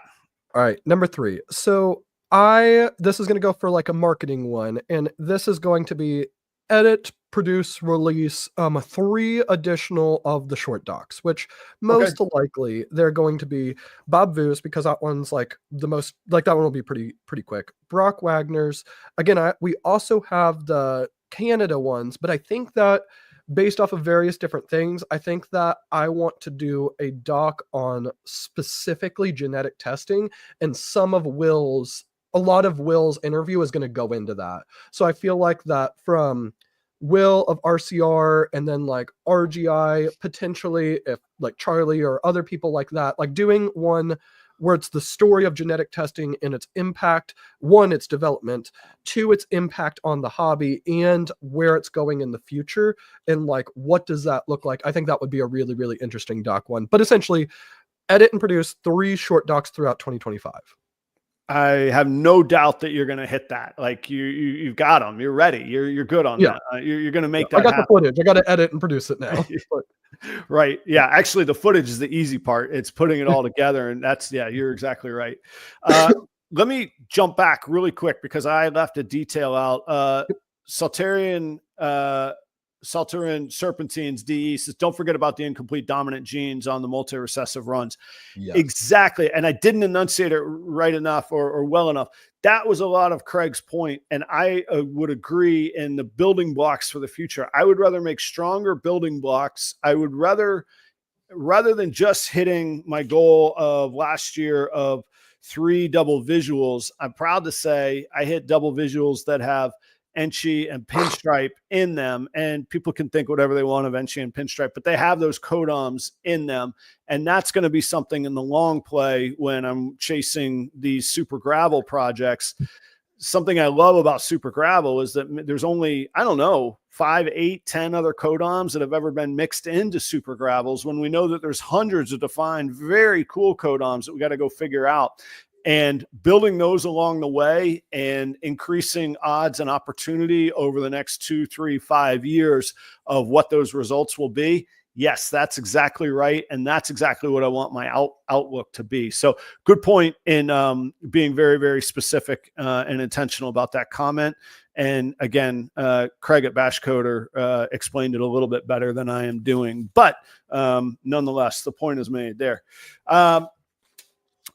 All right. Number 3. So this is going to go for like a marketing one, and this is going to be edit, produce, release 3 additional of the short docs, which most likely they're going to be Bob Vu's, because that one's like the most, like that one will be pretty quick. Brock Wagner's. Again, we also have the Canada ones, but I think that based off of various different things, I think that I want to do a doc on specifically genetic testing, and a lot of Will's interview is going to go into that. So I feel like that from Will of RCR, and then like RGI, potentially if like Charlie or other people like that, like doing one where it's the story of genetic testing and its impact, 1, its development, 2, its impact on the hobby, and where it's going in the future, and like what does that look like. I think that would be a really, really interesting doc one. But essentially, edit and produce 3 short docs throughout 2025.
I have no doubt that you're going to hit that. Like you've got them. You're ready. You're good on that. You're going to make that
I got
happen.
the footage. I got to edit and produce it now.
Right. Yeah. Actually, the footage is the easy part. It's putting it all together. And you're exactly right. Let me jump back really quick because I left a detail out. Saltarian Serpentines DE says, don't forget about the incomplete dominant genes on the multi-recessive runs. Yes. Exactly. And I didn't enunciate it right enough or well enough. That was a lot of Craig's point, and I would agree in the building blocks for the future. I would rather make stronger building blocks. I would rather than just hitting my goal of last year of 3 double visuals. I'm proud to say I hit double visuals that have Enchi and Pinstripe in them, and people can think whatever they want of Enchi and Pinstripe, but they have those codons in them. And that's going to be something in the long play when I'm chasing these super gravel projects. Something I love about super gravel is that there's only, I don't know, 5, 8, 10 other codons that have ever been mixed into super gravels, when we know that there's hundreds of defined, very cool codons that we got to go figure out. And building those along the way and increasing odds and opportunity over the next 2, 3, 5 years of what those results will be. Yes, that's exactly right. And that's exactly what I want my outlook to be. So good point in being very, very specific and intentional about that comment. And again, Craig at Bash Coder explained it a little bit better than I am doing. But nonetheless, the point is made there.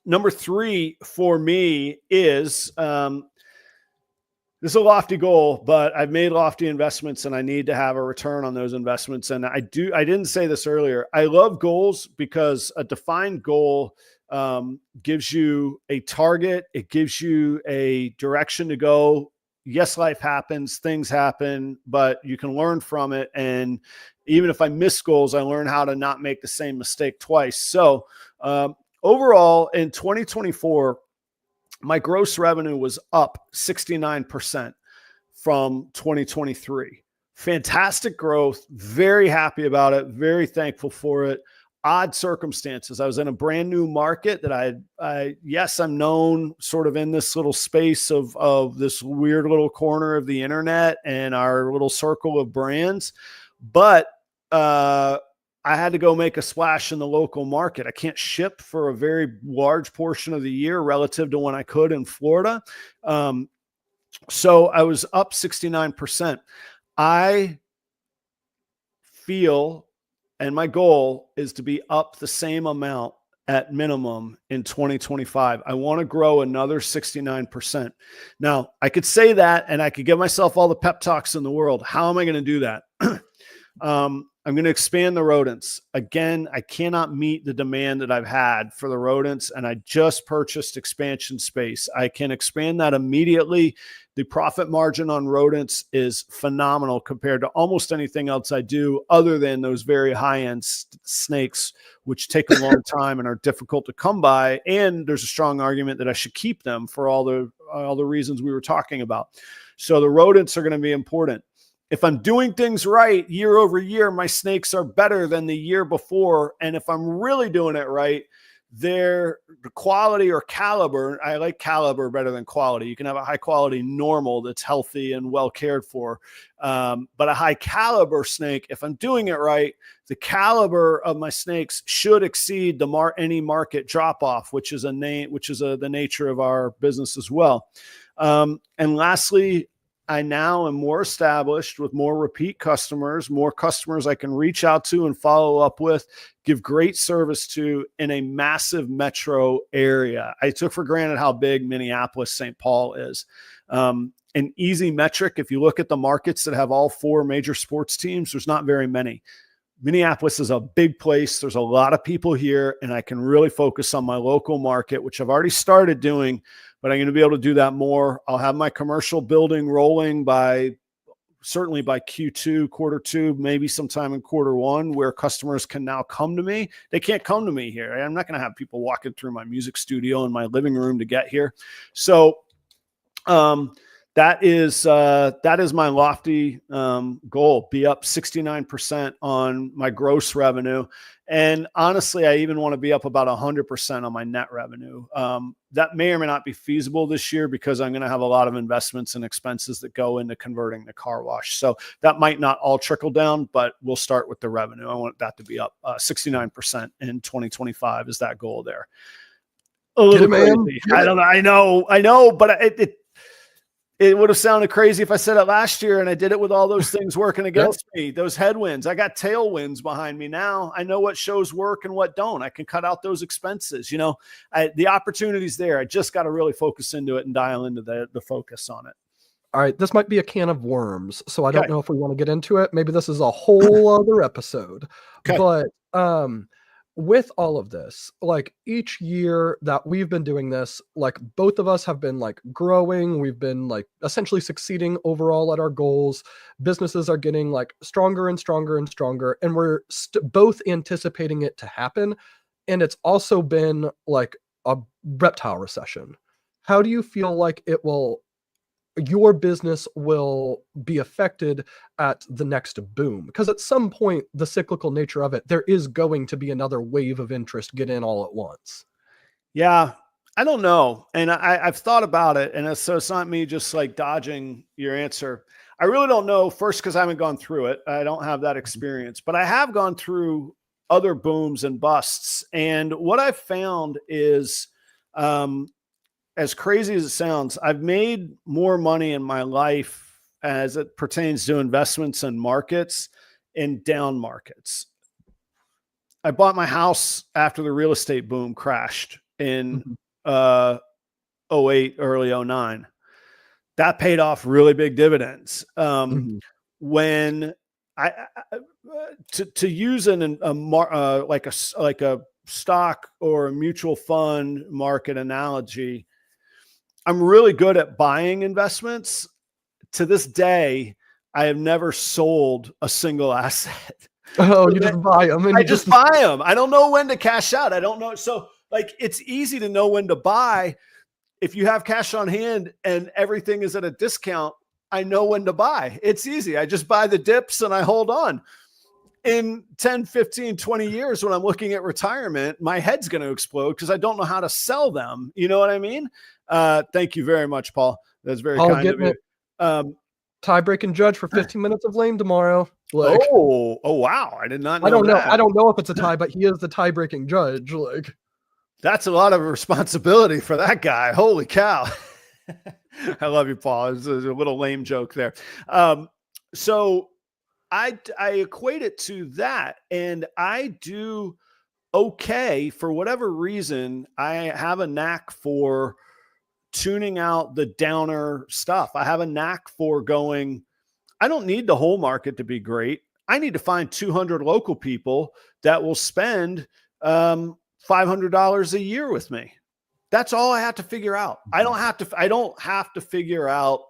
Number 3 for me is, this is a lofty goal, but I've made lofty investments and I need to have a return on those investments. And I didn't say this earlier. I love goals because a defined goal gives you a target. It gives you a direction to go. Yes, life happens, things happen, but you can learn from it. And even if I miss goals, I learn how to not make the same mistake twice. So overall in 2024, my gross revenue was up 69% from 2023. Fantastic growth. Very happy about it. Very thankful for it. Odd circumstances. I was in a brand new market that yes, I'm known sort of in this little space of this weird little corner of the internet and our little circle of brands. But I had to go make a splash in the local market. I can't ship for a very large portion of the year relative to when I could in Florida. So I was up 69%. I feel, and my goal is to be up the same amount at minimum in 2025. I want to grow another 69%. Now, I could say that and I could give myself all the pep talks in the world. How am I going to do that? I'm going to expand the rodents. Again, I cannot meet the demand that I've had for the rodents, and I just purchased expansion space. I can expand that immediately. The profit margin on rodents is phenomenal compared to almost anything else I do other than those very high-end snakes, which take a long time and are difficult to come by. And there's a strong argument that I should keep them for all the reasons we were talking about. So the rodents are going to be important. If I'm doing things right year over year, my snakes are better than the year before. And if I'm really doing it right, the quality or caliber, I like caliber better than quality. You can have a high quality normal that's healthy and well cared for. But a high caliber snake, if I'm doing it right, the caliber of my snakes should exceed any market drop off, which is the nature of our business as well. And lastly, I now am more established with more repeat customers, more customers I can reach out to and follow up with, give great service to in a massive metro area. I took for granted how big Minneapolis, St. Paul is. An easy metric, if you look at the markets that have all 4 major sports teams, there's not very many. Minneapolis is a big place. There's a lot of people here, and I can really focus on my local market, which I've already started doing, but I'm going to be able to do that more. I'll have my commercial building rolling certainly by Q2, quarter 2, maybe sometime in quarter 1, where customers can now come to me. They can't come to me here. I'm not going to have people walking through my music studio and my living room to get here. So, that is my lofty goal, be up 69% on my gross revenue. And honestly, I even want to be up about 100% on my net revenue. That may or may not be feasible this year because I'm going to have a lot of investments and expenses that go into converting the car wash. So that might not all trickle down, but we'll start with the revenue. I want that to be up 69% in 2025 is that goal there. A little crazy. I don't know. I know, but it would have sounded crazy if I said it last year and I did it with all those things working against me, those headwinds. I got tailwinds behind me now. I know what shows work and what don't. I can cut out those expenses. The opportunity's there. I just got to really focus into it and dial into the focus on it.
All right, this might be a can of worms, so I don't know if we want to get into it. Maybe this is a whole other episode. Okay. But with all of this, like each year that we've been doing this, like both of us have been like growing, we've been like essentially succeeding overall at our goals. Businesses are getting like stronger and stronger and stronger, and we're both anticipating it to happen. And it's also been like a reptile recession. How do you feel like your business will be affected at the next boom? Because at some point, the cyclical nature of it, there is going to be another wave of interest get in all at once.
Yeah, I don't know. And I've thought about it. And so it's not me just like dodging your answer. I really don't know. First, because I haven't gone through it. I don't have that experience, but I have gone through other booms and busts. And what I've found is, as crazy as it sounds, I've made more money in my life as it pertains to investments and markets in down markets. I bought my house after the real estate boom crashed in 08, early 09. That paid off really big dividends. When to use like a stock or a mutual fund market analogy, I'm really good at buying investments. To this day, I have never sold a single asset.
Oh, you just buy them. And
I just buy them. I don't know when to cash out. I don't know. So like, it's easy to know when to buy. If you have cash on hand and everything is at a discount, I know when to buy. It's easy. I just buy the dips and I hold on. In 10, 15, 20 years, when I'm looking at retirement, my head's going to explode because I don't know how to sell them. You know what I mean? Thank you very much, Paul. That's very kind of you.
Tie-breaking judge for 15 minutes of lame tomorrow.
Like, oh, wow. I did not know.
I don't know if it's a tie, but he is the tie-breaking judge. Like,
that's a lot of responsibility for that guy. Holy cow. I love you, Paul. It's a little lame joke there. So I equate it to that, and I do okay for whatever reason. I have a knack for tuning out the downer stuff. I have a knack for going, I don't need the whole market to be great. I need to find 200 local people that will spend $500 a year with me. That's all I have to figure out. I don't have to figure out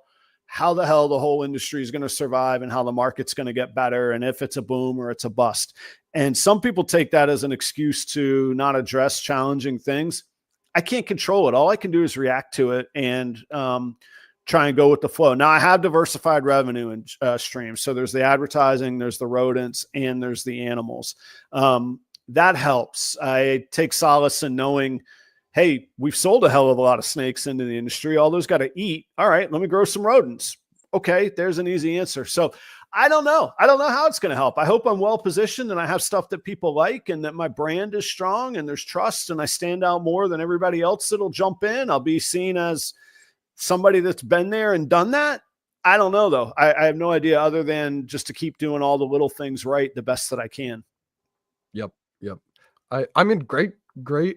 how the hell the whole industry is going to survive and how the market's going to get better and if it's a boom or it's a bust. And some people take that as an excuse to not address challenging things. I can't control it. All I can do is react to it and try and go with the flow. Now I have diversified revenue and streams. So there's the advertising, there's the rodents, and there's the animals. That helps. I take solace in knowing, hey, we've sold a hell of a lot of snakes into the industry. All those got to eat. All right, let me grow some rodents. Okay, there's an easy answer. So I don't know. I don't know how it's going to help. I hope I'm well positioned and I have stuff that people like and that my brand is strong and there's trust and I stand out more than everybody else that'll jump in. I'll be seen as somebody that's been there and done that. I don't know, though. I have no idea other than just to keep doing all the little things right the best that I can.
Yep. I mean, great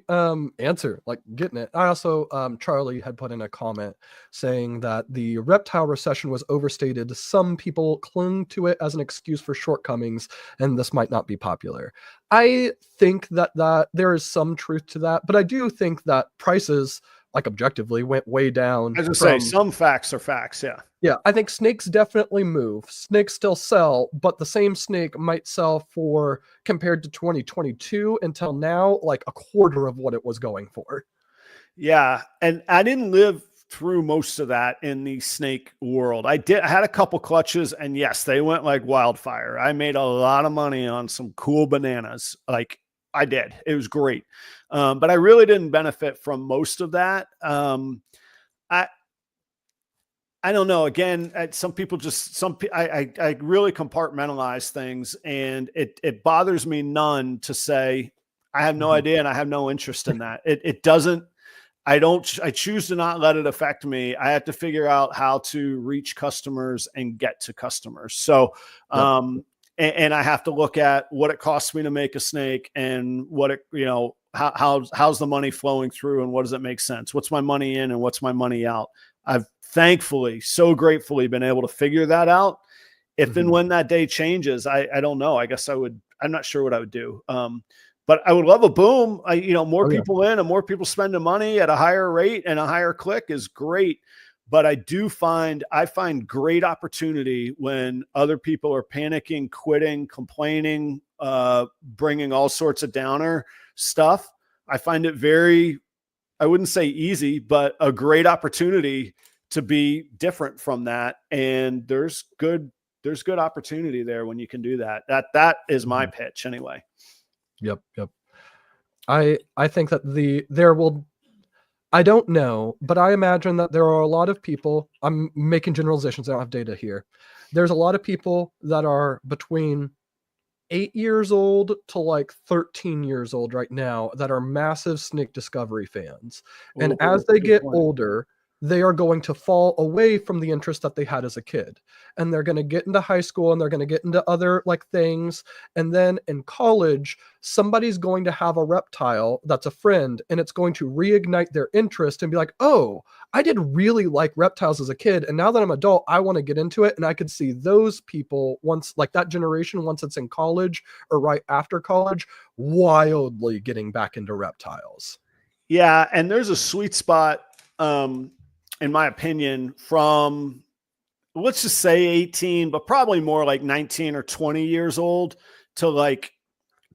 answer, like getting it. I also Charlie had put in a comment saying that the reptile recession was overstated. Some people clung to it as an excuse for shortcomings, and this might not be popular. I think that there is some truth to that, but I do think that prices, like objectively, went way down.
As I say, some facts are facts.
Yeah, I think snakes definitely move. Snakes still sell, but the same snake might sell for, compared to 2022 until now, like a quarter of what it was going for.
Yeah, and I didn't live through most of that in the snake world. I had a couple clutches, and yes, they went like wildfire. I made a lot of money on some cool bananas. Like I did. It was great. But I really didn't benefit from most of that. I don't know. Again, some people I really compartmentalize things, and it bothers me none to say I have no idea and I have no interest in that. It doesn't. I choose to not let it affect me. I have to figure out how to reach customers and get to customers. So, and I have to look at what it costs me to make a snake and what it, how's the money flowing through and what does it make sense? What's my money in and what's my money out? I've thankfully, so gratefully been able to figure that out. If and when that day changes, I don't know. I guess I'm not sure what I would do. but I would love a boom. More
Oh, yeah.
people in and more people spending money at a higher rate and a higher click is great. But I find great opportunity when other people are panicking, quitting, complaining, bringing all sorts of downer stuff. I find it very, I wouldn't say easy, but a great opportunity to be different from that. And there's good opportunity there when you can do that. That is my pitch anyway.
Yep. I think that I don't know, but I imagine that there are a lot of people, I'm making generalizations, I don't have data here. There's a lot of people that are between 8 years old to like 13 years old right now that are massive snake discovery fans. And as they get older, they are going to fall away from the interest that they had as a kid. And they're going to get into high school and they're going to get into other like things. And then in college, somebody's going to have a reptile that's a friend and it's going to reignite their interest and be like, oh, I did really like reptiles as a kid. And now that I'm an adult, I want to get into it. And I could see those people once, like that generation, once it's in college or right after college, wildly getting back into reptiles.
Yeah. And there's a sweet spot, in my opinion, from let's just say 18, but probably more like 19 or 20 years old to like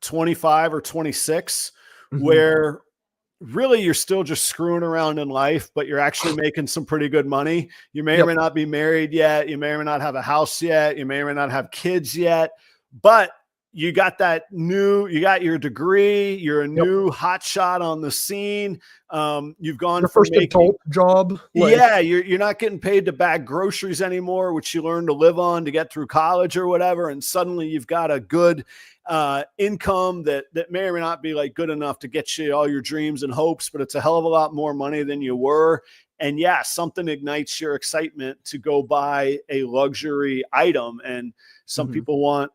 25 or 26, where really you're still just screwing around in life, but you're actually making some pretty good money. You may or may not be married yet. You may or may not have a house yet. You may or may not have kids yet, but you got you got your degree. You're a new hot shot on the scene. You've gone
your first adult job.
You're not getting paid to bag groceries anymore, which you learned to live on to get through college or whatever. And suddenly you've got a good income that may or may not be like good enough to get you all your dreams and hopes, but it's a hell of a lot more money than you were. And yeah, something ignites your excitement to go buy a luxury item. And some people want,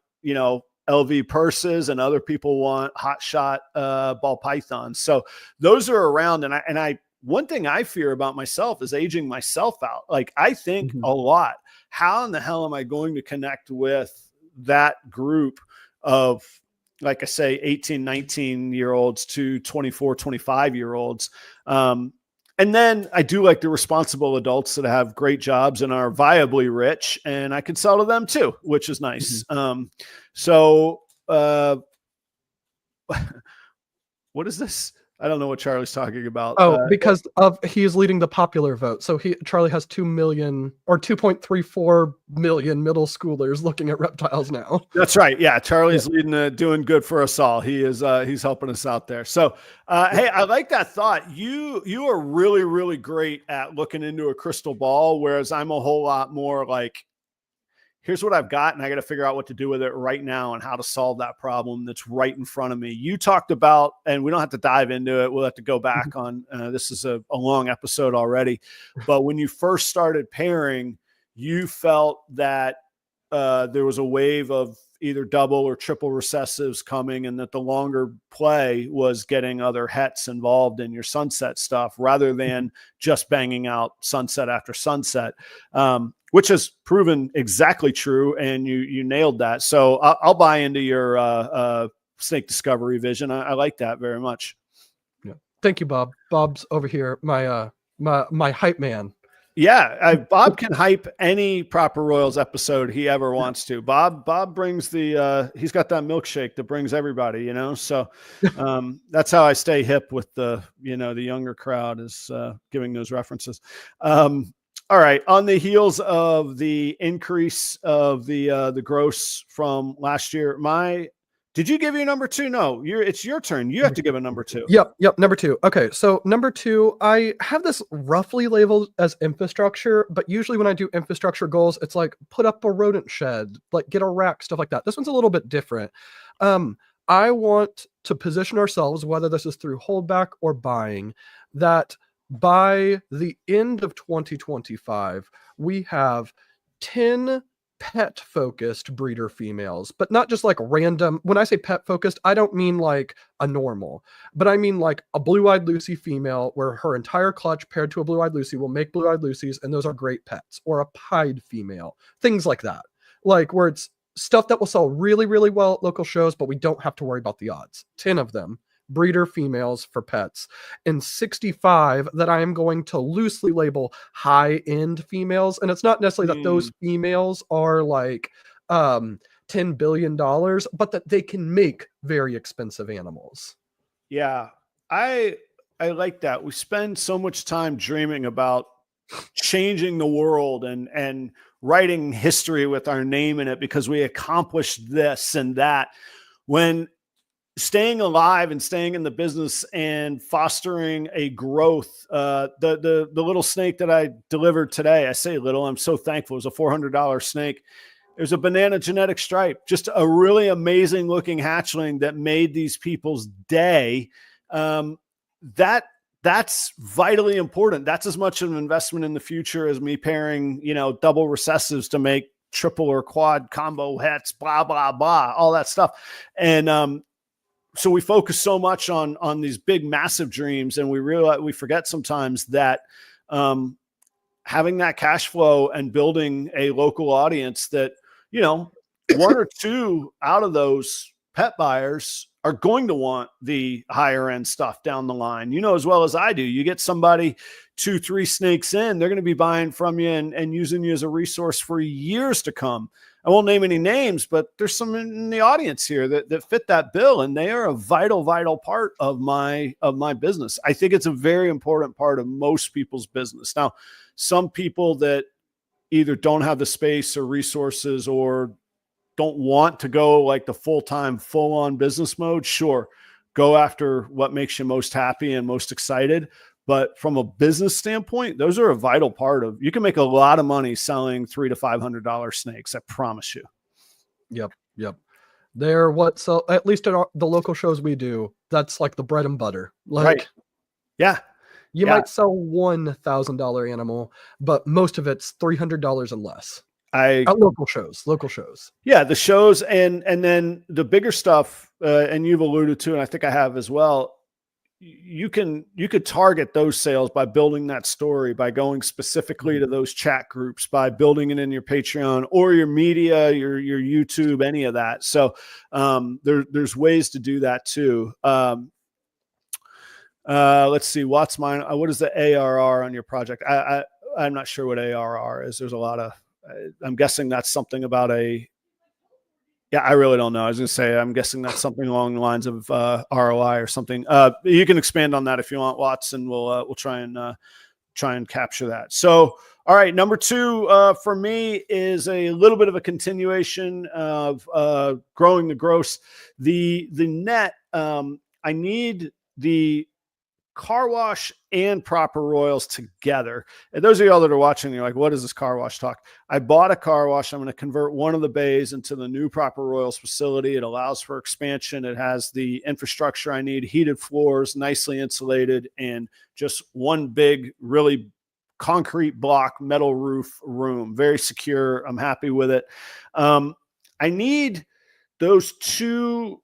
LV purses and other people want hot shot ball pythons. So those are around. And one thing I fear about myself is aging myself out. Like I think a lot, how in the hell am I going to connect with that group of, like I say, 18, 19-year-olds to 24, 25-year-olds. And then I do like the responsible adults that have great jobs and are viably rich, and I can sell to them too, which is nice. So what is this? I don't know what Charlie's talking about.
Oh, because he is leading the popular vote. So Charlie has 2 million or 2.34 million middle schoolers looking at reptiles now.
That's right. Yeah, Charlie's leading, doing good for us all. He is he's helping us out there. So hey, I like that thought. You are really, really great at looking into a crystal ball, whereas I'm a whole lot more like, here's what I've got, and I got to figure out what to do with it right now and how to solve that problem that's right in front of me. You talked about, and we don't have to dive into it. We'll have to go back on, this is a long episode already, but when you first started pairing, you felt that there was a wave of either double or triple recessives coming, and that the longer play was getting other hets involved in your sunset stuff rather than just banging out sunset after sunset. Which has proven exactly true, and you nailed that. So I'll buy into your snake discovery vision. I like that very much.
Yeah. Thank you, Bob. Bob's over here, my hype man.
Yeah, Bob can hype any Proper Royals episode he ever wants to. Bob brings the he's got that milkshake that brings everybody, So that's how I stay hip with the the younger crowd, is giving those references. All right. On the heels of the increase of the gross from last year, did you give your number 2? No, it's your turn. You have to give a number 2.
Yep. Number 2. Okay. So number 2, I have this roughly labeled as infrastructure, but usually when I do infrastructure goals, it's like put up a rodent shed, like get a rack, stuff like that. This one's a little bit different. I want to position ourselves, whether this is through holdback or buying, that by the end of 2025, we have 10 pet-focused breeder females, but not just like random. When I say pet-focused, I don't mean like a normal, but I mean like a blue-eyed Lucy female where her entire clutch paired to a blue-eyed Lucy will make blue-eyed Lucies, and those are great pets, or a pied female, things like that. Like where it's stuff that will sell really, really well at local shows, but we don't have to worry about the odds. 10 of them, breeder females for pets, and 65 that I am going to loosely label high-end females. And it's not necessarily that those females are like $10 billion, but that they can make very expensive animals.
Yeah, I like that. We spend so much time dreaming about changing the world and writing history with our name in it because we accomplished this and that, when staying alive and staying in the business and fostering a growth. The little snake that I delivered today, I say little, I'm so thankful. It was a $400 snake. There's a banana genetic stripe, just a really amazing looking hatchling that made these people's day. That's vitally important. That's as much an investment in the future as me pairing, double recessives to make triple or quad combo hets, blah, blah, blah, all that stuff. And, so we focus so much on these big, massive dreams, and we forget sometimes that, having that cash flow and building a local audience that, one or two out of those pet buyers are going to want the higher end stuff down the line. As well as I do, you get somebody 2-3 snakes in, they're going to be buying from you and using you as a resource for years to come. I won't name any names, but there's some in the audience here that fit that bill, and they are a vital, vital part of my business. I think it's a very important part of most people's business. Now, some people that either don't have the space or resources or don't want to go like the full-time, full-on business mode, sure, go after what makes you most happy and most excited. But from a business standpoint, those are a vital part of, you can make a lot of money selling $300 to $500 snakes. I promise you.
Yep. They're what, so at least at the local shows we do, that's like the bread and butter. Like,
right. Yeah.
You might sell $1,000 animal, but most of it's $300 and less. At local shows. Yeah,
the shows and then the bigger stuff, and you've alluded to, and I think I have as well. You could target those sales by building that story, by going specifically to those chat groups, by building it in your Patreon or your media, your YouTube, any of that. So there's ways to do that too. Let's see, what's mine? What is the ARR on your project? I'm not sure what ARR is. There's a lot of, I'm guessing that's something about I really don't know. I was going to say, I'm guessing that's something along the lines of ROI or something. You can expand on that if you want, Watts, and we'll try and capture that. So, all right, number 2 for me is a little bit of a continuation of growing the gross. The net, I need the car wash and proper royals together. And those of y'all that are watching, you're like, what is this car wash talk? I bought a car wash. I'm going to convert one of the bays into the new proper royals facility. It allows for expansion. It has the infrastructure I need, heated floors, nicely insulated, and just one big, really concrete block, metal roof room. Very secure. I'm happy with it. I need those two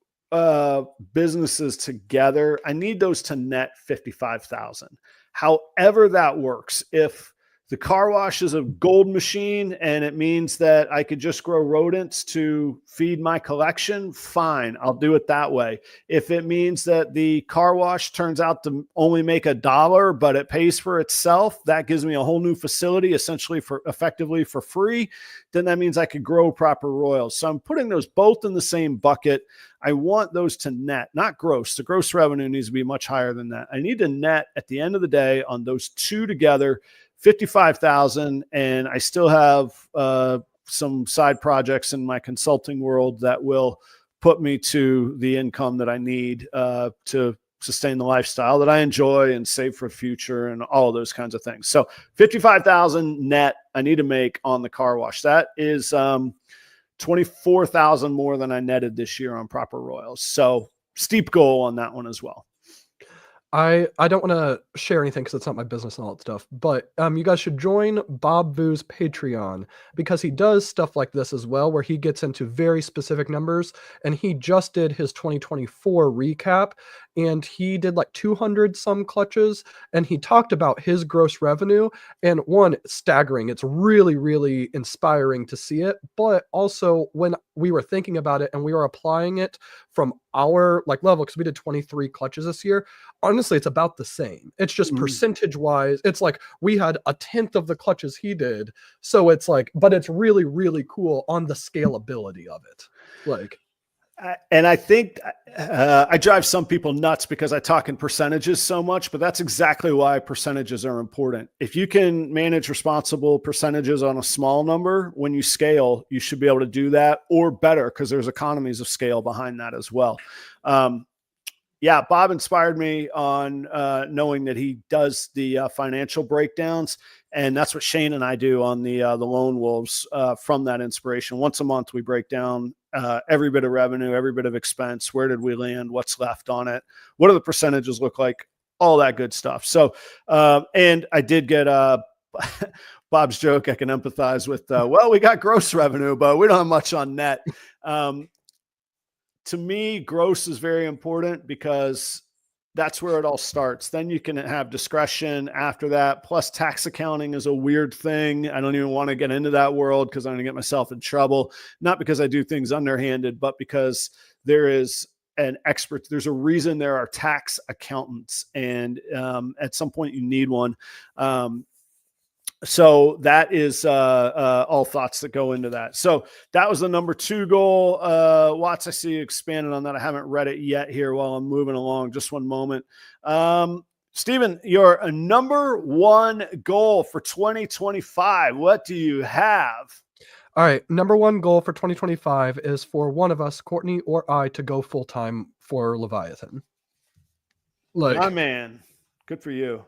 businesses together. I need those to net 55,000. However that works. If the car wash is a gold machine and it means that I could just grow rodents to feed my collection, fine, I'll do it that way. If it means that the car wash turns out to only make $1, but it pays for itself, that gives me a whole new facility, essentially effectively for free, then that means I could grow proper royals. So I'm putting those both in the same bucket. I want those to net, not gross. The gross revenue needs to be much higher than that. I need to net at the end of the day on those two together, 55,000. And I still have some side projects in my consulting world that will put me to the income that I need to sustain the lifestyle that I enjoy and save for future and all of those kinds of things. So 55,000 net I need to make on the car wash. That is 24,000 more than I netted this year on proper royals. So steep goal on that one as well.
I don't want to share anything because it's not my business and all that stuff, but you guys should join Bob Vu's Patreon because he does stuff like this as well, where he gets into very specific numbers, and he just did his 2024 recap, and he did like 200 some clutches, and he talked about his gross revenue, and one, staggering. It's really, really inspiring to see it. But also when we were thinking about it and we were applying it from our like level, because we did 23 clutches this year, honestly, it's about the same. It's just percentage wise, it's like we had a 10th of the clutches he did. So it's like, but it's really, really cool on the scalability of it. Like,
and I think I drive some people nuts because I talk in percentages so much, but that's exactly why percentages are important. If you can manage responsible percentages on a small number, when you scale, you should be able to do that or better, because there's economies of scale behind that as well. Yeah, Bob inspired me on knowing that he does the financial breakdowns, and that's what Shane and I do on the Lone Wolves from that inspiration. Once a month, we break down every bit of revenue, every bit of expense. Where did we land? What's left on it? What do the percentages look like? All that good stuff. So, and I did get Bob's joke. I can empathize with, well, we got gross revenue, but we don't have much on net. To me, gross is very important because that's where it all starts. Then you can have discretion after that. Plus, tax accounting is a weird thing. I don't even want to get into that world because I'm going to get myself in trouble. Not because I do things underhanded, but because there is an expert. There's a reason there are tax accountants, and at some point you need one. So that is all thoughts that go into that. So that was the number 2 goal. Watts, I see you expanded on that. I haven't read it yet here while I'm moving along. Just one moment. Stephen, your number 1 goal for 2025. What do you have?
All right. Number 1 goal for 2025 is for one of us, Courtney or I, to go full-time for Leviathan.
Like, my man, good for you.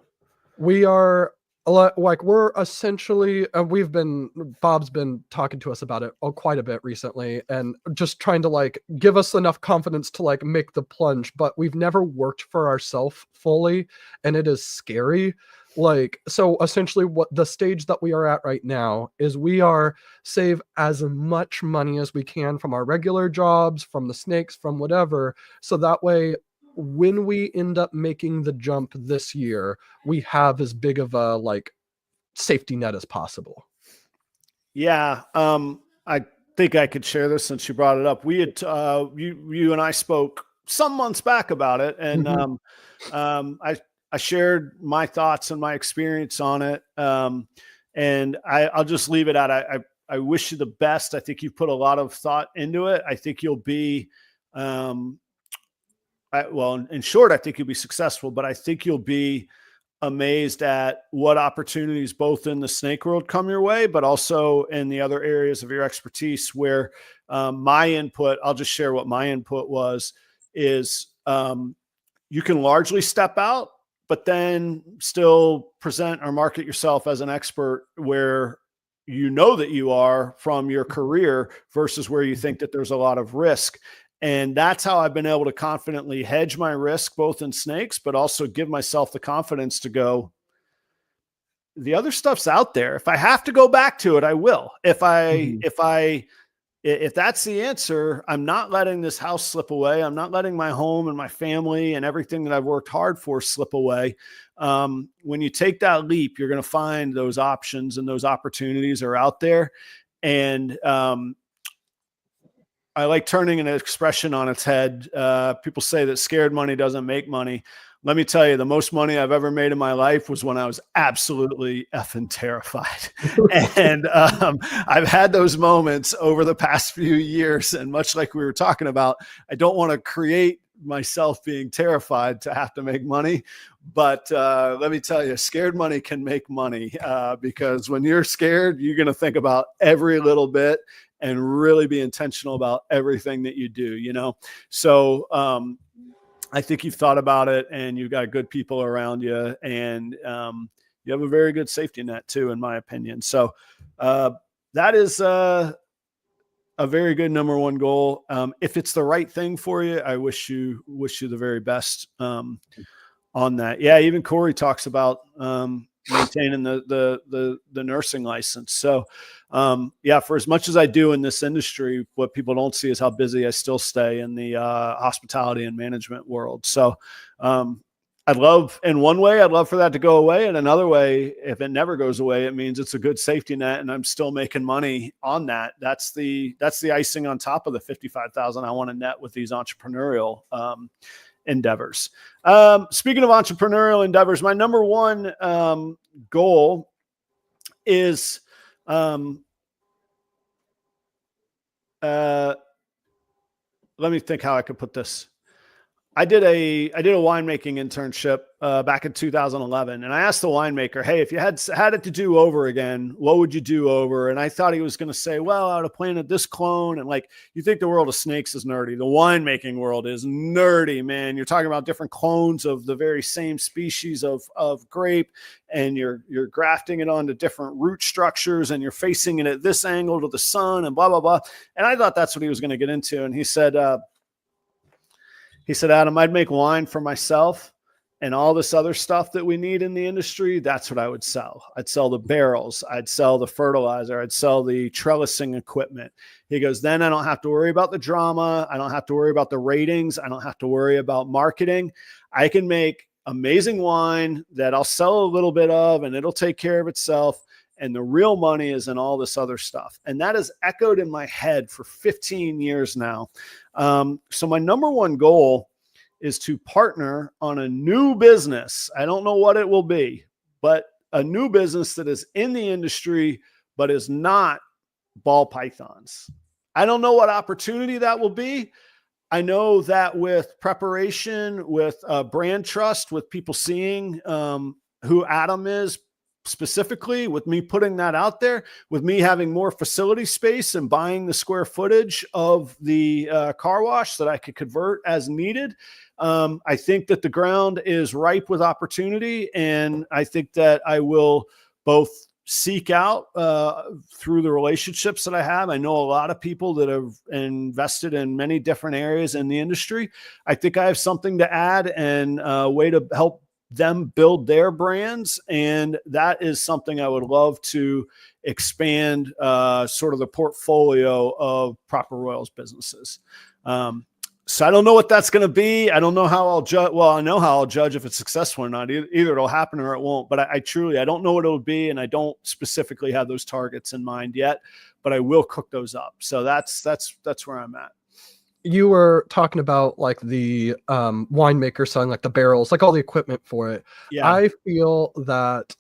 We are like, we're essentially, Bob's been talking to us about it quite a bit recently, and just trying to like give us enough confidence to like make the plunge, but we've never worked for ourselves fully, and it is scary. Like, so essentially what the stage that we are at right now is we are save as much money as we can from our regular jobs, from the snakes, from whatever, so that way when we end up making the jump this year, we have as big of a like safety net as possible.
Yeah. I think I could share this since you brought it up. We had, you and I spoke some months back about it, and I shared my thoughts and my experience on it. And I'll just leave it at, I wish you the best. I think you've put a lot of thought into it. I think you'll be, well, in short, I think you'll be successful, but I think you'll be amazed at what opportunities both in the snake world come your way, but also in the other areas of your expertise where my input, I'll just share what my input was, is you can largely step out, but then still present or market yourself as an expert where you know that you are from your career versus where you think that there's a lot of risk. And that's how I've been able to confidently hedge my risk, both in snakes, but also give myself the confidence to go, the other stuff's out there. If I have to go back to it, I will. If that's the answer, I'm not letting this house slip away. I'm not letting my home and my family and everything that I've worked hard for slip away. When you take that leap, you're going to find those options, and those opportunities are out there. And, I like turning an expression on its head. People say that scared money doesn't make money. Let me tell you, the most money I've ever made in my life was when I was absolutely effing terrified. And I've had those moments over the past few years. And much like we were talking about, I don't want to create myself being terrified to have to make money. But let me tell you, scared money can make money because when you're scared, you're going to think about every little bit and really be intentional about everything that you do, you know? So I think you've thought about it, and you've got good people around you, and you have a very good safety net too, in my opinion. So that is a very good number 1 goal. If it's the right thing for you, I wish you the very best on that. Yeah. Even Corey talks about maintaining the nursing license. So yeah, for as much as I do in this industry, what people don't see is how busy I still stay in the hospitality and management world. So I'd love, in one way, I'd love for that to go away. And another way, if it never goes away, it means it's a good safety net and I'm still making money on that. That's the icing on top of the 55,000 I want to net with these entrepreneurial endeavors. Speaking of entrepreneurial endeavors, my number one goal is let me think how I could put this. I did a winemaking internship back in 2011, and I asked the winemaker, "Hey, if you had it to do over again, what would you do over?" And I thought he was going to say, "Well, I would have planted this clone." And like, you think the world of snakes is nerdy? The winemaking world is nerdy, man. You're talking about different clones of the very same species of grape, and you're grafting it onto different root structures, and you're facing it at this angle to the sun, and blah blah blah. And I thought that's what he was going to get into, and he said, "Adam, I'd make wine for myself and all this other stuff that we need in the industry. That's what I would sell. I'd sell the barrels. I'd sell the fertilizer. I'd sell the trellising equipment." He goes, "Then I don't have to worry about the drama. I don't have to worry about the ratings. I don't have to worry about marketing. I can make amazing wine that I'll sell a little bit of and it'll take care of itself. And the real money is in all this other stuff." And that has echoed in my head for 15 years now. So my number one goal is to partner on a new business. I don't know what it will be, but a new business that is in the industry, but is not ball pythons. I don't know what opportunity that will be. I know that with preparation, with brand trust, with people seeing who Adam is, specifically, with me putting that out there, with me having more facility space and buying the square footage of the car wash that I could convert as needed. I think that the ground is ripe with opportunity, and I think that I will both seek out through the relationships that I have. I know a lot of people that have invested in many different areas in the industry. I think I have something to add and a way to help them build their brands. And that is something I would love to expand sort of the portfolio of properroyals businesses. So I don't know what that's going to be. I don't know how I'll judge. Well, I know how I'll judge if it's successful or not. Either it'll happen or it won't, but I truly, I don't know what it'll be. And I don't specifically have those targets in mind yet, but I will cook those up. So that's where I'm at.
You were talking about like the winemaker selling like the barrels, like all the equipment for it.
Yeah.
I feel that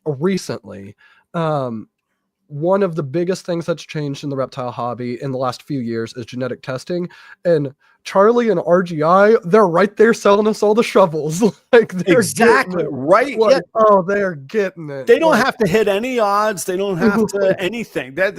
recently, one of the biggest things that's changed in the reptile hobby in the last few years is genetic testing. And Charlie and RGI, they're right there selling us all the shovels. Like they're
exactly right.
Like,
yeah.
Oh, they're getting it.
They don't have to hit any odds. They don't have to anything. That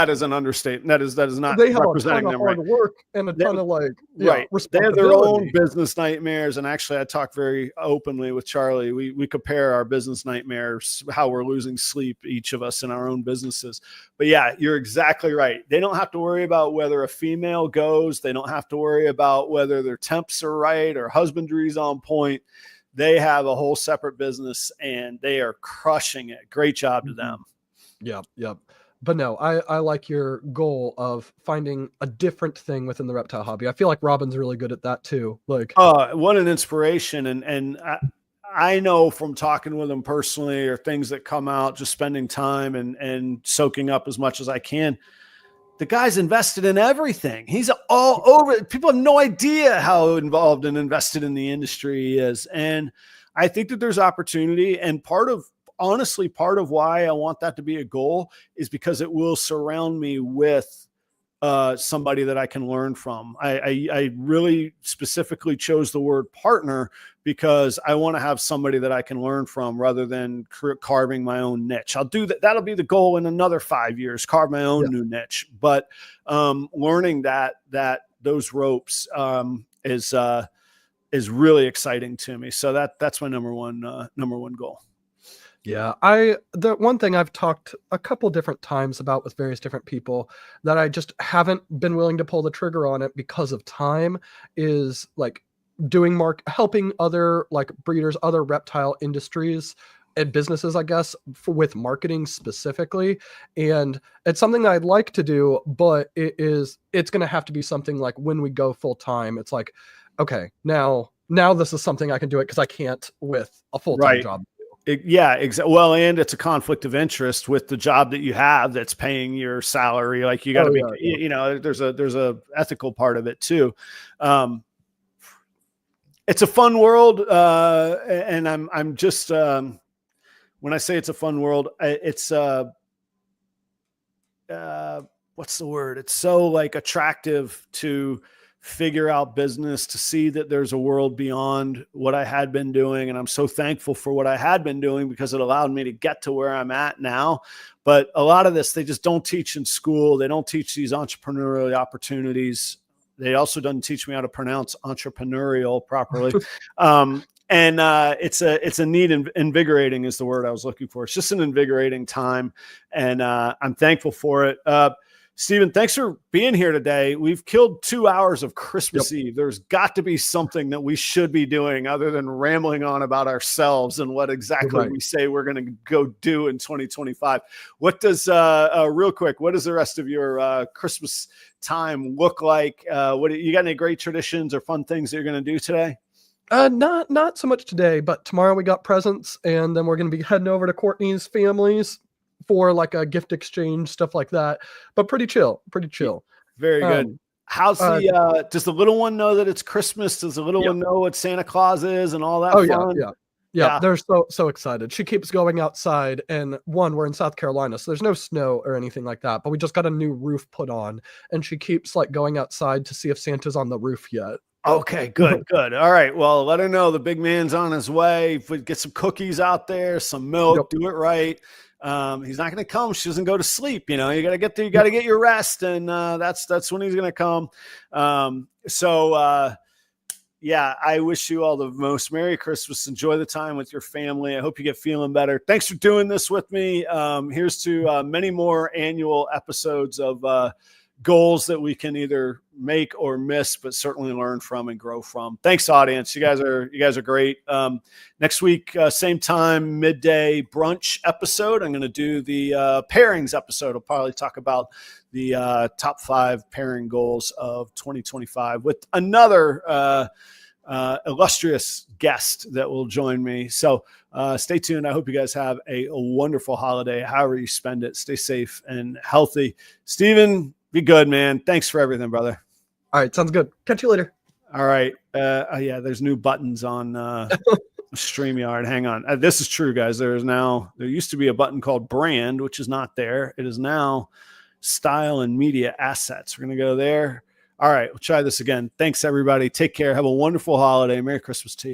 is an understatement. That is not
they have
representing
a ton of hard work and a ton of like
right. They have their own business nightmares. And actually I talk very openly with Charlie. We compare our business nightmares, how we're losing sleep, each of us in our own businesses. But yeah, you're exactly right. They don't have to worry about whether a female goes. They don't have to worry about whether their temps are right or husbandry's on point. They have a whole separate business and they are crushing it. Great job to them.
Yep. But no, I like your goal of finding a different thing within the reptile hobby. I feel like Robin's really good at that too. Like,
what an inspiration. And I know from talking with him personally or things that come out, just spending time and soaking up as much as I can. The guy's invested in everything. He's all over it. People have no idea how involved and invested in the industry he is. And I think that there's opportunity. And honestly, part of why I want that to be a goal is because it will surround me with somebody that I can learn from. I really specifically chose the word partner because I want to have somebody that I can learn from rather than carving my own niche. I'll do that. That'll be the goal in another 5 years, carve my own new niche. But learning that those ropes is really exciting to me. So that's my number one goal.
Yeah, the one thing I've talked a couple different times about with various different people that I just haven't been willing to pull the trigger on it because of time is like helping other like breeders, other reptile industries businesses, I guess, with marketing specifically. And it's something that I'd like to do, but it's going to have to be something like when we go full time, it's like, okay, now this is something I can do it because I can't with a full-time job.
Yeah, exactly. Well, and it's a conflict of interest with the job that you have that's paying your salary. Like you got to you know, there's a ethical part of it too. It's a fun world. And I'm just, when I say it's a fun world, it's, what's the word? It's so like attractive to figure out business, to see that there's a world beyond what I had been doing. And I'm so thankful for what I had been doing because it allowed me to get to where I'm at now. But a lot of this, they just don't teach in school. They don't teach these entrepreneurial opportunities. They also don't teach me how to pronounce entrepreneurial properly. It's a neat, invigorating is the word I was looking for. It's just an invigorating time. And I'm thankful for it. Stephen, thanks for being here today. We've killed 2 hours of Christmas Eve. There's got to be something that we should be doing other than rambling on about ourselves and what exactly we say we're going to go do in 2025. What does, real quick, what does the rest of your Christmas time look like? What you got any great traditions or fun things that you're going to do today?
Not so much today, but tomorrow we got presents, and then we're going to be heading over to Courtney's family's for like a gift exchange, stuff like that. But pretty chill.
Very good. How's the does the little one know that it's Christmas? Does the little one know what Santa Claus is and all that? Fun?
Yeah. They're so excited. She keeps going outside, and we're in South Carolina, so there's no snow or anything like that, but we just got a new roof put on, and she keeps like going outside to see if Santa's on the roof yet.
Okay, good. All right. Well, let her know the big man's on his way. If we get some cookies out there, some milk, do it right. He's not going to come. She doesn't go to sleep. You know, you got to get there. You got to get your rest. And that's when he's going to come. Yeah, I wish you all the most Merry Christmas. Enjoy the time with your family. I hope you get feeling better. Thanks for doing this with me. Here's to many more annual episodes of goals that we can either make or miss, but certainly learn from and grow from. Thanks, audience. You guys are great. Next week, same time, midday brunch episode. I'm going to do the pairings episode. I'll probably talk about the top 5 pairing goals of 2025 with another illustrious guest that will join me. So stay tuned. I hope you guys have a wonderful holiday. However you spend it, stay safe and healthy. Stephen, be good, man. Thanks for everything, brother.
All right. Sounds good. Catch you later.
All right. Yeah, there's new buttons on StreamYard. Hang on. This is true, guys. There used to be a button called brand, which is not there. It is now style and media assets. We're going to go there. All right. We'll try this again. Thanks, everybody. Take care. Have a wonderful holiday. Merry Christmas to you.